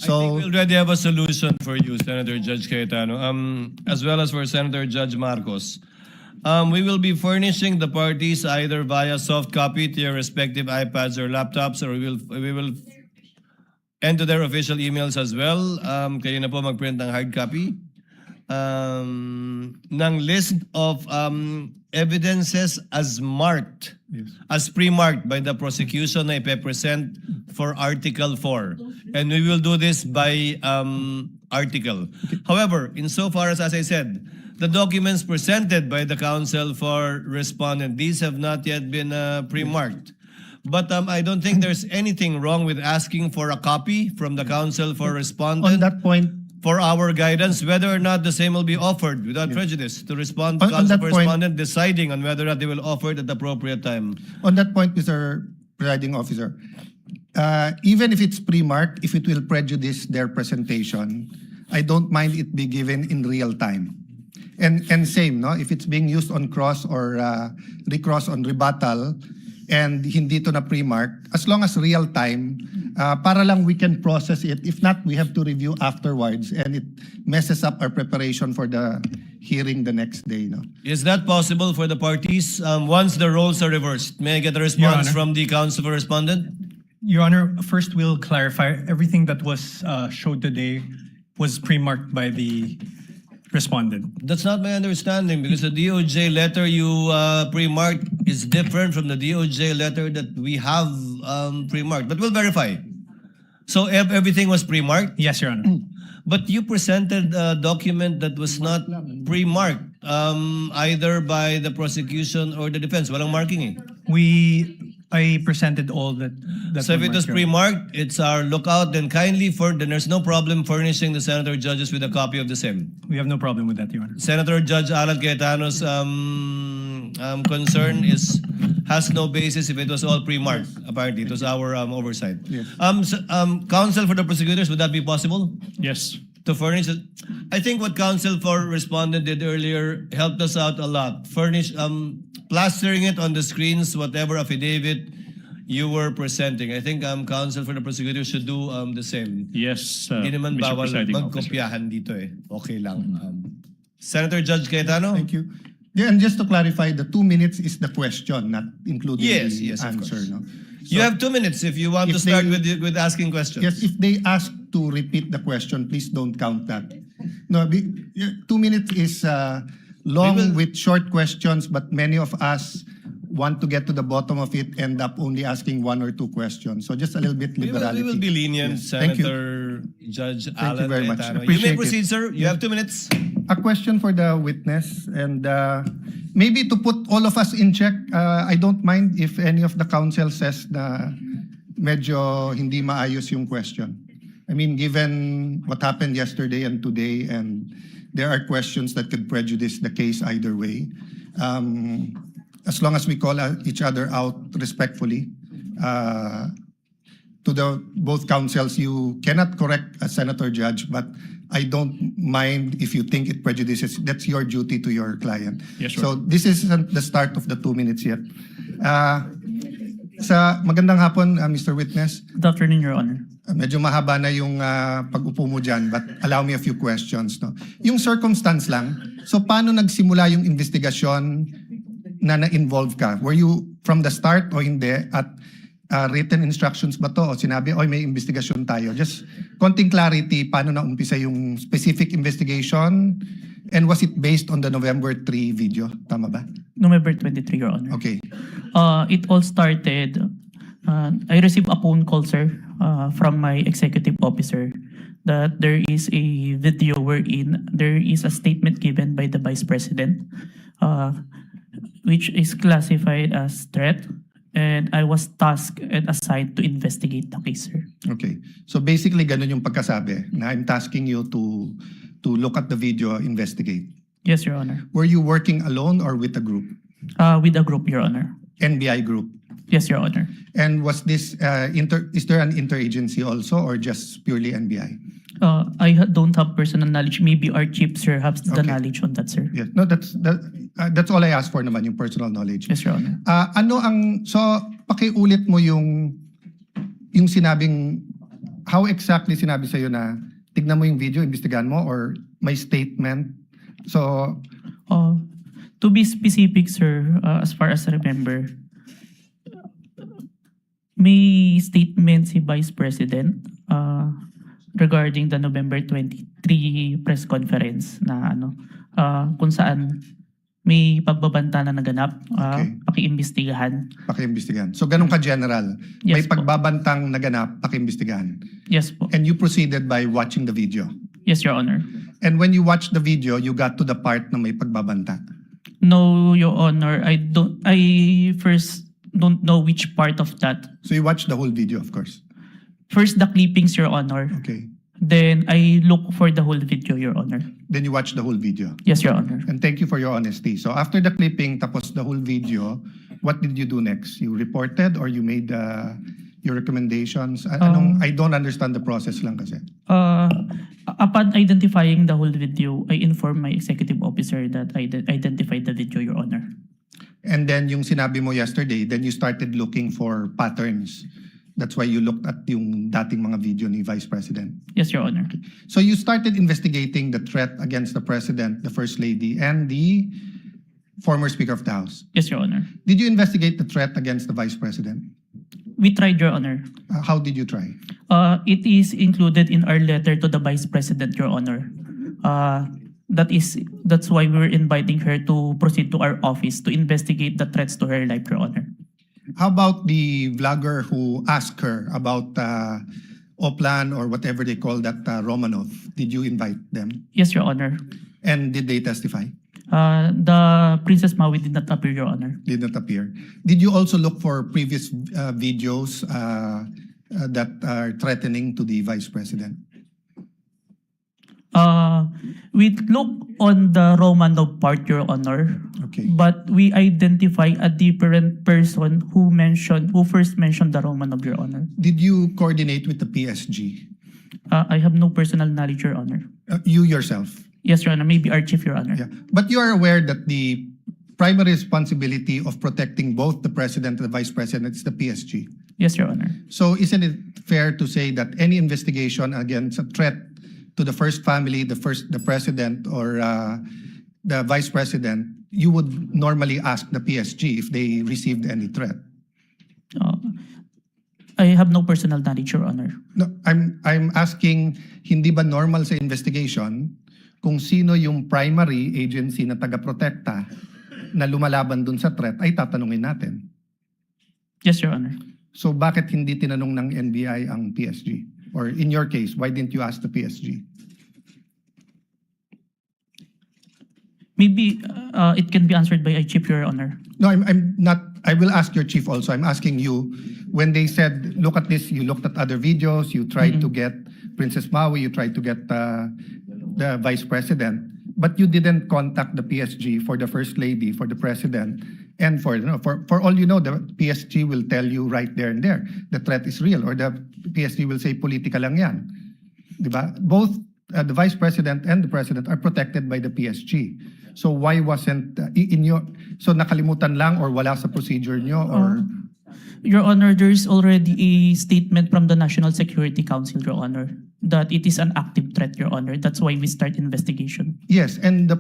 I think we already have a solution for you, Senator Judge Cayetano, as well as for Senator Judge Marcos. We will be furnishing the parties either via soft copy to your respective iPads or laptops, or we will enter their official emails as well. Kayo na po mag-print ng hard copy ng list of evidences as marked, as pre-marked by the prosecution na ipe-present for Article 4. And we will do this by article. However, insofar as I said, the documents presented by the counsel for respondent, these have not yet been pre-marked. But I don't think there's anything wrong with asking for a copy from the counsel for respondent. On that point, for our guidance, whether or not the same will be offered without prejudice to respond to On counsel that for point- respondent deciding on whether or not they will offer it at the appropriate time. on that point, Mr. Presiding Officer, even if it's pre-marked, if it will prejudice their presentation, I don't mind it be given in real time. And same, no? If it's being used on cross or recross on rebuttal, and hindi to na pre-mark, as long as real time, para lang we can process it. If not, we have to review afterwards, and it messes up our preparation for the hearing the next day. No? Is that possible for the parties once the roles are reversed? May I get a response Honor. from the counsel for respondent? Your Honor, first we'll clarify, everything that was showed today was pre-marked by the respondent. That's not my understanding because the DOJ letter you pre-marked is different from the DOJ letter that we have pre-marked. But we'll verify. So everything was pre-marked? Yes, Your Honor. But you presented a document that was not pre-marked either by the prosecution or the defense. Walang marking eh. I presented all that. So if it was pre-marked, it's our lookout, then then there's no problem furnishing the senator judges with a copy of the same. We have no problem with that, Your Honor. Senator Judge Alan Cayetano's concern has no basis if it was all pre-marked. Apparently, it was our oversight. Yes. Counsel for the prosecutors, would that be possible? Yes. To furnish it? I think what counsel for respondent did earlier helped us out a lot. Plastering it on the screens, whatever affidavit you were presenting. I think counsel for the prosecutors should do the same. Yes, Hindi naman Mr. bawal Presiding Officer. magkopyahan dito eh. Okay lang. Senator Judge Cayetano? Thank you. Yeah, and just to clarify, the 2 minutes is the question, not including Yes, the yes, of answer. course. No? You have 2 minutes if you want to if start they- with asking questions. Yes, if they ask to repeat the question, please don't count that. No, 2 minutes is long with short questions, but many of us want to get to the bottom of it, end up only asking 1 or 2 questions. So just a little bit liberality. We will be lenient, Yes. Thank you. Senator Judge Thank Alan you very much. Cayetano. You Appreciate may it. proceed, sir. You have 2 minutes. A question for the witness, and maybe to put all of us in check, I don't mind if any of the counsel says na medyo hindi maayos yung question. I mean, given what happened yesterday and today, and there are questions that could prejudice the case either way. As long as we call each other out respectfully, to the both counsels, you cannot correct a senator judge, but I don't mind if you think it prejudices. That's your duty to your client. Yes, sir. So this isn't the start of the 2 minutes yet. Sa magandang hapon, Mr. Witness. Good afternoon, Your Honor. Medyo mahaba na yung pag-upo mo dyan, but allow me a few questions. No? Yung circumstance lang, so paano nagsimula yung investigasyon na na-involve ka? Were you from the start o hindi? At written instructions ba to? O sinabi, oy, may investigasyon tayo. Just konting clarity, paano na-umpisa yung specific investigation? And was it based on the November 3 video? Tama ba? November 23, Your Honor. Okay. It all started, I received a phone call, sir, from my executive officer that there is a video wherein there is a statement given by the Vice President, which is classified as threat, and I was tasked and assigned to investigate the case, sir. Okay. So basically, ganun yung pagkasabi, na I'm tasking you to look at the video, investigate. Yes, Your Honor. Were you working alone or with a group? With a group, Your Honor. NBI group? Yes, Your Honor. And was this, is there an interagency also or just purely NBI? Don't have personal knowledge. Maybe our chief, sir, has the Okay. knowledge on that, sir. Yes. No, that's all I asked for naman, yung personal knowledge. Yes, Your Honor. So pakiulit mo yung sinabing, how exactly sinabi sa'yo na tignan mo yung video, imbestigahan mo, or may statement? So, to be specific, sir, as far as I remember, may statement si Vice President regarding the November 23 press conference na kung saan may pagbabanta na naganap, pakiimbestigahan. pakiimbestigahan. So ganun ka general. May Yes po. pagbabantang naganap, pakiimbestigahan. Yes po. And you proceeded by watching the video. Yes, Your Honor. And when you watched the video, you got to the part na may pagbabanta. No, Your Honor. I first don't know which part of that. So you watched the whole video, of course. First, the clippings, Your Honor. Okay. Then I look for the whole video, Your Honor. Then you watched the whole video. Yes, Your Honor. And thank you for your honesty. So after the clipping, tapos the whole video, what did you do next? You reported or you made your recommendations? I don't understand the process lang kasi. Upon identifying the whole video, I informed my executive officer that I identified the video, Your Honor. And then yung sinabi mo yesterday, then you started looking for patterns. That's why you looked at yung dating mga video ni Vice President. Yes, Your Honor. So you started investigating the threat against the President, the First Lady, and the former Speaker of the House. Yes, Your Honor. Did you investigate the threat against the Vice President? We tried, Your Honor. How did you try? It is included in our letter to the Vice President, Your Honor. That's why we're inviting her to proceed to our office to investigate the threats to her life, Your Honor. How about the vlogger who asked her about Oplan or whatever they call that Romanov? Did you invite them? Yes, Your Honor. And did they testify? The Princess Maui did not appear, Your Honor. Did not appear. Did you also look for previous videos that are threatening to the Vice President? We look on the Romanov part, Your Honor. Okay. But we identify a different person who first mentioned the Romanov, Your Honor. Did you coordinate with the PSG? I have no personal knowledge, Your Honor. You yourself? Yes, Your Honor. Maybe our chief, Your Honor. Yeah. But you are aware that the primary responsibility of protecting both the President and the Vice President is the PSG? Yes, Your Honor. So isn't it fair to say that any investigation against a threat to the first family, the President, or the Vice President, you would normally ask the PSG if they received any threat? I have no personal knowledge, Your Honor. No, I'm asking, hindi ba normal sa investigation kung sino yung primary agency na taga-protekta na lumalaban dun sa threat ay tatanungin natin? Yes, Your Honor. So bakit hindi tinanong ng NBI ang PSG? Or in your case, why didn't you ask the PSG? Maybe it can be answered by a chief, Your Honor. No, I'm not. I will ask your chief also. I'm asking you, when they said, look at this, you looked at other videos, you tried to get Princess Maui, you tried to get the Vice President, but you didn't contact the PSG for the First Lady, for the President, and for all you know, the PSG will tell you right there and there, the threat is real, or the PSG will say, politika lang yan. Diba? Both the Vice President and the President are protected by the PSG. So why wasn't so nakalimutan lang or wala sa procedure nyo or? Your Honor, there is already a statement from the National Security Council, Your Honor, that it is an active threat, Your Honor. That's why we start investigation. Yes, and the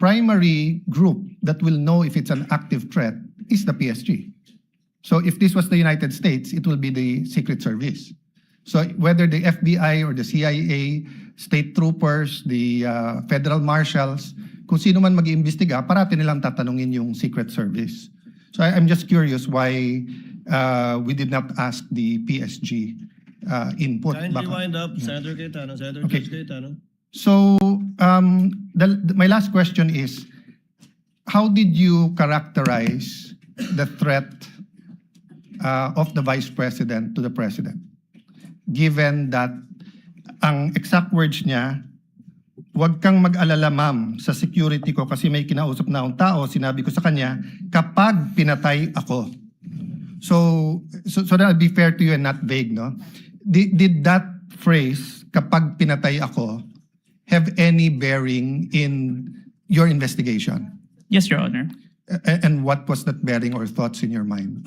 primary group that will know if it's an active threat is the PSG. So if this was the United States, it will be the Secret Service. So whether the FBI or the CIA, state troopers, the federal marshals, kung sino man mag-iimbestiga, parati nilang tatanungin yung Secret Service. So I'm just curious why we did not ask the PSG input. Kindly wind up, Senator Cayetano. Senator Okay. Judge Cayetano. So my last question is, how did you characterize the threat of the Vice President to the President? Given that ang exact words niya, huwag kang mag-alala ma'am sa security ko kasi may kinausap na akong tao, sinabi ko sa kanya, kapag pinatay ako. So that'll be fair to you and not vague, no? Did that phrase, kapag pinatay ako, have any bearing in your investigation? Yes, Your Honor. And what was that bearing or thoughts in your mind?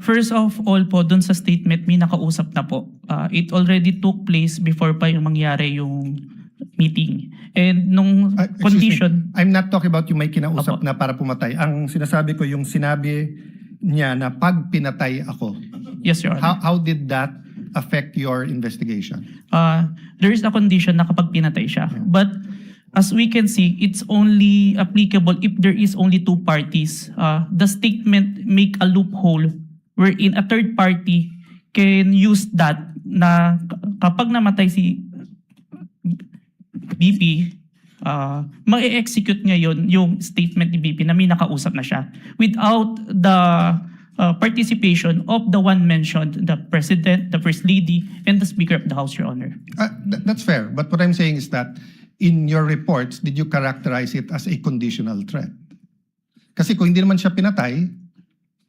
First of all po, dun sa statement, may nakausap na po. It already took place before pa yung mangyari yung meeting. And nung condition... I'm not talking about yung may kinausap na para pumatay. Ang sinasabi ko yung sinabi niya na pag pinatay ako. Yes, Your Honor. How did that affect your investigation? There is a condition na kapag pinatay siya. But as we can see, it's only applicable if there is only two parties. The statement make a loophole wherein a third party can use that na kapag namatay si BP, ma-execute ngayon yung statement ni BP na may nakausap na siya without the participation of the one mentioned, the President, the First Lady, and the Speaker of the House, Your Honor. That's fair. But what I'm saying is that in your reports, did you characterize it as a conditional threat? Kasi kung hindi naman siya pinatay,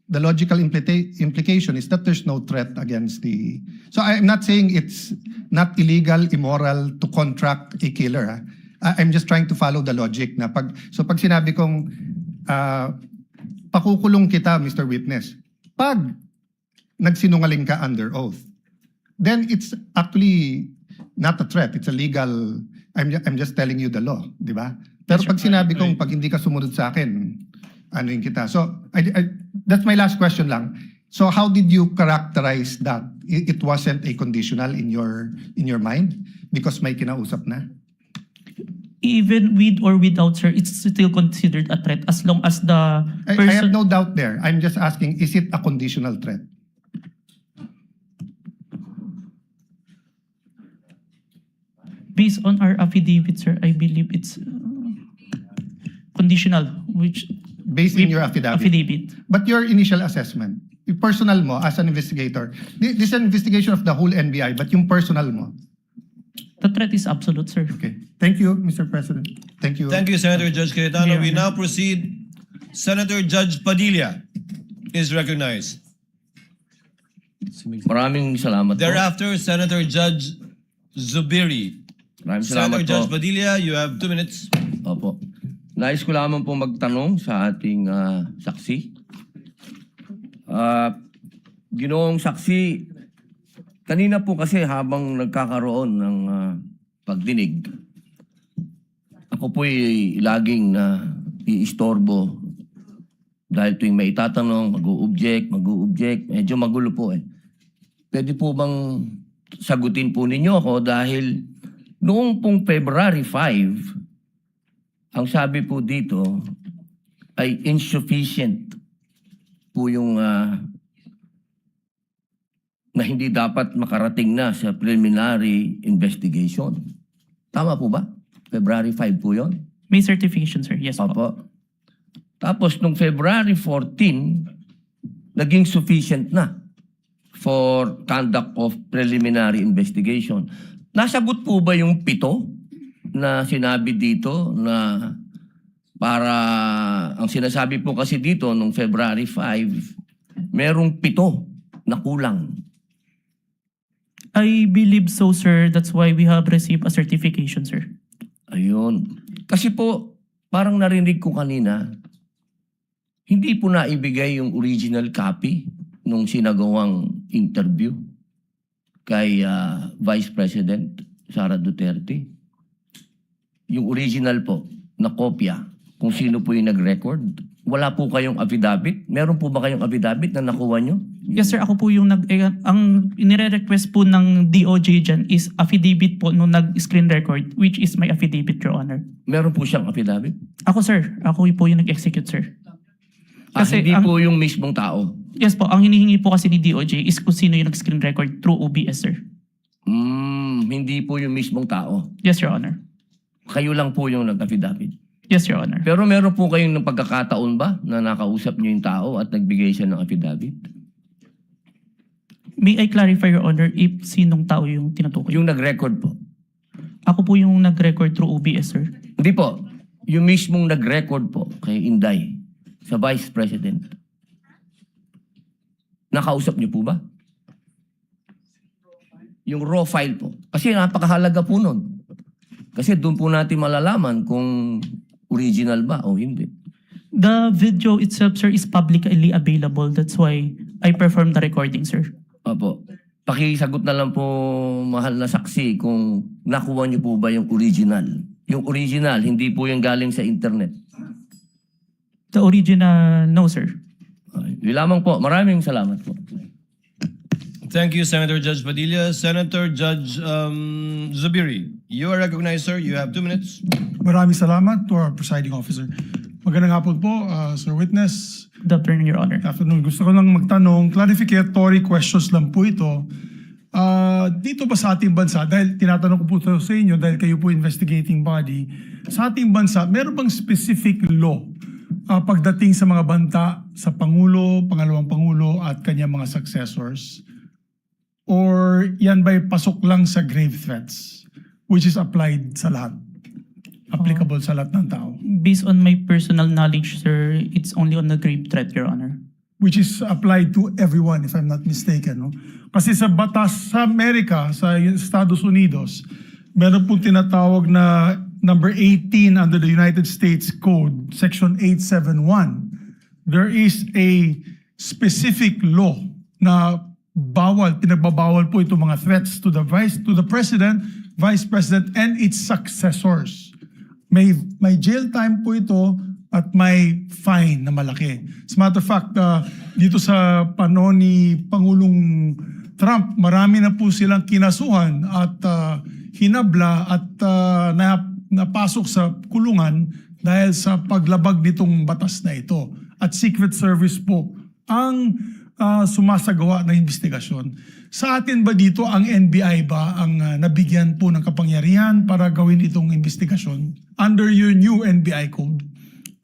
the logical implication is that there's no threat against the... So I'm not saying it's not illegal, immoral to contract a killer. Ha? I'm just trying to follow the logic na pag sinabi kong pakukulong kita, Mr. Witness, pag nagsinungaling ka under oath, then it's actually not a threat. It's a legal, I'm just telling you the law, di ba? Pero pag sinabi kong pag hindi ka sumunod sa akin, ano yung kita. So, that's my last question lang. So, how did you characterize that? It wasn't a conditional in your mind? Because may kinausap na? Even with or without, sir, it's still considered a threat as long as the I person... have no doubt there. I'm just asking, is it a conditional threat? Based on our affidavit, sir, I believe it's conditional, which... Based in your affidavit? Affidavit. But your initial assessment, yung personal mo as an investigator, this is an investigation of the whole NBI, but yung personal mo? The threat is absolute, sir. Okay. Thank you, Mr. President. Thank you. Thank you, Senator Judge Cayetano. Yeah. We now proceed. Senator Judge Padilla is recognized. Maraming salamat po. Thereafter, Senator Judge Zubiri. Maraming Senator salamat Judge po. Padilla, you have 2 minutes. Opo. Nais ko lamang po magtanong sa ating saksi. Ginoong saksi, kanina po kasi habang nagkakaroon ng pagdinig, ako po'y laging iistorbo dahil tuwing may itatanong, mag-u-object, medyo magulo po eh. Pwede po bang sagutin po ninyo ako dahil noong pong February 5, ang sabi po dito ay insufficient po yung na hindi dapat makarating na sa preliminary investigation. Tama po ba? February 5 po yun? May certification, sir. Yes po. Opo. Tapos nung February 14, naging sufficient na for conduct of preliminary investigation. Nasagot po ba yung 7 na sinabi dito na para, ang sinasabi po kasi dito nung February 5, merong 7 na kulang. I believe so, sir. That's why we have received a certification, sir. Ayun. Kasi po, parang narinig ko kanina, hindi po naibigay yung original copy nung sinagawang interview kay Vice President Sara Duterte. Yung original po, na kopya, kung sino po yung nag-record. Wala po kayong affidavit? Meron po ba kayong affidavit na nakuha nyo? Yes, sir. Ako po yung ang inire-request po ng DOJ dyan is affidavit po nung nag-screen record, which is my affidavit, Your Honor. Meron po siyang affidavit? Ako, sir. Ako po yung nag-execute, sir. Kasi hindi po yung mismong tao? Yes po. Ang hinihingi po kasi ni DOJ is kung sino yung nag-screen record through OBS, sir. Hindi po yung mismong tao? Yes, Your Honor. Kayo lang po yung nag-affidavit? Yes, Your Honor. Pero meron po kayong ng pagkakataon ba na nakausap niyo yung tao at nagbigay siya ng affidavit? May I clarify, Your Honor, if sinong tao yung tinutukoy? Yung nag-record po? Ako po yung nag-record through OBS, sir. Hindi po. Yung mismong nag-record po kay Inday sa Vice President. Nakausap niyo po ba? Yung raw file po. Kasi napakahalaga po nun. Kasi doon po natin malalaman kung original ba o hindi. The video itself, sir, is publicly available. That's why I performed the recording, sir. Opo. Pakisagot na lang po, mahal na saksi, kung nakuha niyo po ba yung original. Yung original, hindi po yung galing sa internet. The original, no, sir. Yun lamang po. Maraming salamat po. Thank you, Senator Judge Padilla. Senator Judge Zubiri, you are recognized, sir. You have 2 minutes. Maraming salamat to our presiding officer. Magandang hapon po, Sir Witness. Good afternoon, Your Honor. Afternoon. Gusto ko lang magtanong, clarificatory questions lang po ito. Dito ba sa ating bansa, dahil tinatanong ko po ito sa inyo, dahil kayo po investigating body, sa ating bansa, meron bang specific law pagdating sa mga banta sa Pangulo, Pangalawang Pangulo at kanyang mga successors? Or yan ba'y pasok lang sa grave threats, which is applied sa lahat? Applicable sa lahat ng tao? Based on my personal knowledge, sir, it's only on the grave threat, Your Honor. which is applied to everyone, if I'm not mistaken. No? Kasi sa batas sa Amerika, sa Estados Unidos, meron pong tinatawag na number 18 under the United States Code, Section 871. There is a specific law na pinagbabawal po itong mga threats to the president, vice president, and its successors. May jail time po ito at may fine na malaki. As a matter of fact, dito sa panahon ni Pangulong Trump, marami na po silang kinasuhan at hinabla at napasok sa kulungan dahil sa paglabag nitong batas na ito. At Secret Service po ang sumasagawa ng investigasyon. Sa atin ba dito, ang NBI ba ang nabigyan po ng kapangyarihan para gawin itong investigasyon under your new NBI code?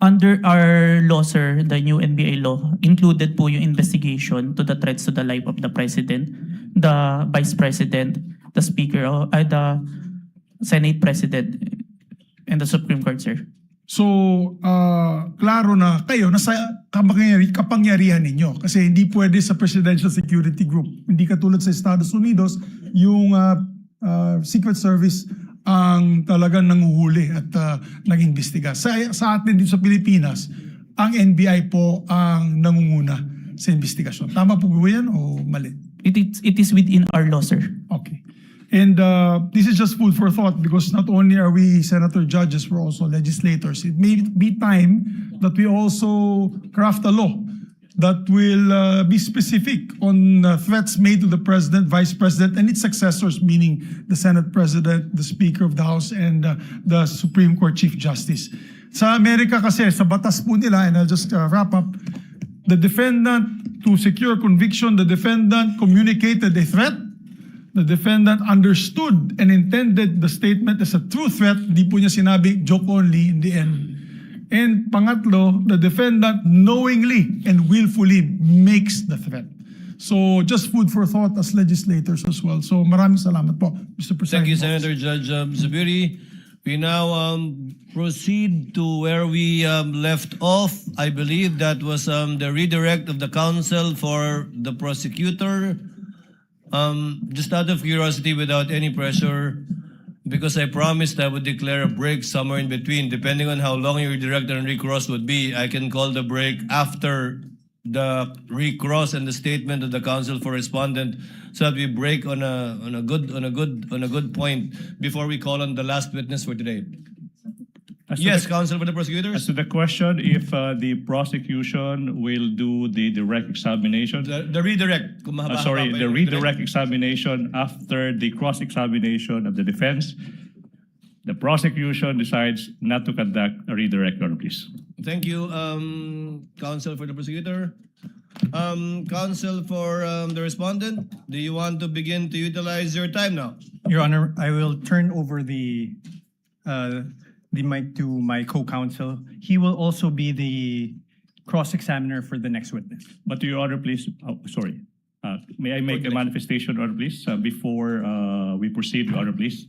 Under our law, sir, the new NBA law, included po yung investigation to the threats to the life of the president, the vice president, the speaker, the Senate president, and the Supreme Court, sir. So, klaro na kayo, nasa kapangyarihan ninyo. Kasi hindi pwede sa Presidential Security Group. Hindi katulad sa Estados Unidos, yung Secret Service ang talagang nanguhuli at nag-imbestiga. Sa atin dito sa Pilipinas, ang NBI po ang nangunguna sa investigasyon. Tama po ba yan o mali? It is within our law, sir. Okay. And this is just food for thought because not only are we senator judges, we're also legislators. It may be time that we also craft a law that will be specific on threats made to the president, vice president, and its successors, meaning the Senate president, the Speaker of the House, and the Supreme Court Chief Justice. Sa Amerika kasi, sa batas po nila, and I'll just wrap up, the defendant, to secure conviction, the defendant communicated a threat. The defendant understood and intended the statement as a true threat. Di po niya sinabi joke only in the end. And pangatlo, the defendant knowingly and willfully makes the threat. So just food for thought as legislators as well. So maraming salamat po, Mr. President. Thank you, Senator Judge Zubiri. We now proceed to where we left off. I believe that was the redirect of the counsel for the prosecutor. Just out of curiosity, without any pressure, because I promised I would declare a break somewhere in between, depending on how long your director and recross would be, I can call the break after the recross and the statement of the counsel for respondent, so that we break on a good point before we call on the last witness for today. Yes, counsel for the prosecutors. As to the question, if the prosecution will do the direct examination. The redirect. Kung mahaba-haba Sorry, pa the yung redirect examination after the cross-examination of the defense. The prosecution decides not to conduct a redirect, Your Honor, please. Thank you, counsel for the prosecutor. Counsel for the respondent, do you want to begin to utilize your time now? Your Honor, I will turn over the mic to my co-counsel. He will also be the cross-examiner for the next witness. But Your Honor, please, sorry. May I make a manifestation, Your Honor, please, before we proceed, Your Honor, please?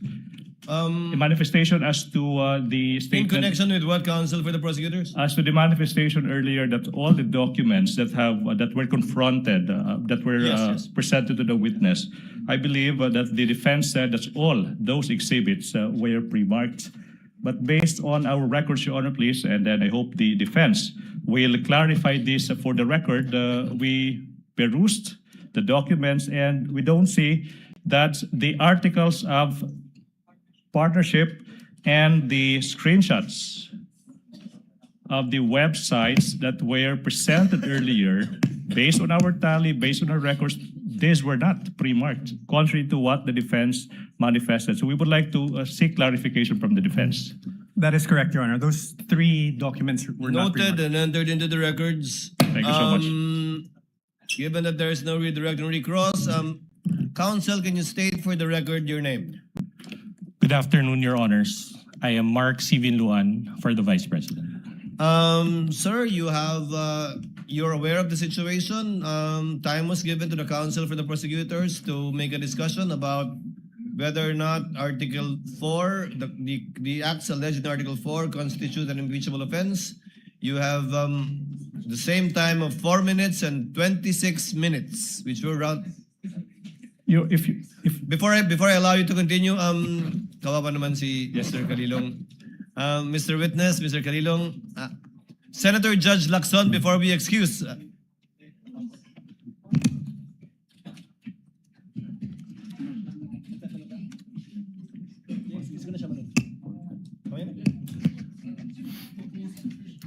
A manifestation as to the In statement. connection with what, counsel for the prosecutors? As to the manifestation earlier that all the documents that were confronted, that were Yes. presented to the witness, I believe that the defense said that all those exhibits were pre-marked. But based on our records, Your Honor, please, and then I hope the defense will clarify this for the record. We perused the documents and we don't see that the articles of partnership and the screenshots of the websites that were presented earlier, based on our tally, based on our records, these were not pre-marked, contrary to what the defense manifested. So we would like to seek clarification from the defense. That is correct, Your Honor. Those three documents were not Noted pre-marked. and entered into the records. Thank you so much. Given that there is no redirect and recross, counsel, can you state for the record your name? Good afternoon, Your Honors. I am Mark Sivinluan for the Vice President. Sir, you're aware of the situation. Time was given to the counsel for the prosecutors to make a discussion about whether or not Article 4, the acts alleged in Article 4 constitute an impeachable offense. You have the same time of 4 minutes and 26 minutes, which will round. Before I allow you to continue, kawawa naman si Mr. Calilong. Mr. Witness, Mr. Calilong, Senator Judge Lacson, before we excuse.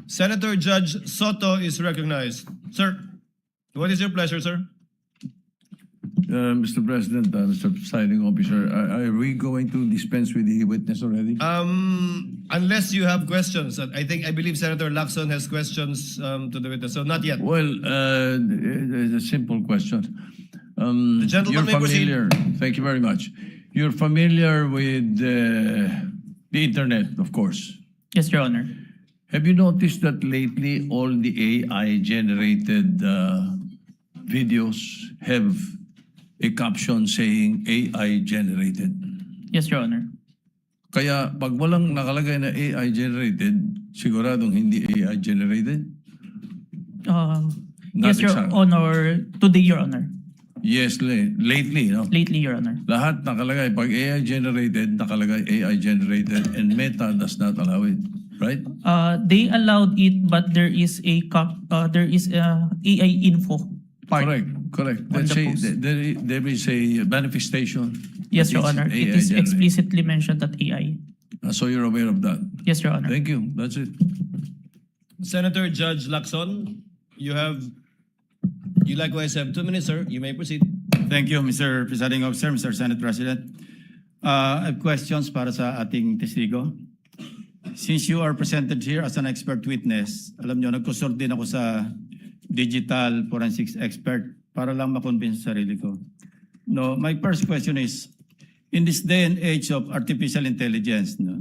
Senator Judge Soto is recognized. Sir, what is your pleasure, sir? Mr. President, Mr. Presiding Officer, are we going to dispense with the witness already? Unless you have questions. I believe Senator Lacson has questions to the witness, so not yet. Well, it's a simple question. The gentleman You're may proceed. familiar. Thank you very much. You're familiar with the internet, of course. Yes, Your Honor. Have you noticed that lately all the AI-generated videos have a caption saying AI-generated? Yes, Your Honor. Kaya pag walang nakalagay na AI-generated, siguradong hindi AI-generated? Yes, Your exactly. Honor. Today, Your Honor. Yes, lately, no? Lately, Your Honor. Lahat nakalagay. Pag AI-generated, nakalagay AI-generated and Meta does not allow it. Right? They allowed it, but there is a AI info part. Correct. On Let's the say post. there is a manifestation. Yes, that Your is Honor. It AI is generated. explicitly mentioned that AI. So you're aware of that. Yes, Your Honor. Thank you. That's it. Senator Judge Lacson, you likewise have 2 minutes, sir. You may proceed. Thank you, Mr. Presiding Officer, Mr. Senate President. I have questions para sa ating testigo. Since you are presented here as an expert witness, alam nyo, nagkusort din ako sa digital forensics expert para lang makonvince sa sarili ko. No, my first question is, in this day and age of artificial intelligence, no,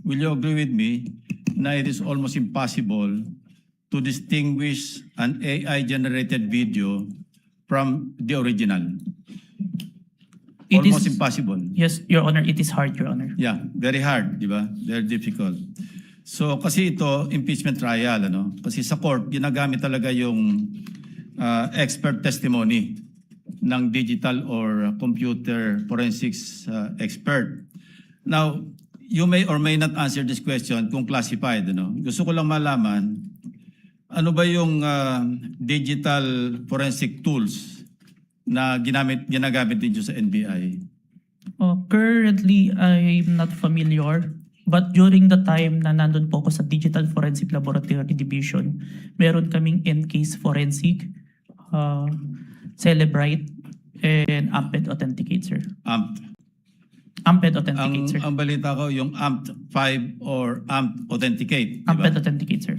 will you agree with me na it is almost impossible to distinguish an AI-generated video from the original? It Almost is- impossible. Yes, Your Honor. It is hard, Your Honor. Yeah, very hard, di ba? Very difficult. So kasi ito, impeachment trial, ano? Kasi sa court, ginagamit talaga yung expert testimony ng digital or computer forensics expert. Now, you may or may not answer this question kung classified, ano? Gusto ko lang malaman, ano ba yung digital forensic tools na ginagamit ninyo sa NBI? Currently, I'm not familiar. But during the time na nandun po ako sa Digital Forensic Laboratory Division, meron kaming N-Case Forensic, Celebrite, and Amped Authenticate, sir. Amped Authenticate, sir. Ang balita ko, yung AMP 5 or AMP Authenticate. di ba? Amped Authenticate, sir.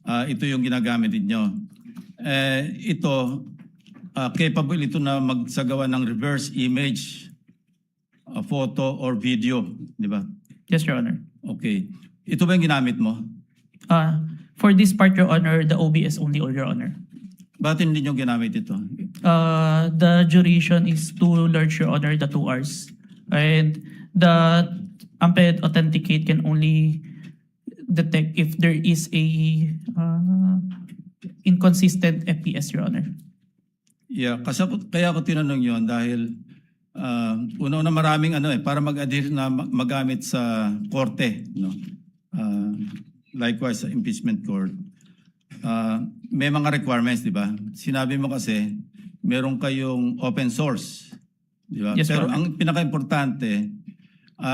Ito yung ginagamit ninyo. Ito, capable ito na magsagawa ng reverse image, photo or video, di ba? Yes, Your Honor. Okay. Ito ba yung ginamit mo? For this part, Your Honor, the OBS only, Your Honor. Bakit hindi nyo ginamit ito? The duration is too large, Your Honor, the 2 hours. And the Amped Authenticate can only detect if there is a inconsistent FPS, Your Honor. Yeah, kaya ko tinanong yon dahil una maraming para mag-adhere na magamit sa korte, no? Likewise sa impeachment court. May mga requirements, di ba? Sinabi mo kasi meron kayong open source, di ba? Yes, Pero Your Honor. ang pinaka-importante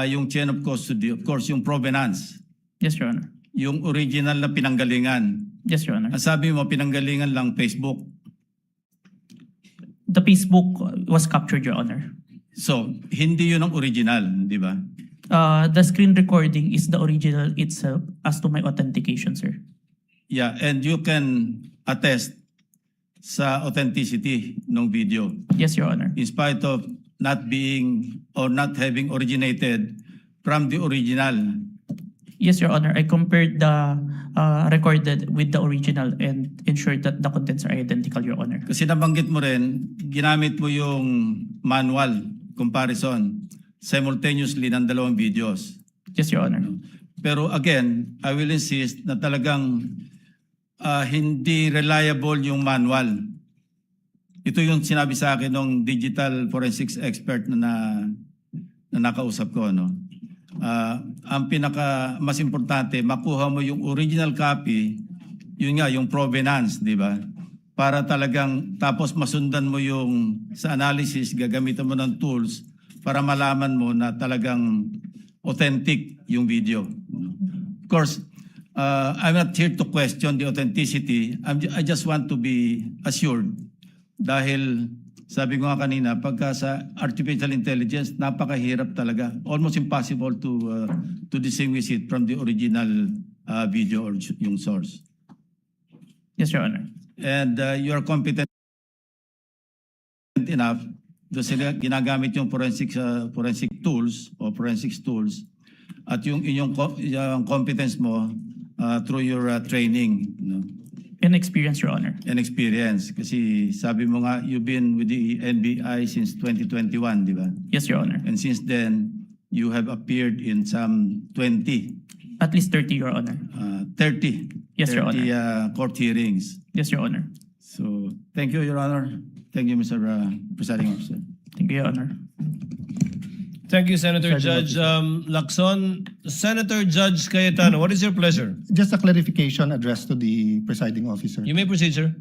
yung chain of custody, of course, yung provenance. Yes, Your Honor. Yung original na pinanggalingan. Yes, Your Honor. Ang sabi mo, pinanggalingan lang Facebook. The Facebook was captured, Your Honor. So, hindi yun ang original, di ba? The screen recording is the original itself as to my authentication, sir. Yeah, and you can attest sa authenticity ng video. Yes, Your Honor. In spite of not being or not having originated from the original. Yes, Your Honor. I compared the recorded with the original and ensured that the contents are identical, Your Honor. Kasi nabanggit mo rin, ginamit mo yung manual comparison simultaneously ng dalawang videos. Yes, Your Honor. Pero again, I will insist na talagang hindi reliable yung manual. Ito yung sinabi sa akin ng digital forensics expert na nakausap ko. No? Ang pinaka mas importante, makuha mo yung original copy, yun nga, yung provenance, di ba? Para talagang, tapos masundan mo yung sa analysis, gagamitan mo ng tools para malaman mo na talagang authentic yung video. Of course, I'm not here to question the authenticity. I just want to be assured. Dahil sabi ko nga kanina, pagka sa artificial intelligence, napakahirap talaga. Almost impossible to distinguish it from the original video or yung source. Yes, Your Honor. And you're competent enough doon ginagamit yung forensic tools o forensics tools at yung inyong yung competence mo through your training. No? And experience, Your Honor. And experience. Kasi sabi mo nga, you've been with the NBI since 2021, di ba? Yes, Your Honor. And since then, you have appeared in some 20. At least 30, Your Honor. 30. Yes, Your 30 court hearings. Yes, Your Honor. So, thank you, Your Honor. Thank you, Mr. Presiding Officer. Thank you, Your Honor. Thank you, Senator Judge Lacson. Senator Judge Cayetano, what is your pleasure? Just a clarification addressed to the presiding officer. You may proceed, sir.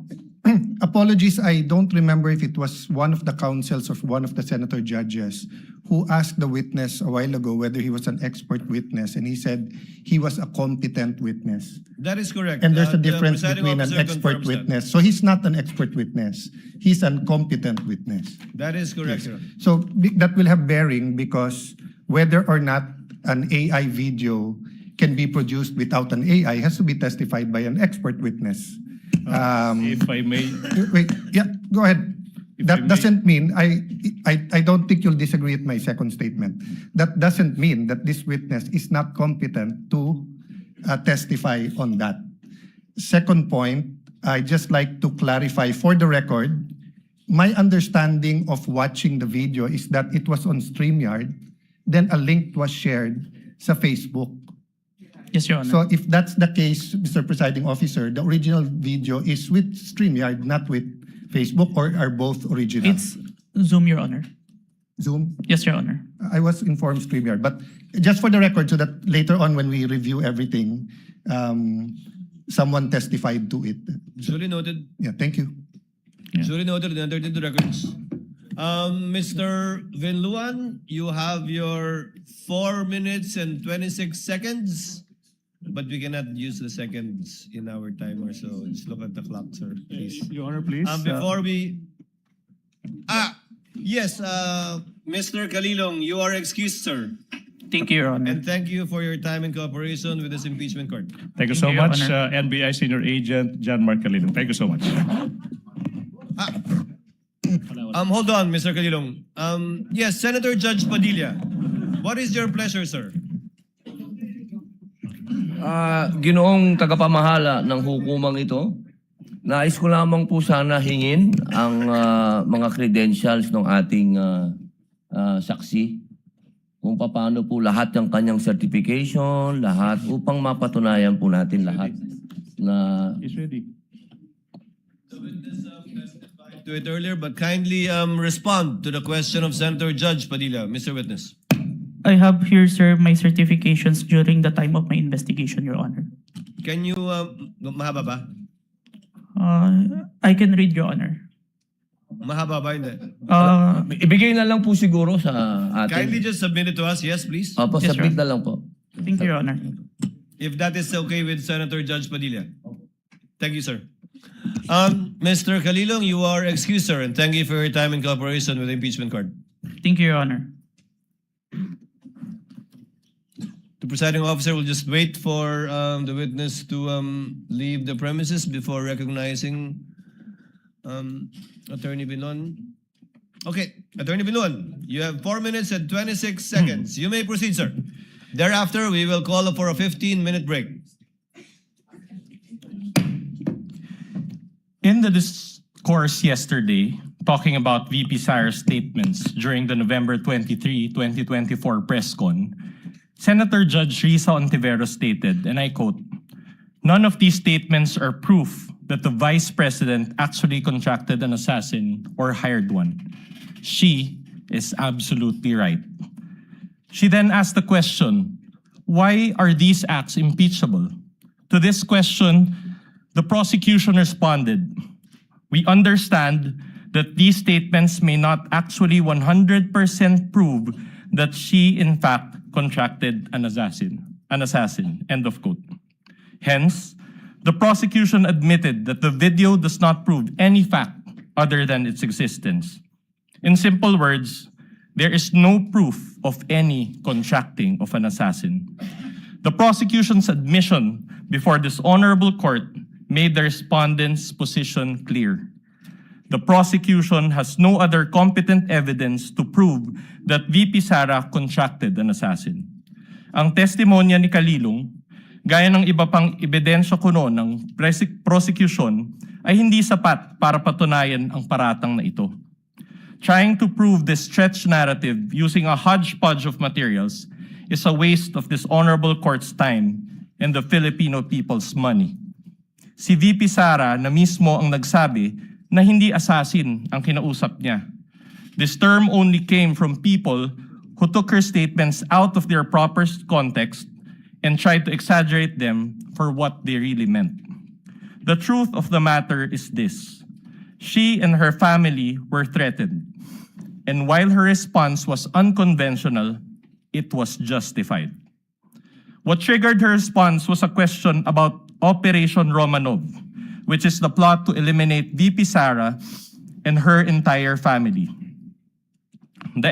Apologies, I don't remember if it was one of the counsels or one of the senator judges who asked the witness a while ago whether he was an expert witness, and he said he was a competent witness. That is correct. And there's a The difference presiding between an officer expert confirms that. witness. So he's not an expert witness. He's an competent witness. That is correct, Yes. sir. So that will have bearing because whether or not an AI video can be produced without an AI has to be testified by an expert witness. If I may, Wait, yeah, go ahead. If I That may- doesn't mean, I don't think you'll disagree with my second statement. That doesn't mean that this witness is not competent to testify on that. Second point, I just like to clarify for the record, my understanding of watching the video is that it was on StreamYard, then a link was shared sa Facebook. Yes, Your Honor. So if that's the case, Mr. Presiding Officer, the original video is with StreamYard, not with Facebook, or are both original? It's Zoom, Your Honor. Zoom? Yes, Your Honor. I was informed StreamYard, but just for the record, so that later on when we review everything, someone testified to it. Duly noted. Yeah, thank you. Duly noted and entered into records. Mr. Vinluan, you have your 4 minutes and 26 seconds, but we cannot use the seconds in our timer, so just look at the clock, sir, please. Your Honor, please. Before we... Yes, Mr. Kalilong, you are excused, sir. Thank you, Your Honor. And thank you for your time and cooperation with this impeachment court. Thank you so Thank you, Your much, Honor. NBI Senior Agent John Mark Calilong. Thank you so much. Hold on, Mr. Kalilong. Yes, Senator Judge Padilla, what is your pleasure, sir? Ginoong tagapamahala ng hukumang ito, nais ko lamang po sana hingin ang mga credentials ng ating saksi kung paano po lahat ng kanyang certification, lahat upang mapatunayan po natin lahat na He's ready. To it earlier, but kindly respond to the question of Senator Judge Padilla, Mr. Witness. I have here, sir, my certifications during the time of my investigation, Your Honor. Can you, mahaba ba? I can read, Your Honor. Mahaba ba, hindi? ibigay na lang po siguro sa Kindly atin. just submit it to us, yes, please. Opo, Yes, submit sir. na lang po. Thank you, Your Honor. If that is okay with Senator Judge Padilla. Thank you, sir. Mr. Kalilong, you are excused, sir, and thank you for your time and cooperation with the impeachment court. Thank you, Your Honor. The presiding officer will just wait for the witness to leave the premises before recognizing Attorney Binon. Okay, Attorney Binon, you have 4 minutes and 26 seconds. You may proceed, sir. Thereafter, we will call for a 15-minute break. In the discourse yesterday, talking about VP Sara's statements during the November 23, 2024 press con, Senator Judge Risa Ontiveros stated, and I quote, None of these statements are proof that the vice president actually contracted an assassin or hired one. She is absolutely right. She then asked the question, why are these acts impeachable? To this question, the prosecution responded, we understand that these statements may not actually 100% prove that she in fact contracted an assassin, end of quote. Hence, the prosecution admitted that the video does not prove any fact other than its existence. In simple words, there is no proof of any contracting of an assassin. The prosecution's admission before this honorable court made the respondent's position clear. The prosecution has no other competent evidence to prove that VP Sara contracted an assassin. Ang testimonya ni Kalilong, gaya ng iba pang ebidensya kuno ng prosecution, ay hindi sapat para patunayan ang paratang na ito. Trying to prove this stretched narrative using a hodgepodge of materials is a waste of this honorable court's time and the Filipino people's money. Si VP Sara na mismo ang nagsabi na hindi assassin ang kinausap niya. This term only came from people who took her statements out of their proper context and tried to exaggerate them for what they really meant. The truth of the matter is this. She and her family were threatened. And while her response was unconventional, it was justified. What triggered her response was a question about Operation Romanov, which is the plot to eliminate VP Sara and her entire family. The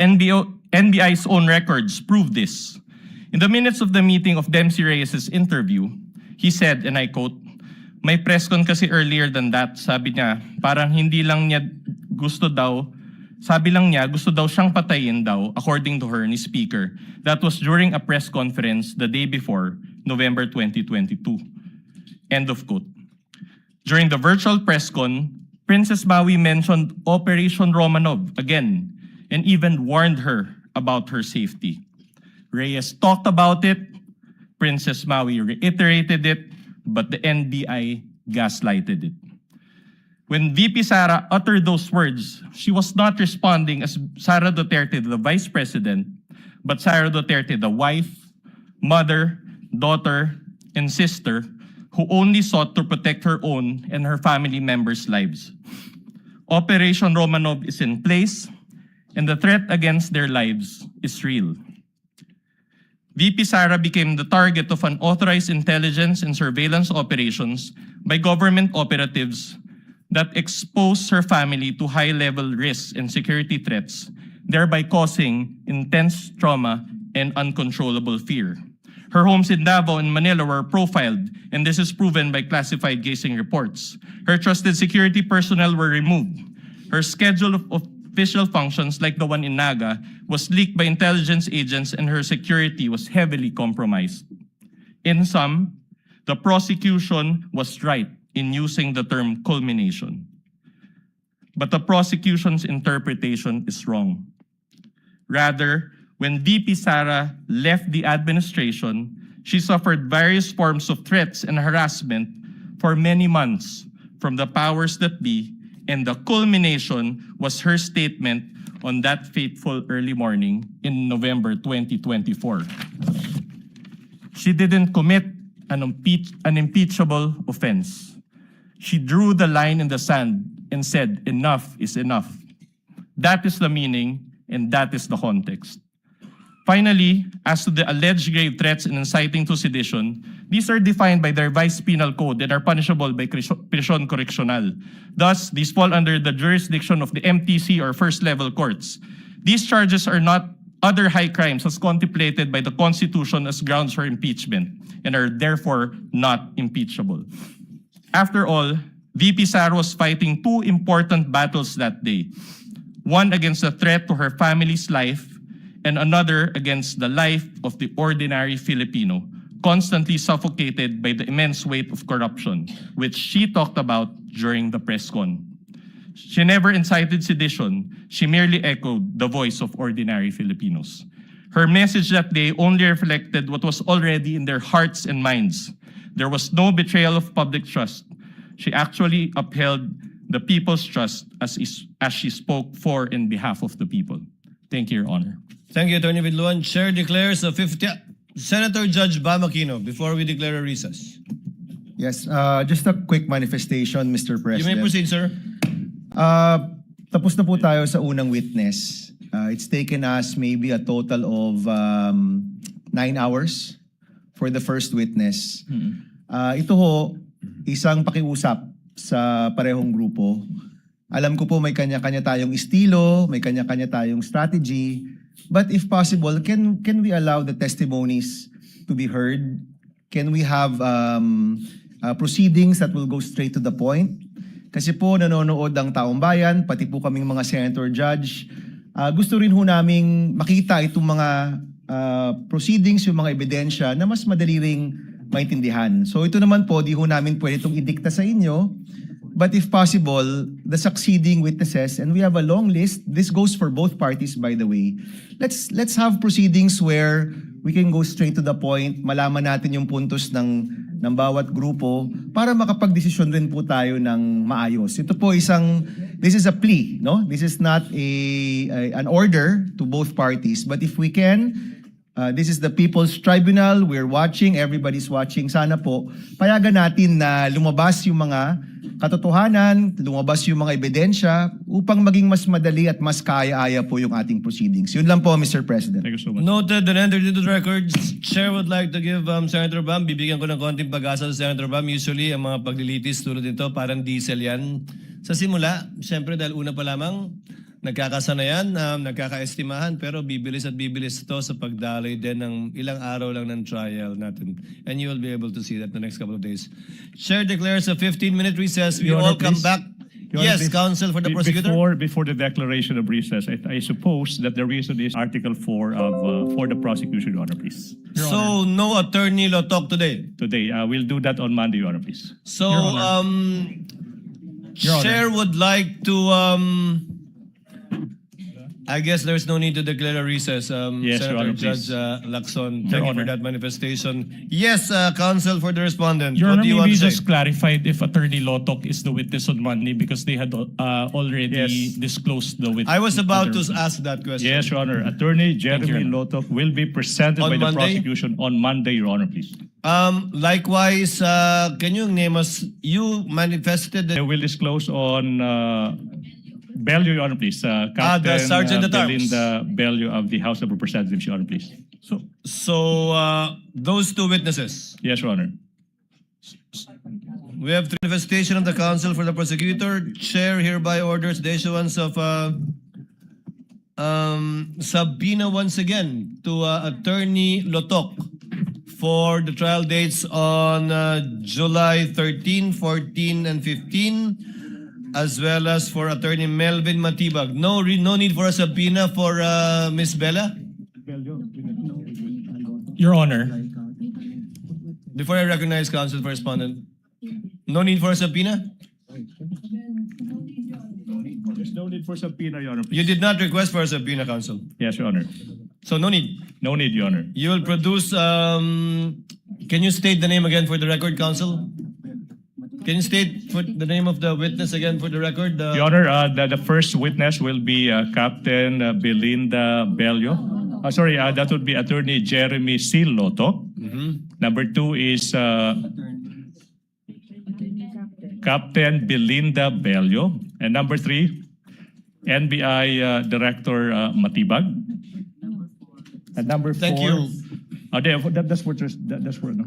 NBI's own records prove this. In the minutes of the meeting of Dempsey Reyes' interview, he said, and I quote, may press con kasi earlier than that, sabi niya, parang hindi lang niya gusto daw, sabi lang niya, gusto daw siyang patayin daw, according to her, ni Speaker. That was during a press conference the day before, November 2022. End of quote. During the virtual press con, Princess Maui mentioned Operation Romanov again, and even warned her about her safety. Reyes talked about it, Princess Maui reiterated it, but the NBI gaslighted it. When VP Sara uttered those words, she was not responding as Sara Duterte, the Vice President, but Sara Duterte, the wife, mother, daughter, and sister, who only sought to protect her own and her family members' lives. Operation Romanov is in place, and the threat against their lives is real. VP Sara became the target of unauthorized intelligence and surveillance operations by government operatives that exposed her family to high-level risks and security threats, thereby causing intense trauma and uncontrollable fear. Her homes in Davao and Manila were profiled, and this is proven by classified gazing reports. Her trusted security personnel were removed. Her schedule of official functions, like the one in Naga, was leaked by intelligence agents, and her security was heavily compromised. In sum, the prosecution was right in using the term culmination. But the prosecution's interpretation is wrong. Rather, when VP Sara left the administration, she suffered various forms of threats and harassment for many months from the powers that be, and the culmination was her statement on that fateful early morning in November 2024. She didn't commit an impeachable offense. She drew the line in the sand and said, enough is enough. That is the meaning, and that is the context. Finally, as to the alleged grave threats and inciting to sedition, these are defined by their vice penal code and are punishable by prisión correccional. Thus, these fall under the jurisdiction of the MTC or first-level courts. These charges are not other high crimes as contemplated by the Constitution as grounds for impeachment and are therefore not impeachable. After all, VP Sara was fighting two important battles that day. One against the threat to her family's life, and another against the life of the ordinary Filipino, constantly suffocated by the immense weight of corruption, which she talked about during the press con. She never incited sedition, she merely echoed the voice of ordinary Filipinos. Her message that day only reflected what was already in their hearts and minds, There was no betrayal of public trust. She actually upheld the people's trust as she spoke for and behalf of the people. Thank you, Your Honor. Thank you, Attorney Vidluan. Chair declares a 50... Senator Judge Bam Aquino, before we declare a recess. Yes, just a quick manifestation, Mr. You President. may proceed, sir. Tapos na po tayo sa unang witness. It's taken us maybe a total of 9 hours for the first witness. Ito ho, isang pakiusap sa parehong grupo. Alam ko po may kanya-kanya tayong estilo, may kanya-kanya tayong strategy. But if possible, can we allow the testimonies to be heard? Can we have proceedings that will go straight to the point? Kasi po nanonood ang taong bayan, pati po kaming mga senator judge. Gusto rin ho naming makita itong mga proceedings, yung mga ebidensya na mas madali ring maintindihan. So ito naman po, di ho namin pwede itong idikta sa inyo. But if possible, the succeeding witnesses, and we have a long list, this goes for both parties by the way, let's have proceedings where we can go straight to the point, malaman natin yung puntos ng bawat grupo para makapagdesisyon rin po tayo ng maayos. Ito po this is a plea, no? This is not an order to both parties, but if we can, this is the People's Tribunal, we're watching, everybody's watching, sana po, payagan natin na lumabas yung mga katotohanan, lumabas yung mga ebidensya upang maging mas madali at mas kaya-aya po yung ating proceedings. Yun lang po, Mr. President. Thank you so much. Noted and entered into the records. Chair would like to give Senator Bam, bibigyan ko ng konting pag-asa sa Senator Bam. Usually, ang mga paglilitis tulad nito, parang diesel yan. Sa simula, siyempre dahil una pa lamang, nagkakasanayan, nagkakaestimahan, pero bibilis at bibilis ito sa pagdaloy din ng ilang araw lang ng trial natin. And you will be able to see that the next couple of days. Chair declares a 15-minute recess. We Your all Honor, come please. back. Your Honor, Yes, please. counsel for the prosecutor. Before the declaration of recess, I suppose that the reason is Article 4 for the prosecution, Your Honor, please. So, no attorney law talk today? Today, we'll do that on Monday, Your Honor, please. So, Your Honor. Chair would like to, I guess there's no need to declare a recess. Yes, Your Senator Honor, Judge please. Lacson, Your thank you for Honor. that manifestation. Yes, counsel for the respondent. Your What Honor, do you want maybe to say? just clarified if Attorney Lotok is the witness on Monday because they had already disclosed the witness. I was about to ask that question. Yes, Your Honor. Attorney Thank you, Jeremy Your Lotok will be presented On by the Monday? prosecution on Monday, Your Honor, please. Likewise, can you name us, you manifested They that will disclose on Bello, Your Honor, please. Captain Sergeant at Arms. Belinda Bello of the House of Representatives, Your Honor, please. So, those two witnesses. Yes, Your Honor. We have the manifestation of the counsel for the prosecutor. Chair hereby orders the issuance of subpoena once again to Attorney Lotok for the trial dates on July 13, 14, and 15, as well as for Attorney Melvin Matibag. No need for a subpoena for Ms. Bella? Your Honor. Before I recognize counsel for respondent, no need for a subpoena? There's no need for subpoena, Your Honor, please. You did not request for a subpoena, counsel. Yes, Your Honor. So no need. No need, Your Honor. You will produce, can you state the name again for the record, counsel? Can you state for the name of the witness again for the record? Your Honor, the first witness will be Captain Belinda Bello. Sorry, that would be Attorney Jeremy C. Lotok. Number 2 is Captain Belinda Bello. And number 3, NBI Director Matibag. And number 4. Thank you. That's for no.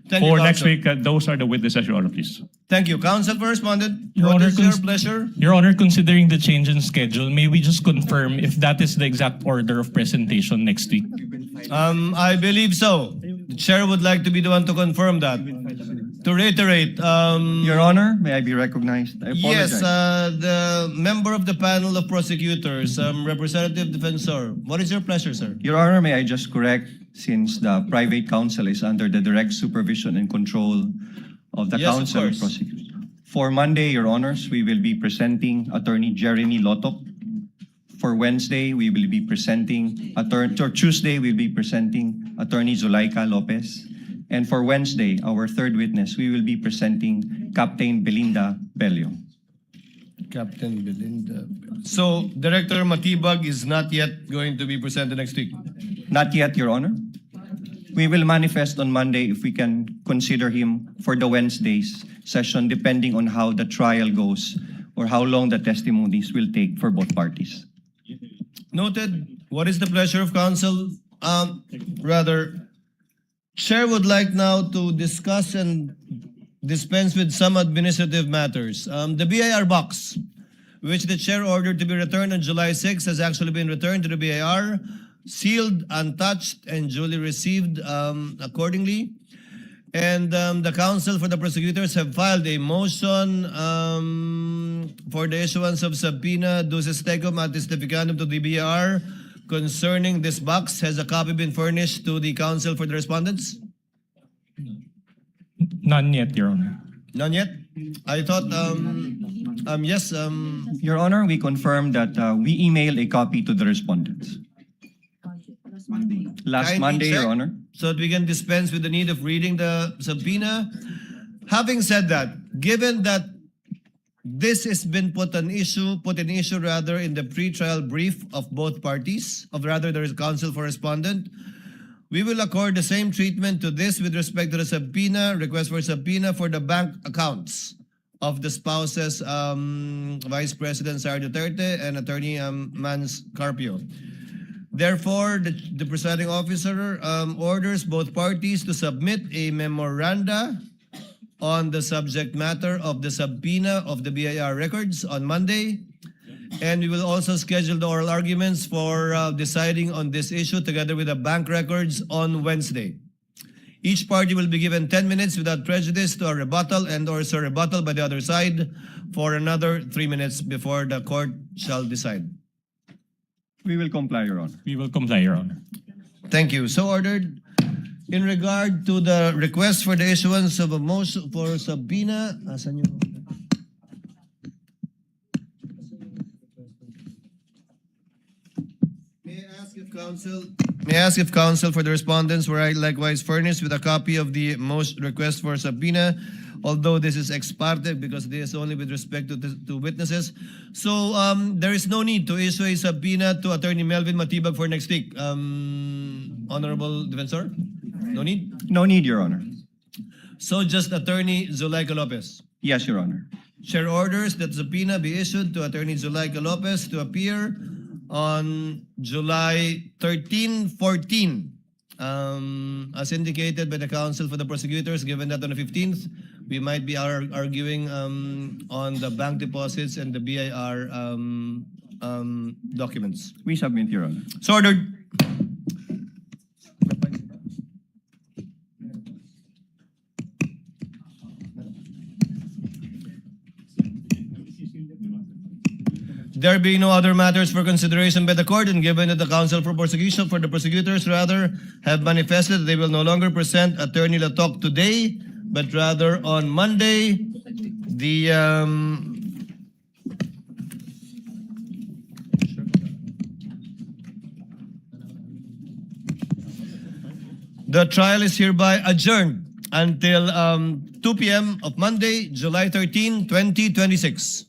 Thank For you, next counsel. week, those are the witnesses, Your Honor, please. Thank you. Counsel for respondent, Your what Honor, is your pleasure? Your Honor, considering the change in schedule, may we just confirm if that is the exact order of presentation next week? I believe so. The chair would like to be the one to confirm that. To reiterate, Your Honor, may I be recognized? I apologize. yes, the member of the panel of prosecutors, Representative Defensor, what is your pleasure, sir? Your Honor, may I just correct, since the private counsel is under the direct supervision and control of the Yes, of counsel course. prosecutors. For Monday, Your Honors, we will be presenting Attorney Jeremy Lotok. For Wednesday, we will be presenting or Tuesday, we'll be presenting Attorney Zulaika Lopez. And for Wednesday, our third witness, we will be presenting Captain Belinda Bello. Captain Belinda. So, Director Matibag is not yet going to be presented next week? Not yet, Your Honor. We will manifest on Monday if we can consider him for the Wednesday's session, depending on how the trial goes or how long the testimonies will take for both parties. Noted. What is the pleasure of counsel? Chair would like now to discuss and dispense with some administrative matters. The BIR box, which the chair ordered to be returned on July 6, has actually been returned to the BIR, sealed, untouched, and duly received accordingly. And the counsel for the prosecutors have filed a motion for the issuance of subpoena duces tecum ad testificandum to the BIR concerning this box. Has a copy been furnished to the counsel for the respondents? None yet, Your Honor. None yet? I thought, yes. Your Honor, we confirm that we emailed a copy to the respondents. Last Kindly Monday, check Your Honor. so that we can dispense with the need of reading the subpoena. Having said that, given that this has been put in issue rather in the pre-trial brief of both parties, there is counsel for respondent, we will accord the same treatment to this with respect to the subpoena, request for subpoena for the bank accounts of the spouses, Vice President Sara Duterte and Attorney Mans Carpio. Therefore, the presiding officer orders both parties to submit a memoranda on the subject matter of the subpoena of the BIR records on Monday. And we will also schedule the oral arguments for deciding on this issue together with the bank records on Wednesday. Each party will be given 10 minutes without prejudice to a rebuttal and or a rebuttal by the other side for another 3 minutes before the court shall decide. We will comply, Your Honor. We will comply, Your Honor. Thank you. So ordered. In regard to the request for the issuance of a motion for subpoena, asan yung... May I ask if counsel for the respondents were likewise furnished with a copy of the most request for subpoena, although this is ex parte because this is only with respect to witnesses. So there is no need to issue a subpoena to Attorney Melvin Matibag for next week. Honorable Defensor? No need? No need, Your Honor. So just Attorney Zulaika Lopez? Yes, Your Honor. Chair orders that subpoena be issued to Attorney Zulaika Lopez to appear on July 13, 14, as indicated by the counsel for the prosecutors, given that on the 15th, we might be arguing on the bank deposits and the BIR documents. We submit, Your Honor. So ordered. There being no other matters for consideration by the court, and given that the counsel for the prosecutors have manifested that they will no longer present Attorney Latok today, but rather on Monday, the trial is hereby adjourned until 2 p.m. of Monday, July 13, 2026.